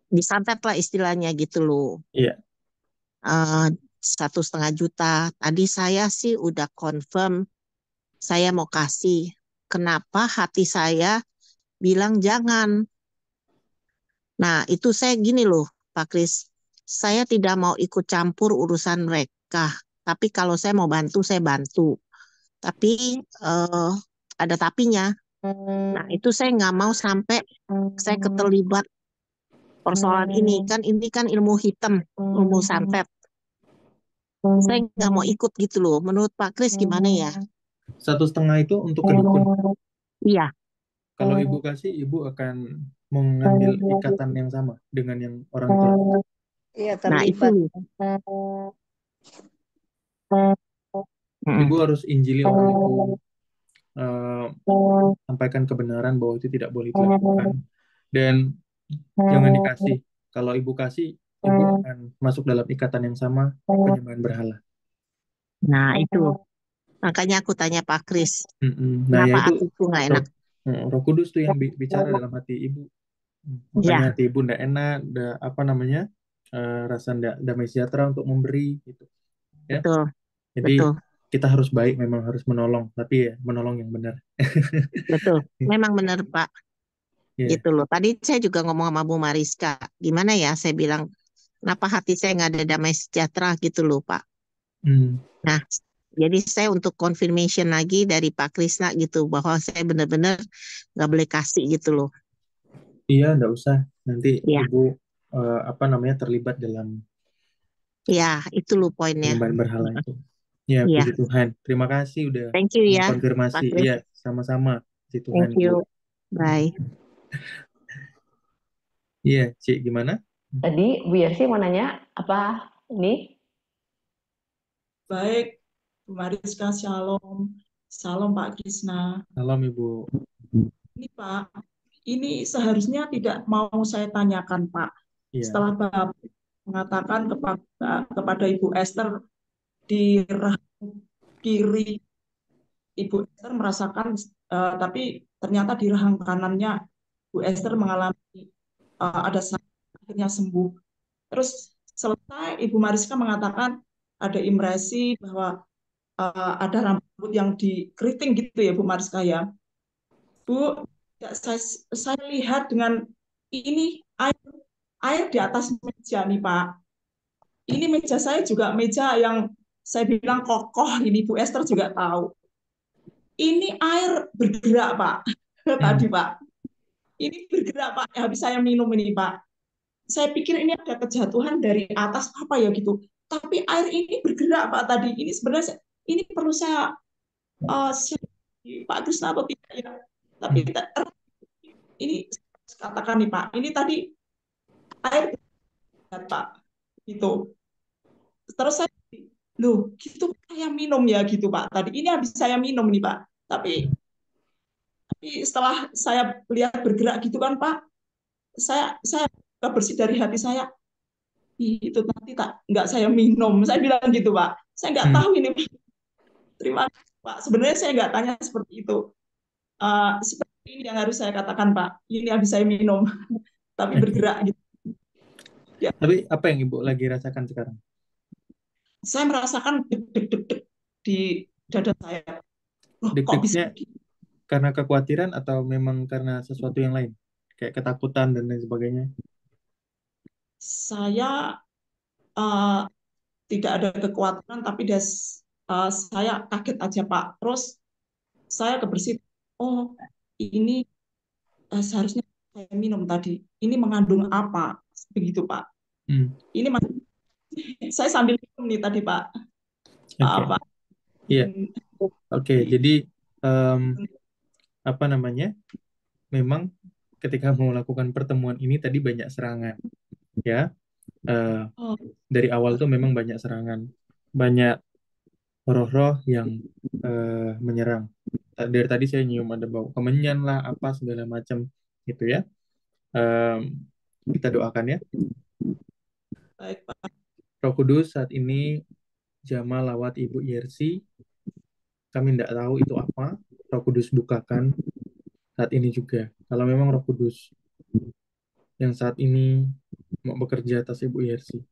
Speaker 12: disantet lah istilahnya gitu loh.
Speaker 6: Iya.
Speaker 12: 1,5 juta. Tadi saya sih udah confirm saya mau kasih. Kenapa hati saya bilang jangan? Nah, itu saya gini loh, Pak Kris. Saya tidak mau ikut campur urusan mereka. Tapi kalau saya mau bantu, saya bantu. Tapi ada tapinya. Nah, itu saya nggak mau sampai saya keterlibat persoalan ini. Ini kan ilmu hitam, ilmu santet. Saya nggak mau ikut gitu loh. Menurut Pak Kris gimana ya?
Speaker 6: 1,5 itu untuk ke dukun.
Speaker 12: Iya,
Speaker 6: Kalau ibu kasih, ibu akan mengambil ikatan yang sama dengan yang orang itu.
Speaker 11: Iya,
Speaker 12: nah itu
Speaker 11: terlibat.
Speaker 12: loh.
Speaker 6: Ibu harus injili orang itu, sampaikan kebenaran bahwa itu tidak boleh dilakukan. Dan jangan dikasih. Kalau ibu kasih, ibu akan masuk dalam ikatan yang sama, penyembahan berhala.
Speaker 12: Nah itu. Makanya aku tanya Pak Kris,
Speaker 6: Nah, ya
Speaker 12: kenapa
Speaker 6: itu
Speaker 12: hatiku nggak enak?
Speaker 6: Roh Kudus tuh yang bicara dalam hati ibu.
Speaker 12: Ya,
Speaker 6: Makanya hati ibu ndak enak, rasa ndak damai sejahtera untuk memberi gitu. Ya.
Speaker 12: betul,
Speaker 6: Jadi
Speaker 12: betul,
Speaker 6: kita harus baik, memang harus menolong, tapi ya menolong yang benar.
Speaker 12: betul. Memang benar Pak.
Speaker 6: Ya.
Speaker 12: Gitu loh. Tadi saya juga ngomong sama Bu Mariska. Gimana ya? Saya bilang, kenapa hati saya nggak ada damai sejahtera gitu loh Pak. Nah, jadi saya untuk confirmation lagi dari Pak Krisna gitu, bahwa saya benar-benar nggak boleh kasih gitu loh.
Speaker 6: Iya, nggak usah. Nanti
Speaker 12: Ya,
Speaker 6: ibu terlibat dalam
Speaker 12: ya itu loh poinnya.
Speaker 6: penyembahan berhala itu. Ya,
Speaker 12: Iya,
Speaker 6: puji Tuhan. Terima kasih udah
Speaker 12: thank you ya Pak
Speaker 6: konfirmasi.
Speaker 12: Kris.
Speaker 6: Iya, sama-sama. Puji Tuhan,
Speaker 12: Thank you.
Speaker 6: Ibu.
Speaker 12: Bye.
Speaker 6: Iya, Cik, gimana?
Speaker 1: Tadi Bu Yersi mau nanya apa ini?
Speaker 13: Baik, Bu Mariska, Shalom. Salam Pak Krisna.
Speaker 6: Salam Ibu.
Speaker 13: Ini Pak, ini seharusnya tidak mau saya tanyakan Pak.
Speaker 6: Iya.
Speaker 13: Setelah Bapak mengatakan kepada Ibu Esther di rahang kiri, Ibu Esther merasakan, tapi ternyata di rahang kanannya Bu Esther mengalami ada sakit, akhirnya sembuh. Terus selesai Ibu Mariska mengatakan ada impresi bahwa ada rambut yang dikeriting gitu ya Bu Mariska ya. Bu, saya lihat dengan ini air di atas meja nih Pak. Ini meja saya juga meja yang saya bilang kokoh, ini Bu Esther juga tahu. Ini air bergerak Pak, tadi Pak. Ini bergerak Pak, habis saya minum ini Pak. Saya pikir ini ada kejatuhan dari atas apa ya gitu. Tapi air ini bergerak Pak tadi. Ini sebenarnya ini perlu saya Pak Krisna atau tidak ya. Tapi ini katakan nih Pak, ini tadi air Pak gitu. Terus saya loh gitu saya minum ya gitu Pak. Tadi ini habis saya minum nih Pak. Tapi setelah saya lihat bergerak gitu kan Pak, saya bersih dari hati saya. Itu nanti nggak saya minum. Saya bilang gitu Pak. Saya nggak tahu ini Pak. Terima kasih Pak. Sebenarnya saya nggak tanya seperti itu. Seperti ini yang harus saya katakan Pak. Ini habis saya minum, tapi bergerak gitu. Ya.
Speaker 6: Tapi apa yang Ibu lagi rasakan sekarang?
Speaker 13: Saya merasakan deg-deg di dada saya.
Speaker 6: Deg-degnya karena kekhawatiran atau memang karena sesuatu yang lain? Kayak ketakutan dan lain sebagainya?
Speaker 13: Saya tidak ada kekhawatiran, tapi saya kaget aja Pak. Terus saya kebersihan, oh ini seharusnya saya minum tadi ini mengandung apa begitu Pak. Ini saya sambil minum nih tadi Pak.
Speaker 6: Oke.
Speaker 13: Pak.
Speaker 6: Iya. Oke, jadi apa namanya? Memang ketika mau melakukan pertemuan ini tadi banyak serangan, ya. Dari awal tuh memang banyak serangan, banyak roh-roh yang menyerang. Dari tadi saya nyium ada bau kemenyan lah, apa segala macam, gitu ya. Kita doakan ya.
Speaker 13: Baik Pak.
Speaker 6: Roh Kudus saat ini jamah lawat Ibu Yersi. Kami tidak tahu itu apa. Roh Kudus bukakan saat ini juga. Kalau memang Roh Kudus yang saat ini mau bekerja atas Ibu Yersi.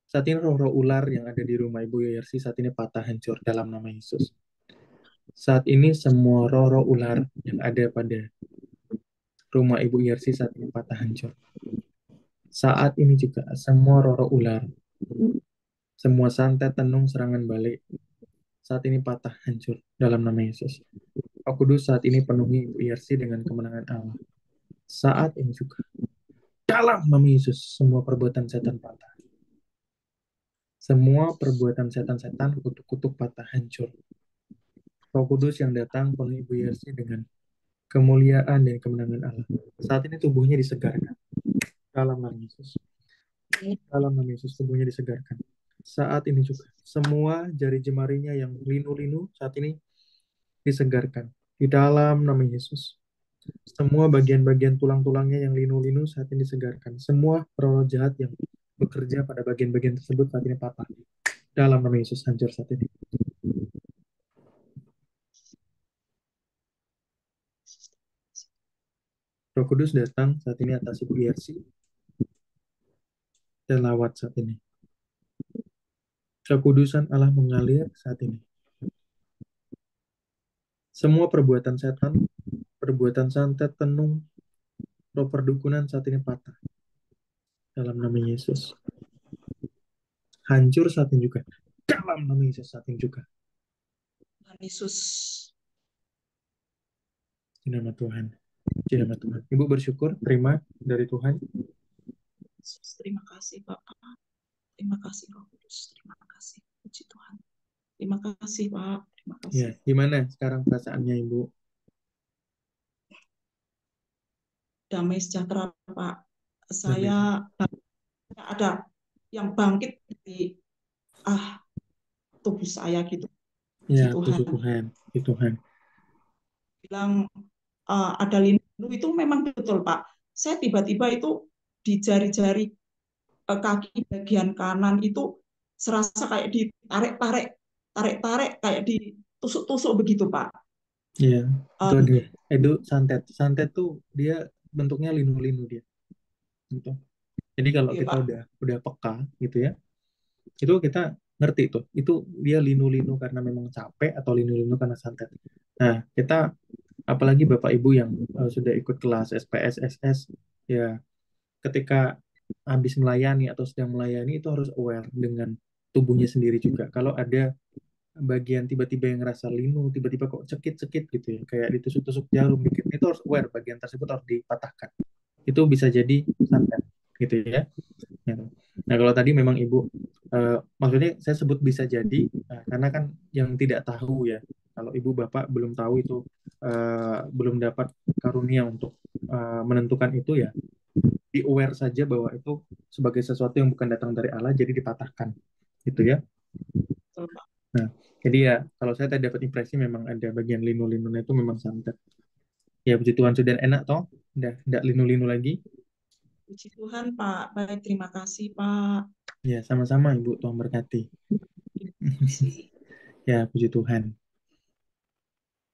Speaker 6: Saat ini roh-roh ular yang ada di rumah Ibu Yersi saat ini patah hancur dalam nama Yesus. Saat ini semua roh-roh ular yang ada pada rumah Ibu Yersi saat ini patah hancur. Saat ini juga semua roh-roh ular, semua santet, tenung, serangan balik, saat ini patah hancur dalam nama Yesus. Roh Kudus saat ini penuhi Ibu Yersi dengan kemenangan Allah. Saat ini juga dalam nama Yesus semua perbuatan setan patah. Semua perbuatan setan-setan, kutuk-kutuk patah hancur. Roh Kudus yang datang penuhi Ibu Yersi dengan kemuliaan dan kemenangan Allah. Saat ini tubuhnya disegarkan. Dalam nama Yesus. Dalam nama Yesus tubuhnya disegarkan. Saat ini juga semua jari jemarinya yang linu-linu saat ini disegarkan. Di dalam nama Yesus. Semua bagian-bagian tulang-tulangnya yang linu-linu saat ini disegarkan. Semua roh jahat yang bekerja pada bagian-bagian tersebut saat ini patah. Dalam nama Yesus hancur saat ini. Roh Kudus datang saat ini atas Ibu Yersi dan lawat saat ini. Kekudusan Allah mengalir saat ini. Semua perbuatan setan, perbuatan santet, tenung, roh perdukunan saat ini patah. Dalam nama Yesus. Hancur saat ini juga. Dalam nama Yesus saat ini juga.
Speaker 13: Yesus.
Speaker 6: Di nama Tuhan. Di nama Tuhan. Ibu bersyukur, terima dari Tuhan.
Speaker 13: Terima kasih Bapak. Terima kasih Roh Kudus. Terima kasih. Puji Tuhan. Terima kasih Pak. Terima kasih.
Speaker 6: Ya, gimana sekarang perasaannya Ibu?
Speaker 13: Damai sejahtera Pak. Saya ada yang bangkit dari tubuh saya gitu.
Speaker 6: Ya, puji Tuhan. Puji Tuhan.
Speaker 13: Bilang ada linu itu memang betul Pak. Saya tiba-tiba itu di jari-jari kaki bagian kanan itu serasa kayak ditarik-tarik kayak ditusuk-tusuk begitu Pak.
Speaker 6: Iya, itu santet. Santet tuh dia bentuknya linu-linu dia. Gitu. Jadi kalau
Speaker 13: Iya,
Speaker 6: kita
Speaker 13: Pak.
Speaker 6: udah peka gitu ya, itu kita ngerti tuh, itu dia linu-linu karena memang capek atau linu-linu karena santet. Nah, kita apalagi Bapak Ibu yang sudah ikut kelas SPS, SS, ya ketika habis melayani atau sedang melayani itu harus aware dengan tubuhnya sendiri juga. Kalau ada bagian tiba-tiba yang ngerasa linu, tiba-tiba kok cekit-cekit gitu ya, kayak ditusuk-tusuk jarum dikit, itu harus aware, bagian tersebut harus dipatahkan. Itu bisa jadi santet gitu ya. Nah, kalau tadi memang Ibu, maksudnya saya sebut bisa jadi, karena kan yang tidak tahu ya, kalau Ibu Bapak belum tahu itu, belum dapat karunia untuk menentukan itu ya, di aware saja bahwa itu sebagai sesuatu yang bukan datang dari Allah, jadi dipatahkan, gitu ya. Nah, jadi ya, kalau saya tadi dapat impresi memang ada bagian linu-linunya itu memang santet. Ya, puji Tuhan, sudah enak toh, udah tidak linu-linu lagi.
Speaker 13: Puji Tuhan Pak, baik terima kasih Pak.
Speaker 6: Ya, sama-sama Ibu, Tuhan berkati. Ya, puji Tuhan.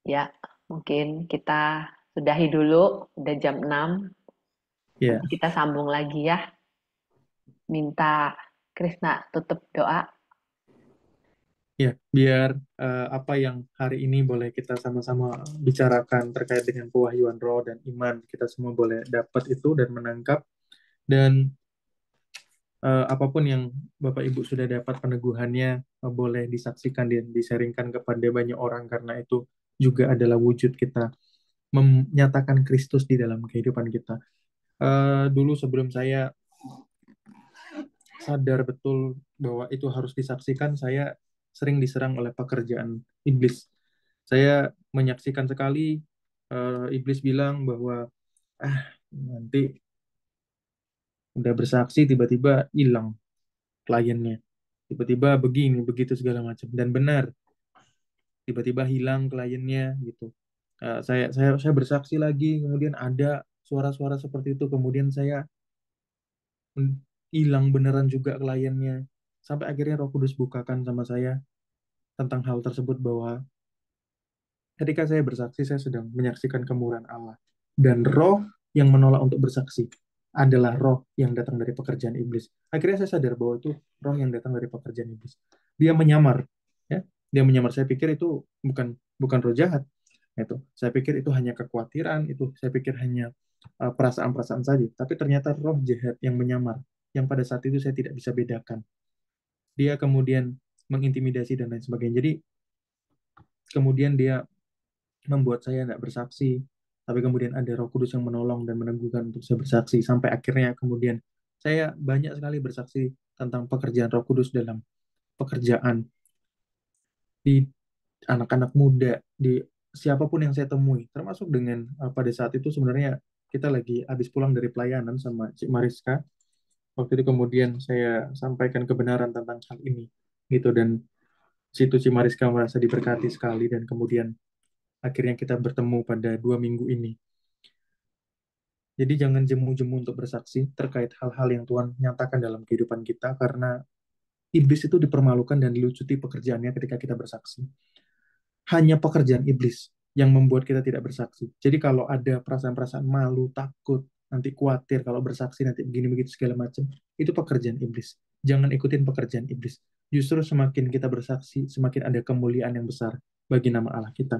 Speaker 1: Ya, mungkin kita sudahi dulu, udah jam 6.
Speaker 6: Ya.
Speaker 1: Nanti kita sambung lagi ya. Minta Krisna tutup doa.
Speaker 6: Ya, biar apa yang hari ini boleh kita sama-sama bicarakan terkait dengan pewahyuan roh dan iman, kita semua boleh dapat itu dan menangkap. Dan apapun yang Bapak Ibu sudah dapat peneguhannya, boleh disaksikan dan disaringkan kepada banyak orang, karena itu juga adalah wujud kita menyatakan Kristus di dalam kehidupan kita. Dulu sebelum saya sadar betul bahwa itu harus disaksikan, saya sering diserang oleh pekerjaan iblis. Saya menyaksikan sekali iblis bilang bahwa nanti udah bersaksi tiba-tiba hilang kliennya, tiba-tiba begini begitu segala macam, dan benar tiba-tiba hilang kliennya gitu. Saya bersaksi lagi, kemudian ada suara-suara seperti itu, kemudian saya hilang beneran juga kliennya, sampai akhirnya Roh Kudus bukakan sama saya tentang hal tersebut, bahwa ketika saya bersaksi, saya sedang menyaksikan kemurahan Allah, dan roh yang menolak untuk bersaksi adalah roh yang datang dari pekerjaan iblis. Akhirnya saya sadar bahwa itu roh yang datang dari pekerjaan iblis. Dia menyamar, ya, dia menyamar. Saya pikir itu bukan roh jahat. Itu, saya pikir itu hanya kekhawatiran, itu saya pikir hanya perasaan-perasaan saja. Tapi ternyata roh jahat yang menyamar, yang pada saat itu saya tidak bisa bedakan. Dia kemudian mengintimidasi dan lain sebagainya. Jadi kemudian dia membuat saya tidak bersaksi, tapi kemudian ada Roh Kudus yang menolong dan meneguhkan untuk saya bersaksi, sampai akhirnya kemudian saya banyak sekali bersaksi tentang pekerjaan Roh Kudus dalam pekerjaan, di anak-anak muda, di siapapun yang saya temui, termasuk dengan pada saat itu sebenarnya kita lagi habis pulang dari pelayanan sama Cik Mariska. Waktu itu kemudian saya sampaikan kebenaran tentang hal ini, gitu, dan situ Cik Mariska merasa diberkati sekali, dan kemudian akhirnya kita bertemu pada 2 minggu ini. Jadi jangan jemu-jemu untuk bersaksi terkait hal-hal yang Tuhan nyatakan dalam kehidupan kita, karena iblis itu dipermalukan dan dilucuti pekerjaannya ketika kita bersaksi. Hanya pekerjaan iblis yang membuat kita tidak bersaksi. Jadi kalau ada perasaan-perasaan malu, takut, nanti khawatir kalau bersaksi nanti begini-begitu segala macam, itu pekerjaan iblis. Jangan ikutin pekerjaan iblis. Justru semakin kita bersaksi, semakin ada kemuliaan yang besar bagi nama Allah kita.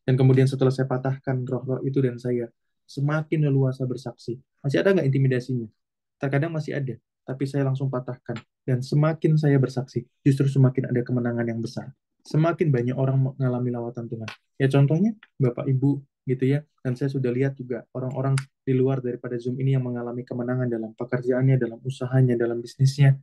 Speaker 6: Dan kemudian setelah saya patahkan roh-roh itu dan saya semakin leluasa bersaksi. Masih ada nggak intimidasinya? Terkadang masih ada, tapi saya langsung patahkan. Dan semakin saya bersaksi, justru semakin ada kemenangan yang besar. Semakin banyak orang mengalami lawatan Tuhan. Ya contohnya Bapak Ibu gitu ya. Dan saya sudah lihat juga orang-orang di luar daripada Zoom ini yang mengalami kemenangan dalam pekerjaannya, dalam usahanya, dalam bisnisnya.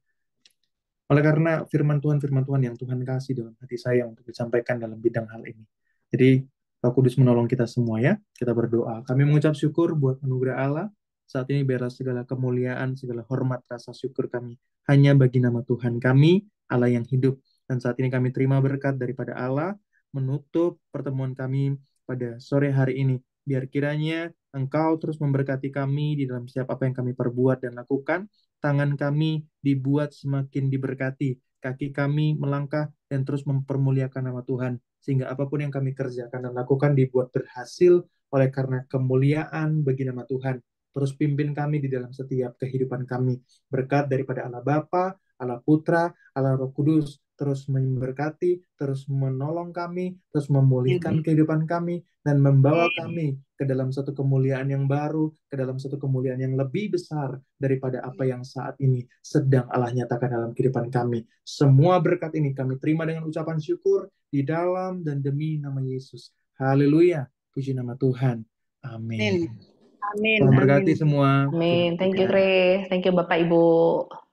Speaker 6: Oleh karena firman Tuhan yang Tuhan kasih dalam hati saya untuk disampaikan dalam bidang hal ini. Jadi Roh Kudus menolong kita semua ya. Kita berdoa. Kami mengucap syukur buat anugerah Allah. Saat ini biarlah segala kemuliaan, segala hormat, rasa syukur kami hanya bagi nama Tuhan kami, Allah yang hidup. Dan saat ini kami terima berkat daripada Allah, menutup pertemuan kami pada sore hari ini. Biar kiranya Engkau terus memberkati kami di dalam setiap apa yang kami perbuat dan lakukan. Tangan kami dibuat semakin diberkati. Kaki kami melangkah dan terus mempermuliakan nama Tuhan. Sehingga apapun yang kami kerjakan dan lakukan dibuat berhasil oleh karena kemuliaan bagi nama Tuhan. Terus pimpin kami di dalam setiap kehidupan kami. Berkat daripada Allah Bapa, Allah Putra, Allah Roh Kudus, terus memberkati, terus menolong kami, terus memulihkan kehidupan kami, dan membawa kami ke dalam satu kemuliaan yang baru, ke dalam satu kemuliaan yang lebih besar daripada apa yang saat ini sedang Allah nyatakan dalam kehidupan kami. Semua berkat ini kami terima dengan ucapan syukur di dalam dan demi nama Yesus. Haleluya. Puji nama Tuhan. Amin.
Speaker 2: Amin.
Speaker 6: Tuhan berkati semua.
Speaker 1: Amin. Thank you, Chris. Thank you, Bapak Ibu.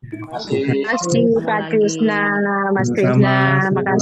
Speaker 9: Terima kasih.
Speaker 7: Terima kasih Pak Krisna, Mas Krisna.
Speaker 6: Sama-sama.
Speaker 7: Makasih.